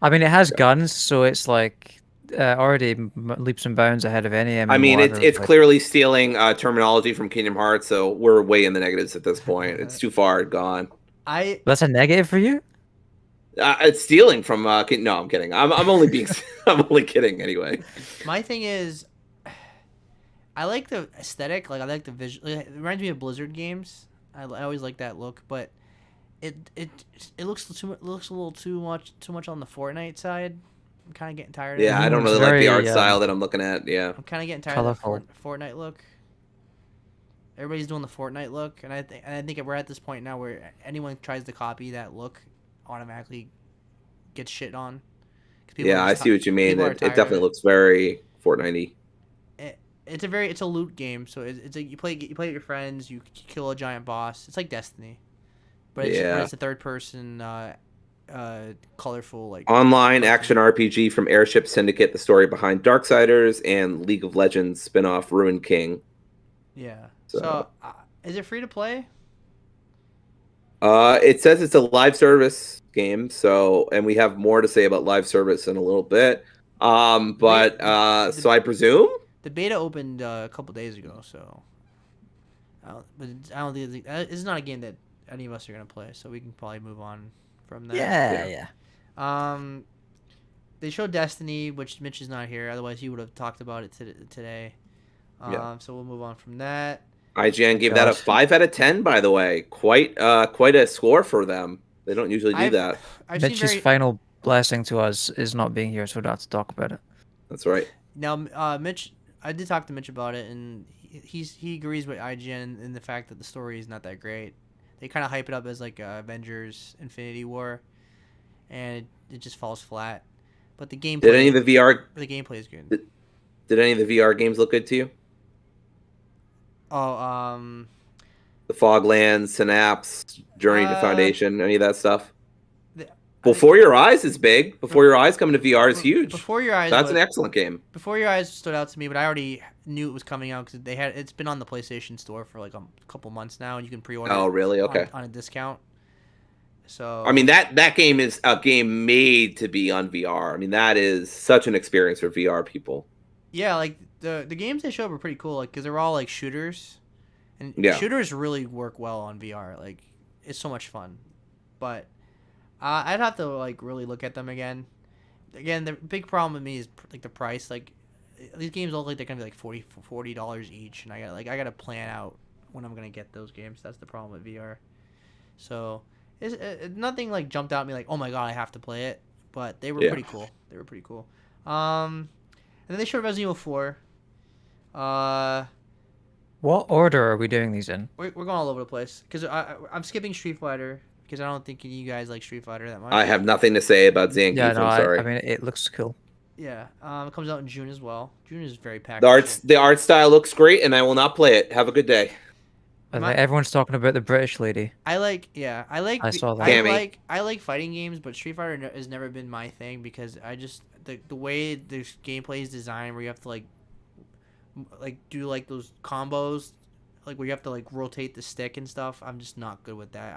I mean, it has guns, so it's like already leaps and bounds ahead of any MMO. I mean, it's clearly stealing terminology from Kingdom Hearts, so we're way in the negatives at this point. It's too far gone. That's a negative for you? It's stealing from. No, I'm kidding. I'm only being. I'm only kidding. Anyway, my thing is, I like the aesthetic. Like, I like the visual. It reminds me of Blizzard games. I always like that look, but it looks a little too much on the Fortnite side. I'm kind of getting tired of it. Yeah, I don't really like the art style that I'm looking at. Yeah, I'm kind of getting tired of the Fortnite look. Everybody's doing the Fortnite look, and I think we're at this point now where anyone tries to copy that look automatically gets shit on. Yeah, I see what you mean. It definitely looks very Fortnite-y. It's a loot game, so it's like you play with your friends, you kill a giant boss. It's like Destiny, but it's a third person, colorful like online action RPG from Airship Syndicate. The story behind Darksiders and League of Legends spin-off Ruined King. Yeah. So is it free to play? It says it's a live service game, and we have more to say about live service in a little bit. So I presume the beta opened a couple days ago, so I don't think it's not a game that any of us are gonna play, so we can probably move on from that. Yeah. They showed Destiny, which Mitch is not here. Otherwise, he would have talked about it today. So we'll move on from that. IGN gave that a 5 out of 10. By the way, quite a score for them. They don't usually do that. Mitch's final blessing to us is not being here, so we don't have to talk about it. That's right. Now, Mitch, I did talk to Mitch about it, and he agrees with IGN in the fact that the story is not that great. They kind of hype it up as like Avengers: Infinity War, and it just falls flat. But the gameplay. Did any of the gameplay is good. Did any of the VR games look good to you? Oh, the Foglands, Synapse, Journey to Foundation, any of that stuff? Before Your Eyes is big. Before Your Eyes coming to VR is huge. Before Your Eyes, that's an excellent game. Before Your Eyes stood out to me, but I already knew it was coming out because it's been on the PlayStation Store for like a couple months now, and you can pre-order. Oh, really? Okay. On a discount. So I mean that game is a game made to be on VR. I mean that is such an experience for VR people. Yeah, like the games they showed were pretty cool, like because they're all like shooters, and shooters really work well on VR. Like it's so much fun, but I'd have to like really look at them again. Again, the big problem with me is like the price. Like these games look like they're gonna be like $40 each, and I gotta plan out when I'm gonna get those games. That's the problem with VR. So nothing like jumped out at me like, oh my god, I have to play it. But they were pretty cool. And then they showed Resident Evil 4. What order are we doing these in? We're going all over the place because I'm skipping Street Fighter because I don't think you guys like Street Fighter that much. I have nothing to say about Zangief. Yeah, no, I'm sorry. I mean, it looks cool. Yeah, it comes out in June as well. June is very packed. The art style looks great, and I will not play it. Have a good day. Everyone's talking about the British lady. I saw that. I like fighting games, but Street Fighter has never been my thing because the way this gameplay is designed, where you have to do like those combos, like where you have to like rotate the stick and stuff. I'm just not good with that.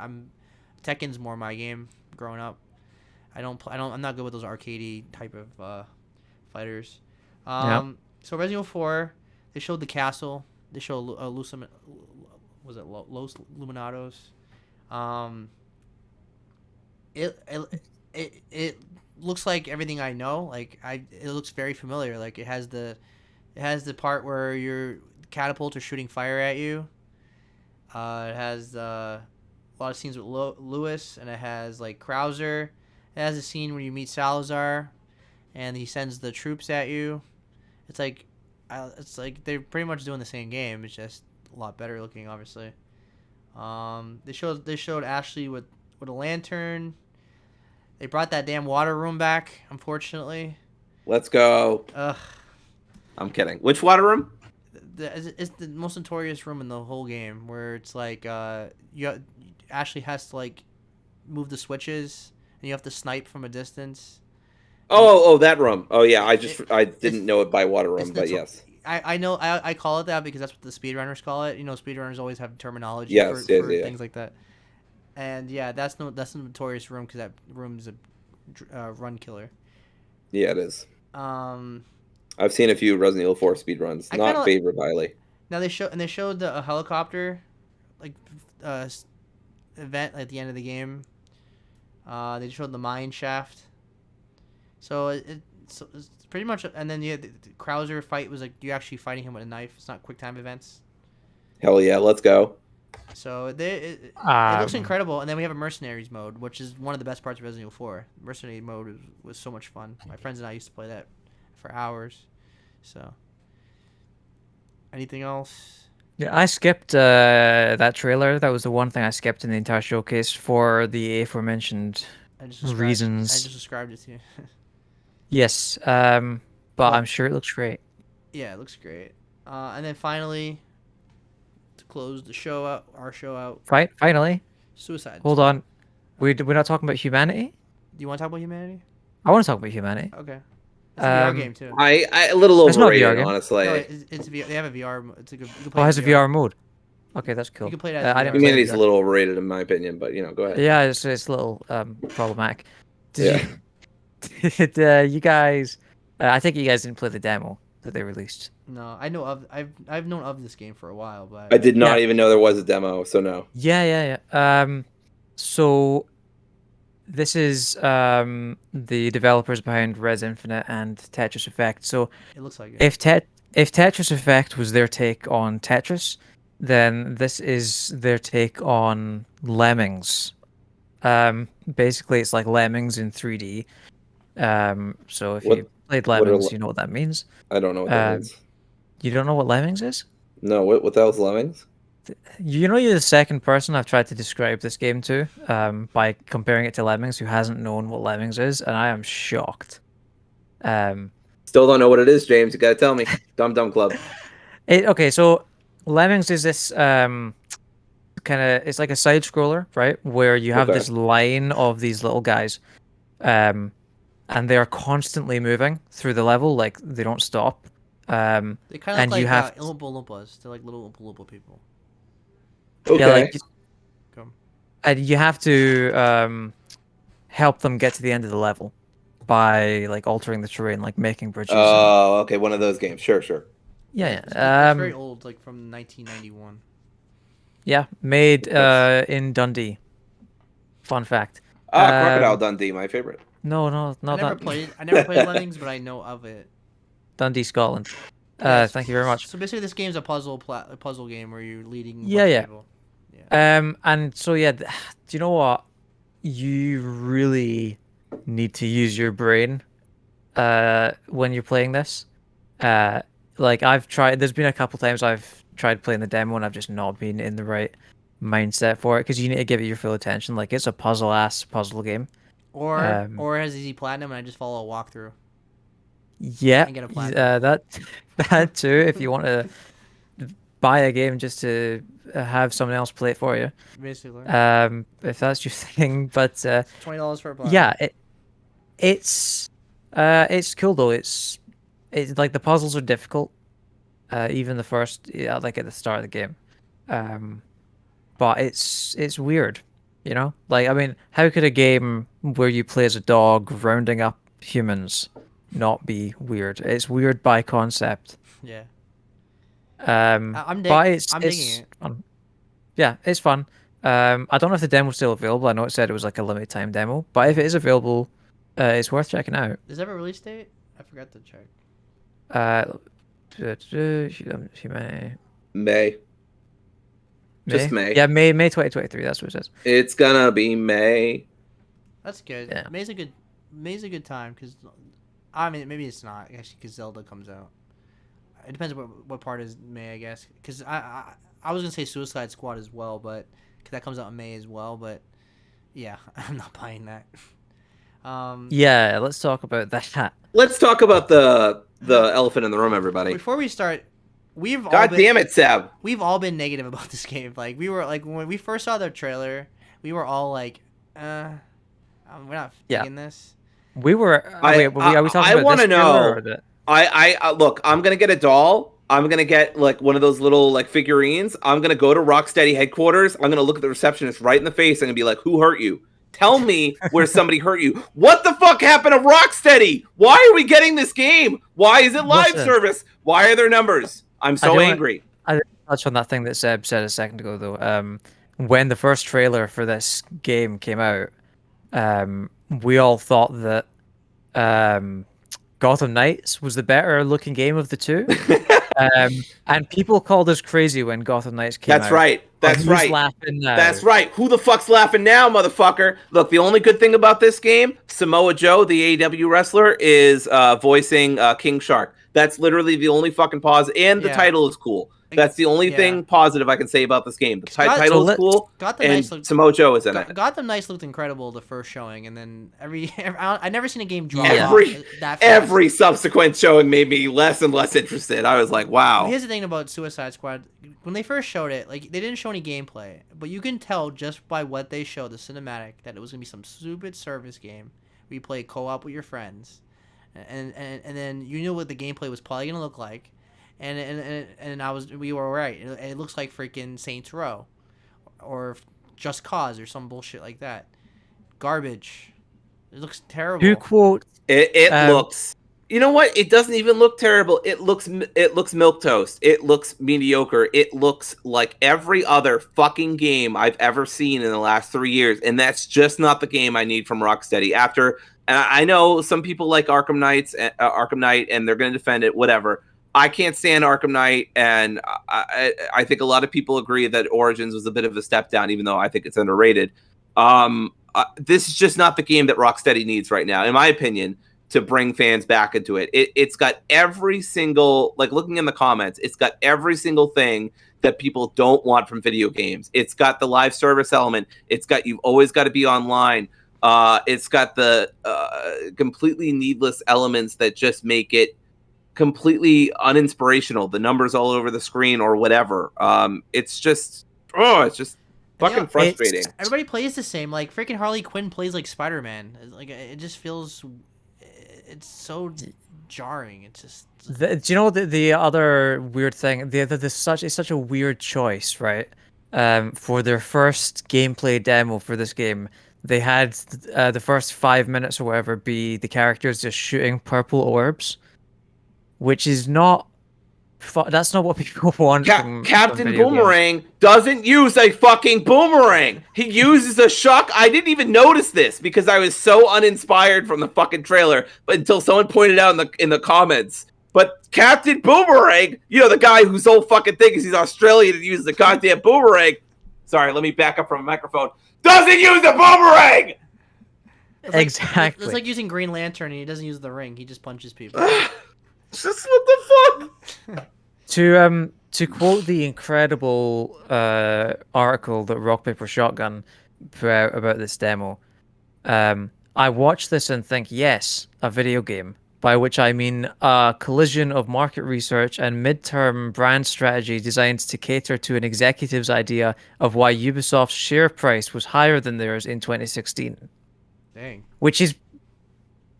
Tekken's more my game growing up. I'm not good with those arcadey type of fighters. So Resident Evil 4, they showed the castle. They showed Los Luminados. It looks like everything I know. Like it looks very familiar. Like it has the part where your catapults are shooting fire at you. It has a lot of scenes with Lewis, and it has like Krauser. It has a scene where you meet Salazar, and he sends the troops at you. It's like they're pretty much doing the same game. It's just a lot better looking, obviously. They showed Ashley with a lantern. They brought that damn water room back, unfortunately. Let's go. I'm kidding. Which water room? It's the most notorious room in the whole game, where it's like Ashley has to like move the switches, and you have to snipe from a distance. Oh, that room. Oh yeah, I didn't know it by water room, but yes. I know I call it that because that's what the speedrunners call it. You know, speedrunners always have terminology for things like that. And yeah, that's the notorious room, because that room is a run killer. Yeah, it is. I've seen a few Resident Evil 4 speedruns. Not favored highly. Now they showed the helicopter like event at the end of the game. They showed the mine shaft. So it's pretty much, and then the Krauser fight was like you're actually fighting him with a knife. It's not QuickTime events. Hell yeah, let's go. So it looks incredible, and then we have a mercenaries mode, which is one of the best parts of Resident Evil 4. Mercenary mode was so much fun. My friends and I used to play that for hours. So, anything else? Yeah, I skipped that trailer. That was the one thing I skipped in the entire showcase for the aforementioned reasons. I just described it to you. Yes, but I'm sure it looks great. Yeah, it looks great. And then finally, to close the show out, Finally. Suicide. Hold on, we're not talking about humanity. Do you want to talk about humanity? I want to talk about humanity. Okay. It's a VR game too. I a little overrated, honestly. No, it's VR. They have a VR. It's a good. It has a VR mode. Okay, that's cool. You can play it as Humanity's a little overrated in my opinion, but go ahead. Yeah, it's a little problematic. Did you guys? I think you guys didn't play the demo that they released. No, I know of. I've known of this game for a while, but I did not even know there was a demo, so no. Yeah. So this is the developers behind Res Infinite and Tetris Effect. So it looks like it. If Tetris Effect was their take on Tetris, then this is their take on Lemmings. Basically, it's like Lemmings in 3D. So if you played Lemmings, you know what that means. I don't know what that means. You don't know what Lemmings is? No, what the hell's Lemmings? You're the second person I've tried to describe this game to by comparing it to Lemmings who hasn't known what Lemmings is, and I am shocked. Still don't know what it is, James. You gotta tell me. Dumb Club. Okay, so Lemmings is this it's like a side scroller, right? Where you have this line of these little guys, and they are constantly moving through the level, like they don't stop. They kind of look like Oompa Loompas. They're like little Oompa Loompa people. Okay. Yeah, and you have to help them get to the end of the level by like altering the terrain, like making bridges. Oh, okay, one of those games. Sure. Yeah. It's very old, like from 1991. Yeah, made in Dundee. Fun fact. Crocodile Dundee, my favorite. No, not I never played Lemmings, but I know of it. Dundee, Scotland. Yes. Thank you very much. So basically, this game's a puzzle game where you're leading. Yeah. People. And so do you know what? You really need to use your brain when you're playing this. Like I've tried. There's been a couple times I've tried playing the demo and I've just not been in the right mindset for it, because you need to give it your full attention. Like it's a puzzle game. Or it has easy platinum and I just follow a walkthrough. Yeah, and get a platinum. that too. If you want to buy a game just to have someone else play it for you, basically. If that's your thing, but $20 for a platinum. Yeah, it's It's cool though. It's like the puzzles are difficult. Even the first, like at the start of the game. But it's weird, you know? Like, I mean, how could a game where you play as a dog rounding up humans not be weird? It's weird by concept. Yeah. But I'm digging it. Yeah, it's fun. I don't know if the demo's still available. I know it said it was like a limited time demo, but if it is available, it's worth checking out. Does that have a release date? I forgot to check. May. Just May. Yeah, May 2023. That's what it says. It's gonna be May. That's good. Yeah. May's a good time because, I mean, maybe it's not actually because Zelda comes out. It depends what part is May, I guess. Because I was gonna say Suicide Squad as well, but because that comes out in May as well. But yeah, I'm not buying that. Yeah, let's talk about that. Let's talk about the elephant in the room, everybody. Before we start, damn it, Seb. We've all been negative about this game. Like we were like when we first saw the trailer, we were all like, we're not digging this. We were. Are we talking I about want to this know. trailer? I look. I'm gonna get a doll. I'm gonna get like one of those little like figurines. I'm gonna go to Rocksteady headquarters. I'm gonna look at the receptionist right in the face and be like, "Who hurt you? Tell me where somebody hurt you. What the fuck happened to Rocksteady? Why are we getting this game? Why is it live service? Why are there numbers? I'm so angry." I touch on that thing that Seb said a second ago, though. When the first trailer for this game came out, we all thought that Gotham Knights was the better looking game of the two. And people called us crazy when Gotham Knights came out. That's right. That's right. Laughing now? That's right. Who the fuck's laughing now, motherfucker? Look, the only good thing about this game, Samoa Joe, the AEW wrestler, is voicing King Shark. That's literally the only fucking pause, and the title is cool. That's the only thing positive I can say about this game. The title is cool, and Samoa Joe is in it. Gotham Knights looked incredible the first showing, and then I never seen a game drop that fast. Every subsequent showing made me less and less interested. I was like, wow. Here's the thing about Suicide Squad. When they first showed it, like they didn't show any gameplay, but you can tell just by what they showed, the cinematic, that it was gonna be some stupid service game where you play co-op with your friends, and then you knew what the gameplay was probably gonna look like. And we were right. It looks like freaking Saints Row, or Just Cause, or some bullshit like that. Garbage. It looks terrible. To quote, it looks. You know what? It doesn't even look terrible. It looks milquetoast. It looks mediocre. It looks like every other fucking game I've ever seen in the last 3 years, and that's just not the game I need from Rocksteady. And I know some people like Arkham Knight, and they're going to defend it. Whatever. I can't stand Arkham Knight, and I think a lot of people agree that Origins was a bit of a step down, even though I think it's underrated. This is just not the game that Rocksteady needs right now, in my opinion, to bring fans back into it. It's got every single, like looking in the comments, it's got every single thing that people don't want from video games. It's got the live service element. It's got, you've always got to be online. It's got the completely needless elements that just make it completely uninspirational. The numbers all over the screen or whatever. It's just fucking frustrating. Everybody plays the same. Like freaking Harley Quinn plays like Spider-Man. Like it just feels, it's so jarring. It's just. Do you know the other weird thing? It's such a weird choice, right? For their first gameplay demo for this game, they had the first 5 minutes or whatever be the characters just shooting purple orbs, which is not. That's not what people want. Captain Boomerang doesn't use a fucking boomerang. He uses a shock. I didn't even notice this because I was so uninspired from the fucking trailer, but until someone pointed out in the comments. But Captain Boomerang, you know, the guy whose whole fucking thing is he's Australian and uses a goddamn boomerang. Sorry, let me back up from a microphone. Doesn't use a boomerang. Exactly. It's like using Green Lantern and he doesn't use the ring. He just punches people. Just what the fuck? To quote the incredible article that Rock Paper Shotgun put out about this demo, I watched this and think, yes, a video game, by which I mean a collision of market research and midterm brand strategy designed to cater to an executive's idea of why Ubisoft's share price was higher than theirs in 2016. Dang. Which is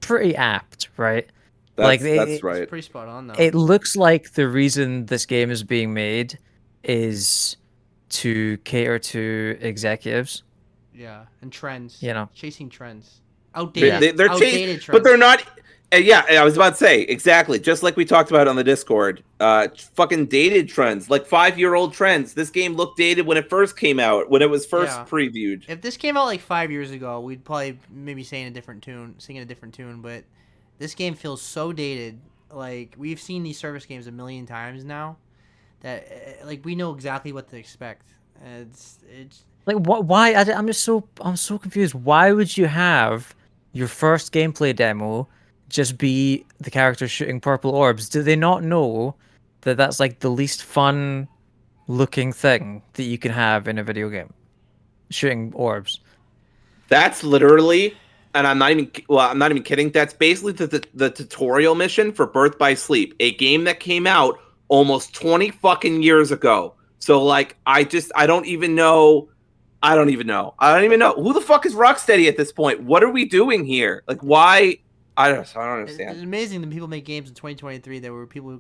pretty apt, right? That's It's right. pretty spot on though. It looks like the reason this game is being made is to cater to executives. Yeah, and trends. You know. Chasing trends. They're Outdated trends. but they're not. Yeah, I was about to say exactly. Just like we talked about on the Discord, fucking dated trends, like 5-year-old trends. This game looked dated when it first came out, when it was first previewed. If this came out like 5 years ago, we'd probably maybe singing a different tune. But this game feels so dated. Like we've seen these service games a million times now, that like we know exactly what to expect. It's like why? I'm so confused. Why would you have your first gameplay demo just be the character shooting purple orbs? Do they not know that that's like the least fun looking thing that you can have in a video game? Shooting orbs. That's literally, and I'm not even kidding. That's basically the tutorial mission for Birth by Sleep, a game that came out almost 20 fucking years ago. So like, I don't even know. I don't even know who the fuck is Rocksteady at this point. What are we doing here? Like, why? I don't understand. It's amazing that people make games in 2023 that were people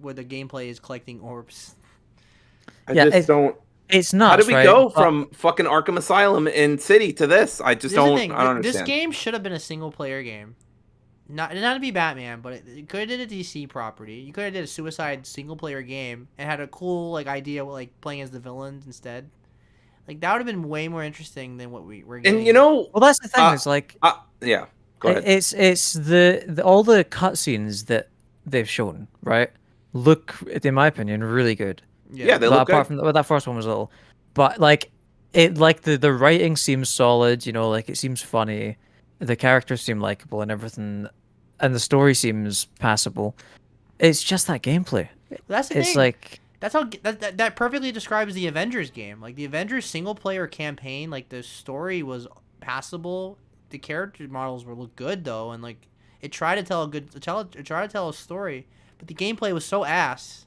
where the gameplay is collecting orbs. I just don't. It's not. How did we go from fucking Arkham Asylum in City to this? I just don't. I don't understand. This game should have been a single player game. Not to be Batman, but it could have did a DC property. You could have did a Suicide single player game and had a cool like idea of, like playing as the villains instead. Like that would have been way more interesting than what we're getting. And you know, well, that's the thing. Is like, yeah. Go ahead. It's the all the cutscenes that they've shown, right? Look, in my opinion, really good. Yeah, they look apart good. from that first one was a little, but like the writing seems solid. You know, like it seems funny. The characters seem likable and everything, and the story seems passable. It's just that gameplay. That's the thing. It's like that's how that perfectly describes the Avengers game. Like the Avengers single player campaign, like the story was passable. The character models look good though, and like it tried to tell a story, but the gameplay was so ass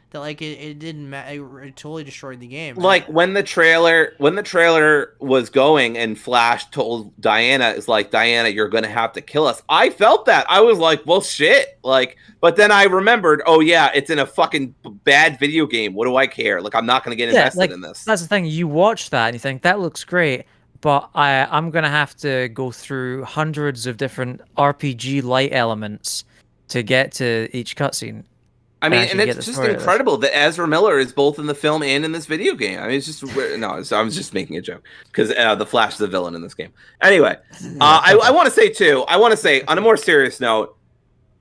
that like it didn't matter. It totally destroyed the game. Like when the trailer was going and Flash told Diana, "Is like Diana, you're gonna have to kill us." I felt that. I was like, "Well, shit!" Like, but then I remembered, oh yeah, it's in a fucking bad video game. What do I care? Like, I'm not gonna get invested in this. That's the thing. You watch that and you think that looks great. But I'm going to have to go through hundreds of different RPG light elements to get to each cutscene. I mean, and it's just incredible that Ezra Miller is both in the film and in this video game. I mean, it's just no. I was just making a joke because the Flash is the villain in this game. Anyway, I want to say too. I want to say on a more serious note,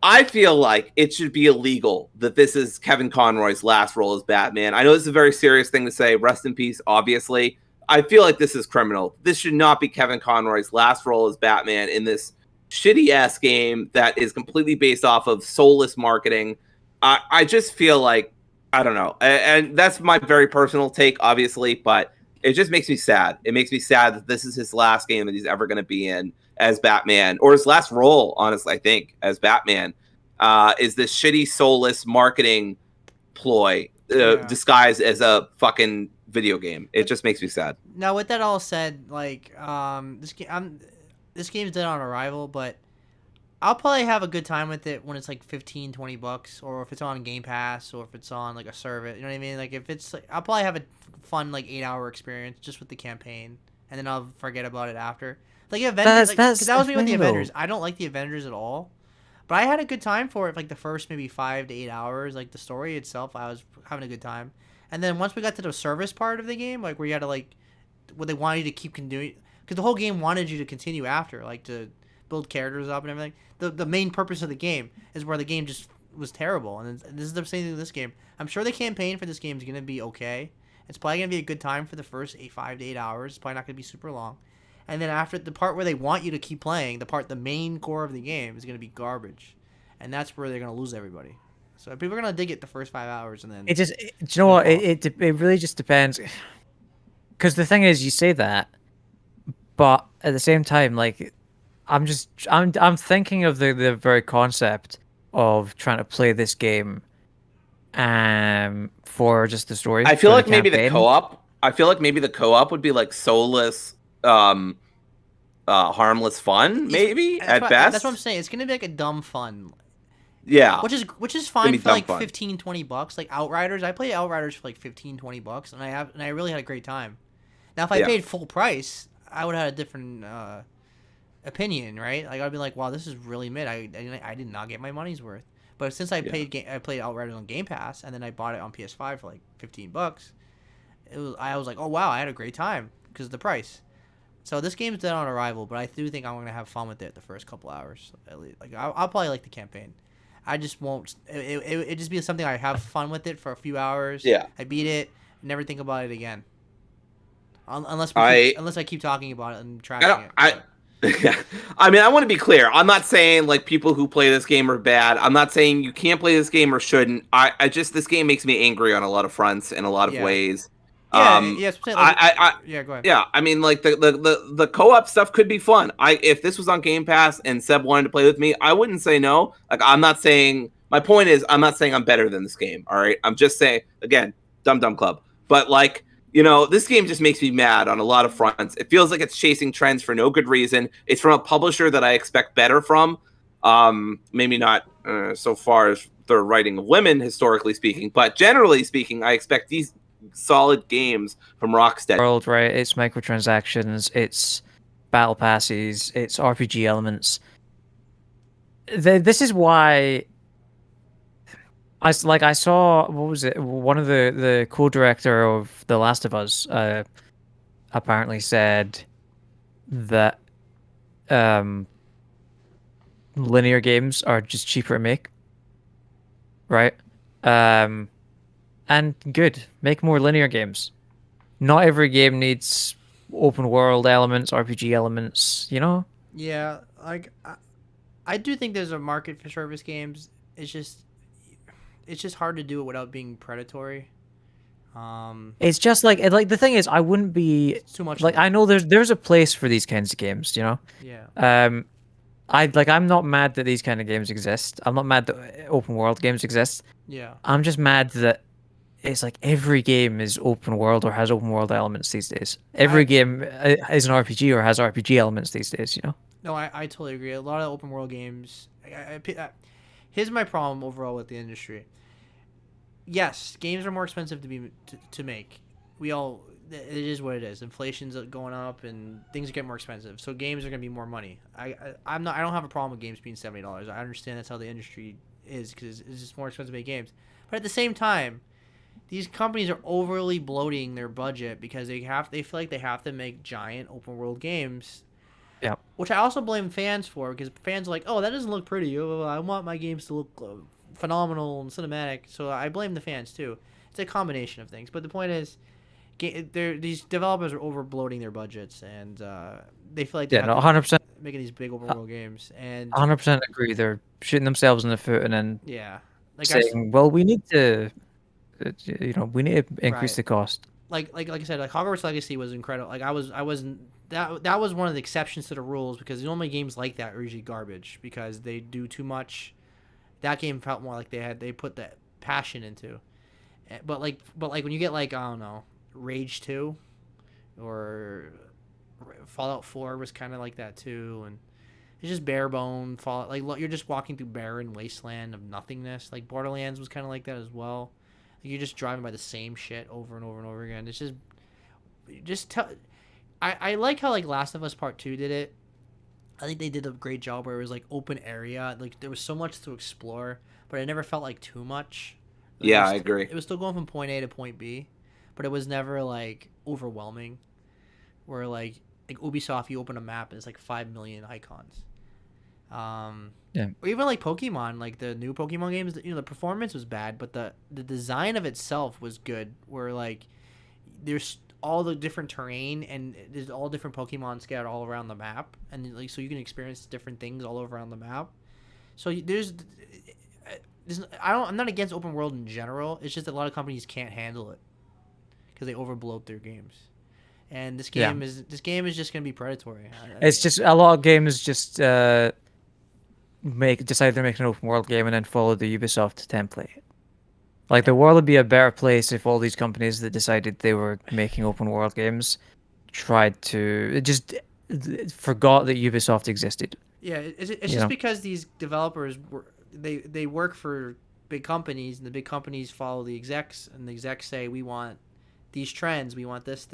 I feel like it should be illegal that this is Kevin Conroy's last role as Batman. I know this is a very serious thing to say. Rest in peace, obviously. I feel like this is criminal. This should not be Kevin Conroy's last role as Batman in this shitty-ass game that is completely based off of soulless marketing. I just feel like, I don't know. And that's my very personal take, obviously, but it just makes me sad. It makes me sad that this is his last game that he's ever going to be in as Batman, or his last role, honestly, I think, as Batman, is this shitty, soulless marketing ploy disguised as a fucking video game. It just makes me sad. Now, with that all said, like this game's dead on arrival, but I'll probably have a good time with it when it's like $15-$20, or if it's on Game Pass, or if it's on like a service. You know what I mean? Like if it's, like, I'll probably have a fun like 8-hour experience just with the campaign, and then I'll forget about it after. Like Avengers, because that was me with the Avengers. I don't like the Avengers at all, but I had a good time for it. Like the first maybe 5 to 8 hours, like the story itself, I was having a good time. And then once we got to the service part of the game, like where you had to like, where they wanted you to keep continuing, because the whole game wanted you to continue after, like to build characters up and everything. The main purpose of the game is where the game just was terrible, and this is the same thing with this game. I'm sure the campaign for this game is gonna be okay. It's probably gonna be a good time for the first 5 to 8 hours. It's probably not gonna be super long, and then after the part where they want you to keep playing, the main core of the game is gonna be garbage, and that's where they're gonna lose everybody. So people are gonna dig it the first 5 hours, and then do you know what? It really just depends. Because the thing is, you say that, but at the same time, like, I'm thinking of the very concept of trying to play this game, for just the story. I feel like maybe the co-op. I feel like maybe the co-op would be like soulless, harmless fun, maybe at best. That's what I'm saying. It's gonna be like a dumb fun. Yeah. Which is Gonna fine be for like dumb fun. 15, 20 bucks. Like Outriders, I played Outriders for like 15, 20 bucks, and I really had a great time. Now, if I Yeah. paid full price, I would have had a different opinion, right? Like I'd be like, wow, this is really mid. I did not get my money's worth. But since I played Outriders on Game Pass, and then I bought it on PS5 for like 15 bucks, I was like, oh wow, I had a great time because of the price. So this game's dead on arrival, but I do think I'm gonna have fun with it the first couple hours at least. Like I'll probably like the campaign. I just won't. It just be something I have fun with it for a few hours. Yeah. I beat it, and never think about it again. Unless I keep talking about it and trashing it. I mean, I want to be clear. I'm not saying like people who play this game are bad. I'm not saying you can't play this game or shouldn't. I just this game makes me angry on a lot of fronts in a lot of ways. Yeah, go ahead. Yeah, I mean, like the co-op stuff could be fun. If this was on Game Pass and Seb wanted to play with me, I wouldn't say no. Like, I'm not saying. My point is, I'm not saying I'm better than this game. All right, I'm just saying again, dumb club. But like, this game just makes me mad on a lot of fronts. It feels like it's chasing trends for no good reason. It's from a publisher that I expect better from. Maybe not so far as the writing of women, historically speaking, but generally speaking, I expect these solid games from Rocksteady. World, right? It's microtransactions, it's battle passes, it's RPG elements. This is why I saw, what was it? One of the co-director of The Last of Us apparently said that linear games are just cheaper to make, right? And good, make more linear games. Not every game needs open world elements, RPG elements, Yeah, like I do think there's a market for service games. It's just hard to do it without being predatory. It's just like the thing is, I wouldn't be too much. Like, I know there's a place for these kinds of games, Yeah. I'm not mad that these kind of games exist. I'm not mad that open world games exist. Yeah. I'm just mad that it's like every game is open world or has open world elements these days. Every game is an RPG or has RPG elements these days, No, I totally agree. A lot of open world games. Here's my problem overall with the industry. Yes, games are more expensive to make. It is what it is. Inflation's going up and things get more expensive. So games are gonna be more money. I don't have a problem with games being $70. I understand that's how the industry is because it's just more expensive to make games. But at the same time, these companies are overly bloating their budget because they feel like they have to make giant open world games. Yeah. Which I also blame fans for because fans are like, oh, that doesn't look pretty. I want my games to look phenomenal and cinematic. So I blame the fans too. It's a combination of things. But the point is, these developers are over bloating their budgets and they feel like they're 100% making these big open world games. And 100% agree. They're shooting themselves in the foot and then saying, well, we need to. We need to increase the cost. Like I said, like Hogwarts Legacy was incredible. Like that was one of the exceptions to the rules because normally games like that are usually garbage because they do too much. That game felt more like they put that passion into. But when you get like, I don't know, Rage 2 or Fallout 4 was kind of like that too, and it's just bare bone Fallout. Like you're just walking through barren wasteland of nothingness. Like Borderlands was kind of like that as well. You're just driving by the same shit over and over and over again. It's I like how like Last of Us Part 2 did it. I think they did a great job where it was like open area. Like there was so much to explore, but it never felt like too much. Yeah, I agree. It was still going from point A to point B, but it was never like overwhelming. Where like Ubisoft, you open a map and it's like 5 million icons. Or even like Pokemon, like the new Pokemon games, the performance was bad, but the design of itself was good. Where like there's all the different terrain and there's all different Pokemon scattered all around the map, and like so you can experience different things all over around the map. So I'm not against open world in general. It's just that a lot of companies can't handle it because they overbloat their games. And this game is just gonna be predatory. It's just a lot of games just decide they're making an open world game and then follow the Ubisoft template. Like the world would be a better place if all these companies that decided they were making open world games tried to just forgot that Ubisoft existed. Yeah, it's just because these developers they work for big companies, and the big companies follow the execs, and the execs say we want these trends, we want this.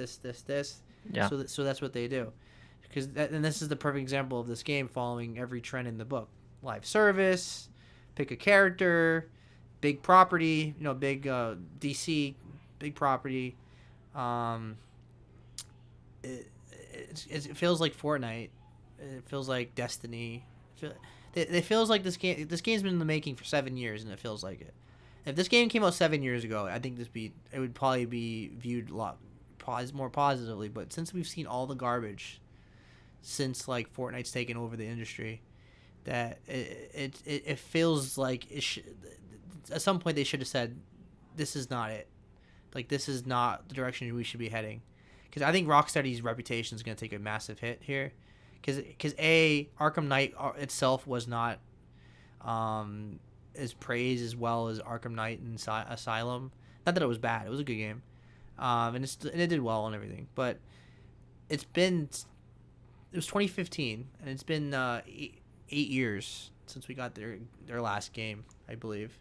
Yeah. So that's what they do. And this is the perfect example of this game following every trend in the book. Live service, pick a character, big property, big DC, big property. It feels like Fortnite. It feels like Destiny. It feels like this game's been in the making for 7 years, and it feels like it. If this game came out 7 years ago, I think it would probably be viewed a lot more positively. But since we've seen all the garbage since like Fortnite's taken over the industry, that it feels like at some point they should have said, this is not it. Like, this is not the direction we should be heading. Because I think Rocksteady's reputation is going to take a massive hit here. Because Arkham Knight itself was not as praised as well as Arkham Knight and Asylum. Not that it was bad. It was a good game. And it did well and everything. But it was 2015, and it's been 8 years since we got their last game, I believe.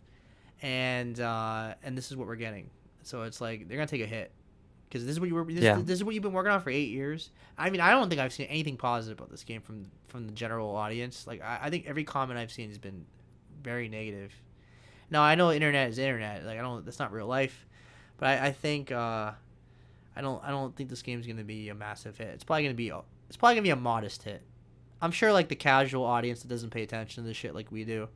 And this is what we're getting. So it's like they're gonna take a hit, because this is what this is what you've been working on for 8 years. I mean, I don't think I've seen anything positive about this game from the general audience. Like, I think every comment I've seen has been very negative. Now, I know internet is internet. Like, that's not real life, but I think I don't think this game's gonna be a massive hit. It's probably gonna be a modest hit. I'm sure like the casual audience that doesn't pay attention to this shit like we do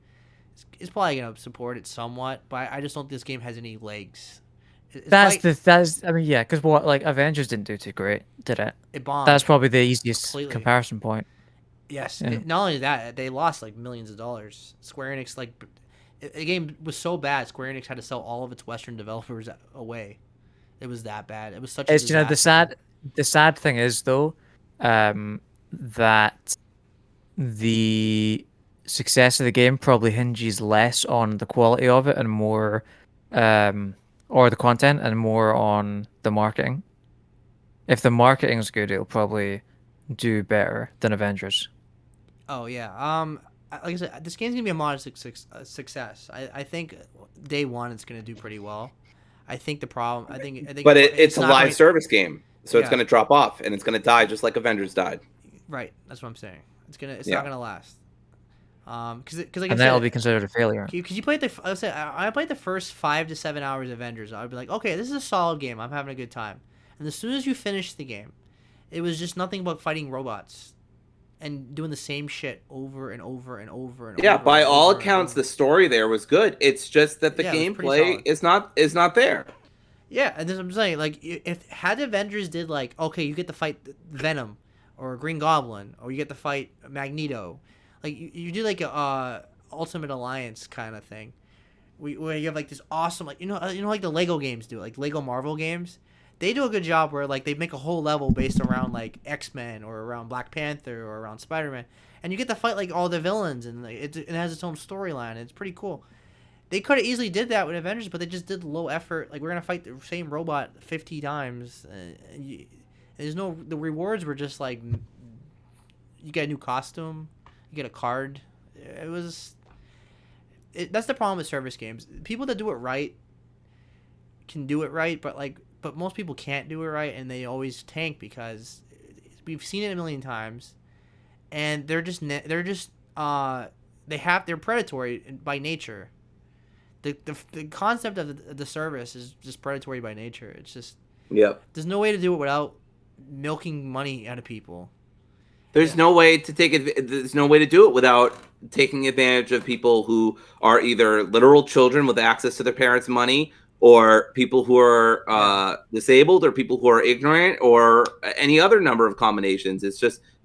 is probably gonna support it somewhat, but I just don't think this game has any legs. I mean, yeah, because like Avengers didn't do too great, did it? It bombed. That's probably the easiest completely. Comparison point. Yes. Yeah. Not only that, they lost like millions of dollars. Square Enix, like, the game was so bad, Square Enix had to sell all of its Western developers away. It was that bad. It was such a disaster. The sad thing is though, that the success of the game probably hinges less on the quality of it and more, or the content, and more on the marketing. If the marketing is good, it'll probably do better than Avengers. Oh yeah. Like I said, this game's gonna be a modest success. I think day one it's gonna do pretty well. I think the problem. I think. But it's a live service game, so it's gonna drop off and it's gonna die just like Avengers died. Right. That's what I'm saying. It's not gonna last. Because like and that'll be considered a failure. Because you played I played the first 5 to 7 hours of Avengers. I'd be like, okay, this is a solid game. I'm having a good time. And as soon as you finish the game, it was just nothing but fighting robots and doing the same shit over and over and over and over. Yeah, by all accounts, the story there was good. It's just that the gameplay is not there. Yeah, and that's what I'm saying. Like, had Avengers did like, okay, you get to fight Venom or Green Goblin, or you get to fight Magneto. Like, you do like a Ultimate Alliance kind of thing, where you have like this awesome, like, like the Lego games do, like Lego Marvel games. They do a good job where like they make a whole level based around like X-Men or around Black Panther or around Spider-Man, and you get to fight like all the villains, and like, it has its own storyline. It's pretty cool. They could have easily did that with Avengers, but they just did low effort. Like, we're gonna fight the same robot 50 times. The rewards were just like, you get a new costume. You get a card. That's the problem with service games. People that do it right can do it right, but most people can't do it right, and they always tank because we've seen it a million times, and they're predatory by nature. The concept of the service is just predatory by nature. It's just, there's no way to do it without milking money out of people. There's no way to There's no way to do it without taking advantage of people who are either literal children with access to their parents' money, or people who are disabled, or people who are ignorant, or any other number of combinations. It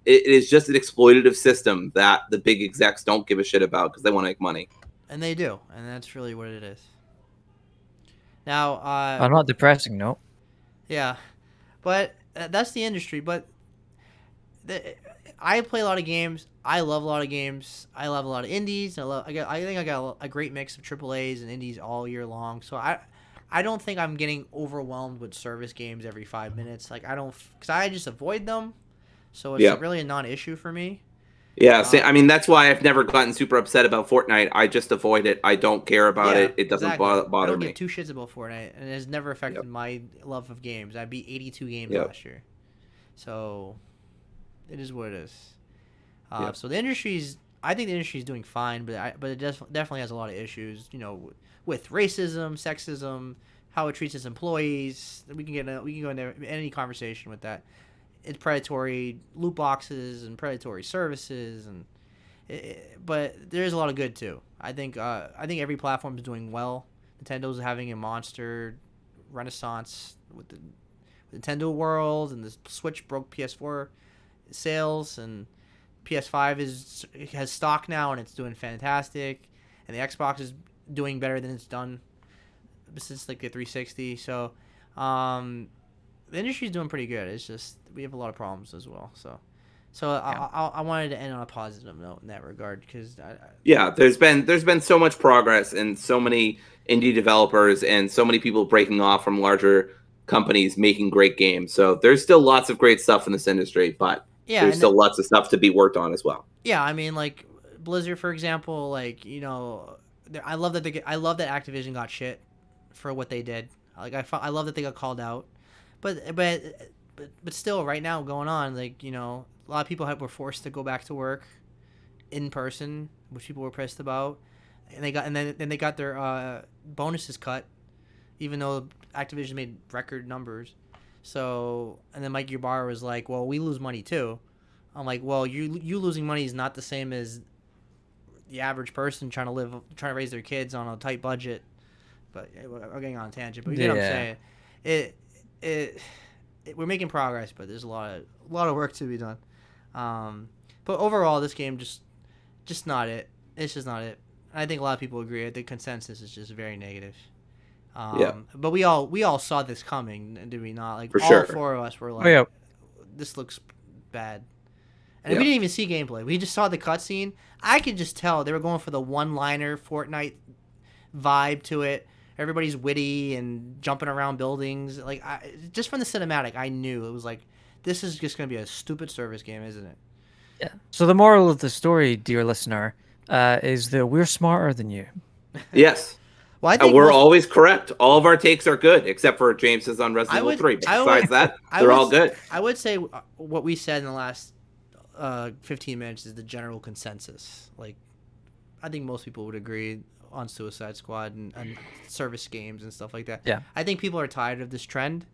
is just an exploitative system that the big execs don't give a shit about because they want to make money. And they do, and that's really what it is. Now, I'm not depressing, no. Yeah, but that's the industry. But I play a lot of games. I love a lot of games. I love a lot of indies. I think I got a great mix of AAAs and indies all year long. So I don't think I'm getting overwhelmed with service games every 5 minutes. Like, because I just avoid them. so it's really a non-issue for me. Yeah, I mean, that's why I've never gotten super upset about Fortnite. I just avoid it. I don't care about it. It doesn't bother me. I don't give two shits about Fortnite, and it has never affected my love of games. I beat 82 games last year. So, it is what it is. So I think the industry is doing fine, but it definitely has a lot of issues, with racism, sexism, how it treats its employees. We can go into any conversation with that. It's predatory loot boxes and predatory services, but there's a lot of good too. I think every platform is doing well. Nintendo's having a monster renaissance with the Nintendo World, and the Switch broke PS4 sales, and PS5 has stock now, and it's doing fantastic, and the Xbox is doing better than it's done since like the 360. So, the industry's doing pretty good. It's just we have a lot of problems as well. So I wanted to end on a positive note in that regard because there's been so much progress and so many indie developers and so many people breaking off from larger companies making great games. So there's still lots of great stuff in this industry, but there's still lots of stuff to be worked on as well. Yeah, I mean, like Blizzard, for example, like I love that Activision got shit for what they did. Like I love that they got called out. But still, right now going on, like a lot of people were forced to go back to work in person, which people were pissed about, and then they got their bonuses cut, even though Activision made record numbers. So and then Mike Ybarra was like, "Well, we lose money too." I'm like, "Well, you losing money is not the same as the average person trying to raise their kids on a tight budget." But we're getting on a tangent, but you know what I'm saying. We're making progress, but there's a lot of work to be done. But overall, this game just not it. It's just not it. I think a lot of people agree. The consensus is just very negative. But we all saw this coming, did we not? Like all four of us were like, "This looks bad," and we didn't even see gameplay. We just saw the cutscene. I could just tell they were going for the one-liner Fortnite vibe to it. Everybody's witty and jumping around buildings. Like just from the cinematic, I knew it was like, this is just going to be a stupid service game, isn't it? Yeah. So the moral of the story, dear listener, is that we're smarter than you. Yes. Well, I think we're always correct. All of our takes are good, except for James's on Resident Evil 3. Besides that, they're all good. I would say what we said in the last 15 minutes is the general consensus. Like, I think most people would agree on Suicide Squad and service games and stuff like that. Yeah. I think people are tired of this trend.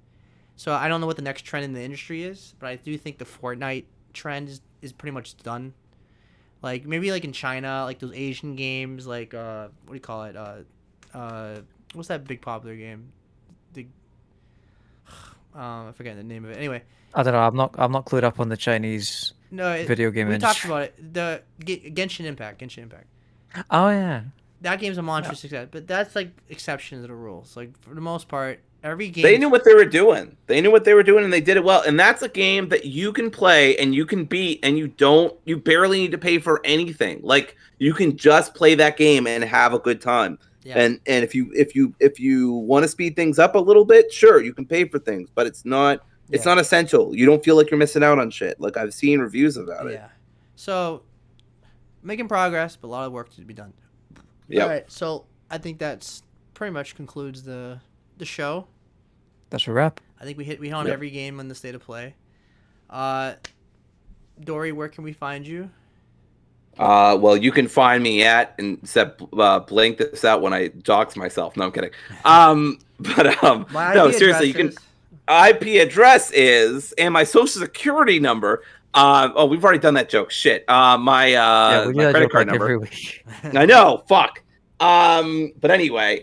So I don't know what the next trend in the industry is, but I do think the Fortnite trend is pretty much done. Like maybe like in China, like those Asian games, like what do you call it? What's that big popular game? I forget the name of it. Anyway, I don't know. I'm not clued up on the Chinese video game industry. We talked about it. The Genshin Impact. Oh yeah. That game's a monster success, but that's like exception to the rules. Like for the most part, every game they knew what they were doing. And they did it well. And that's a game that you can play and you can beat, and you barely need to pay for anything. Like you can just play that game and have a good time. Yeah. And if you want to speed things up a little bit, sure, you can pay for things, but it's not essential. You don't feel like you're missing out on shit. Like I've seen reviews about it. Yeah. So making progress, but a lot of work to be done. Yeah. All right, so I think that's pretty much concludes the show. That's a wrap. I think we hit on every game on the State of Play. Dory, where can we find you? Well, you can find me at, and blank this out when I dox myself. No, I'm kidding. No, seriously, you can. IP address is, and my social security number. We've already done that joke. Shit. My credit card number. Every week. I know. Fuck. But anyway,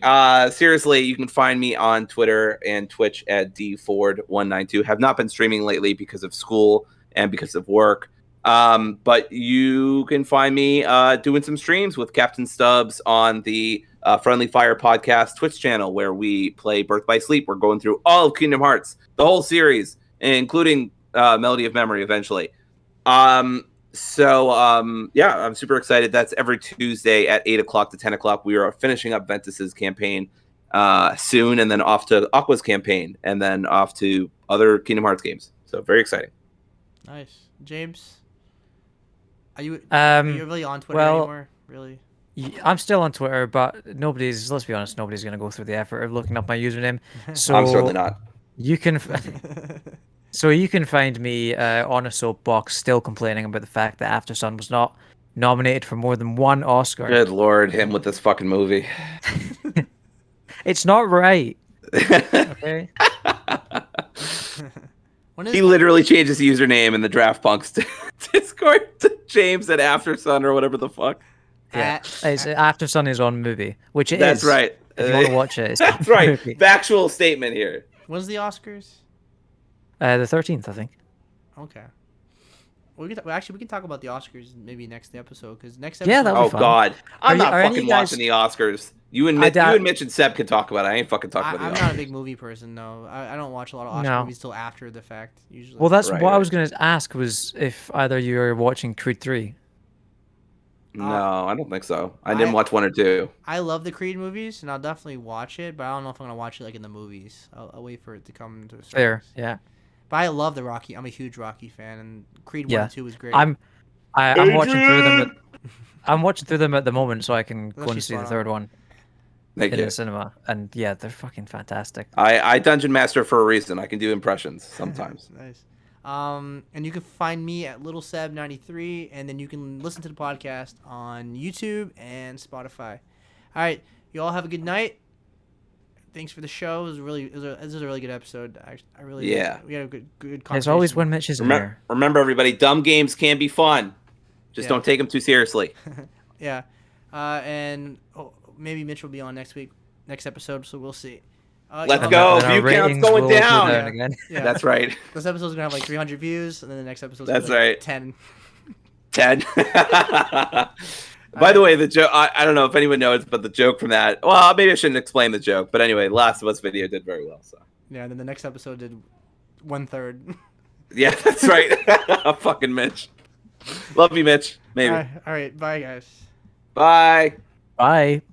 seriously, you can find me on Twitter and Twitch at dford192. Have not been streaming lately because of school and because of work. But you can find me doing some streams with Captain Stubbs on the Friendly Fire Podcast Twitch channel, where we play Birth by Sleep. We're going through all of Kingdom Hearts, the whole series, including Melody of Memory eventually. I'm super excited. That's every Tuesday at 8 o'clock to 10 o'clock. We are finishing up Ventus's campaign soon, and then off to Aqua's campaign, and then off to other Kingdom Hearts games. So very exciting. Nice. James? Are you really on Twitter anymore? Really? I'm still on Twitter, but let's be honest, nobody's going to go through the effort of looking up my username. So I'm certainly not. You can you can find me on a soapbox still complaining about the fact that After Sun was not nominated for more than one Oscar. Good Lord, him with this fucking movie. It's not right. Okay. He literally changed his username in the Draft Punks Discord to James at After Sun or whatever the fuck. Yeah, it's After Sun is on movie, which it That's is. Right. If you want to watch it, it's that's right. Factual statement here. When's the Oscars? The 13th, I think. Okay. Well, we can talk about the Oscars maybe next episode because next episode. Yeah, that'll be fun. God, I'm not are fucking watching the Oscars. You and Mitch and Seb can talk about it. I ain't fucking talking about it. I'm not a big movie person, though. I don't watch a lot of Oscar movies till after the fact, usually. Well, that's what I was going to ask was if either you were watching Creed 3. No, I don't think so. I didn't watch 1 or 2. I love the Creed movies, and I'll definitely watch it, but I don't know if I'm going to watch it like in the movies. I'll wait for it to come to a Fair, yeah. But I love the Rocky. I'm a huge Rocky fan, and Creed 1 and 2 was great. I'm watching through them. I'm watching through them at the moment, so I can go and see the third one in the cinema. And yeah, they're fucking fantastic. I Dungeon Master for a reason. I can do impressions sometimes. Nice. And you can find me at LittleSeb93, and then you can listen to the podcast on YouTube and Spotify. All right, you all have a good night. Thanks for the show. This is a really good episode. I really we had a good conversation. There's always when Mitch is here. Remember, everybody, dumb games can be fun. Just don't take them too seriously. Yeah, and maybe Mitch will be on next episode, so we'll see. Let's go. View count's going down. Again. Yeah. That's right. This episode's going to have like 300 views, and then the next episode's going to have 10. 10. By the way, the joke, I don't know if anyone knows, but the joke from that, well, maybe I shouldn't explain the joke, but anyway, Last of Us video did very well. So. Yeah, and then the next episode did 1/3. Yeah, that's right. Fucking Mitch. Love you, Mitch. Maybe. All right. Bye, guys. Bye. Bye.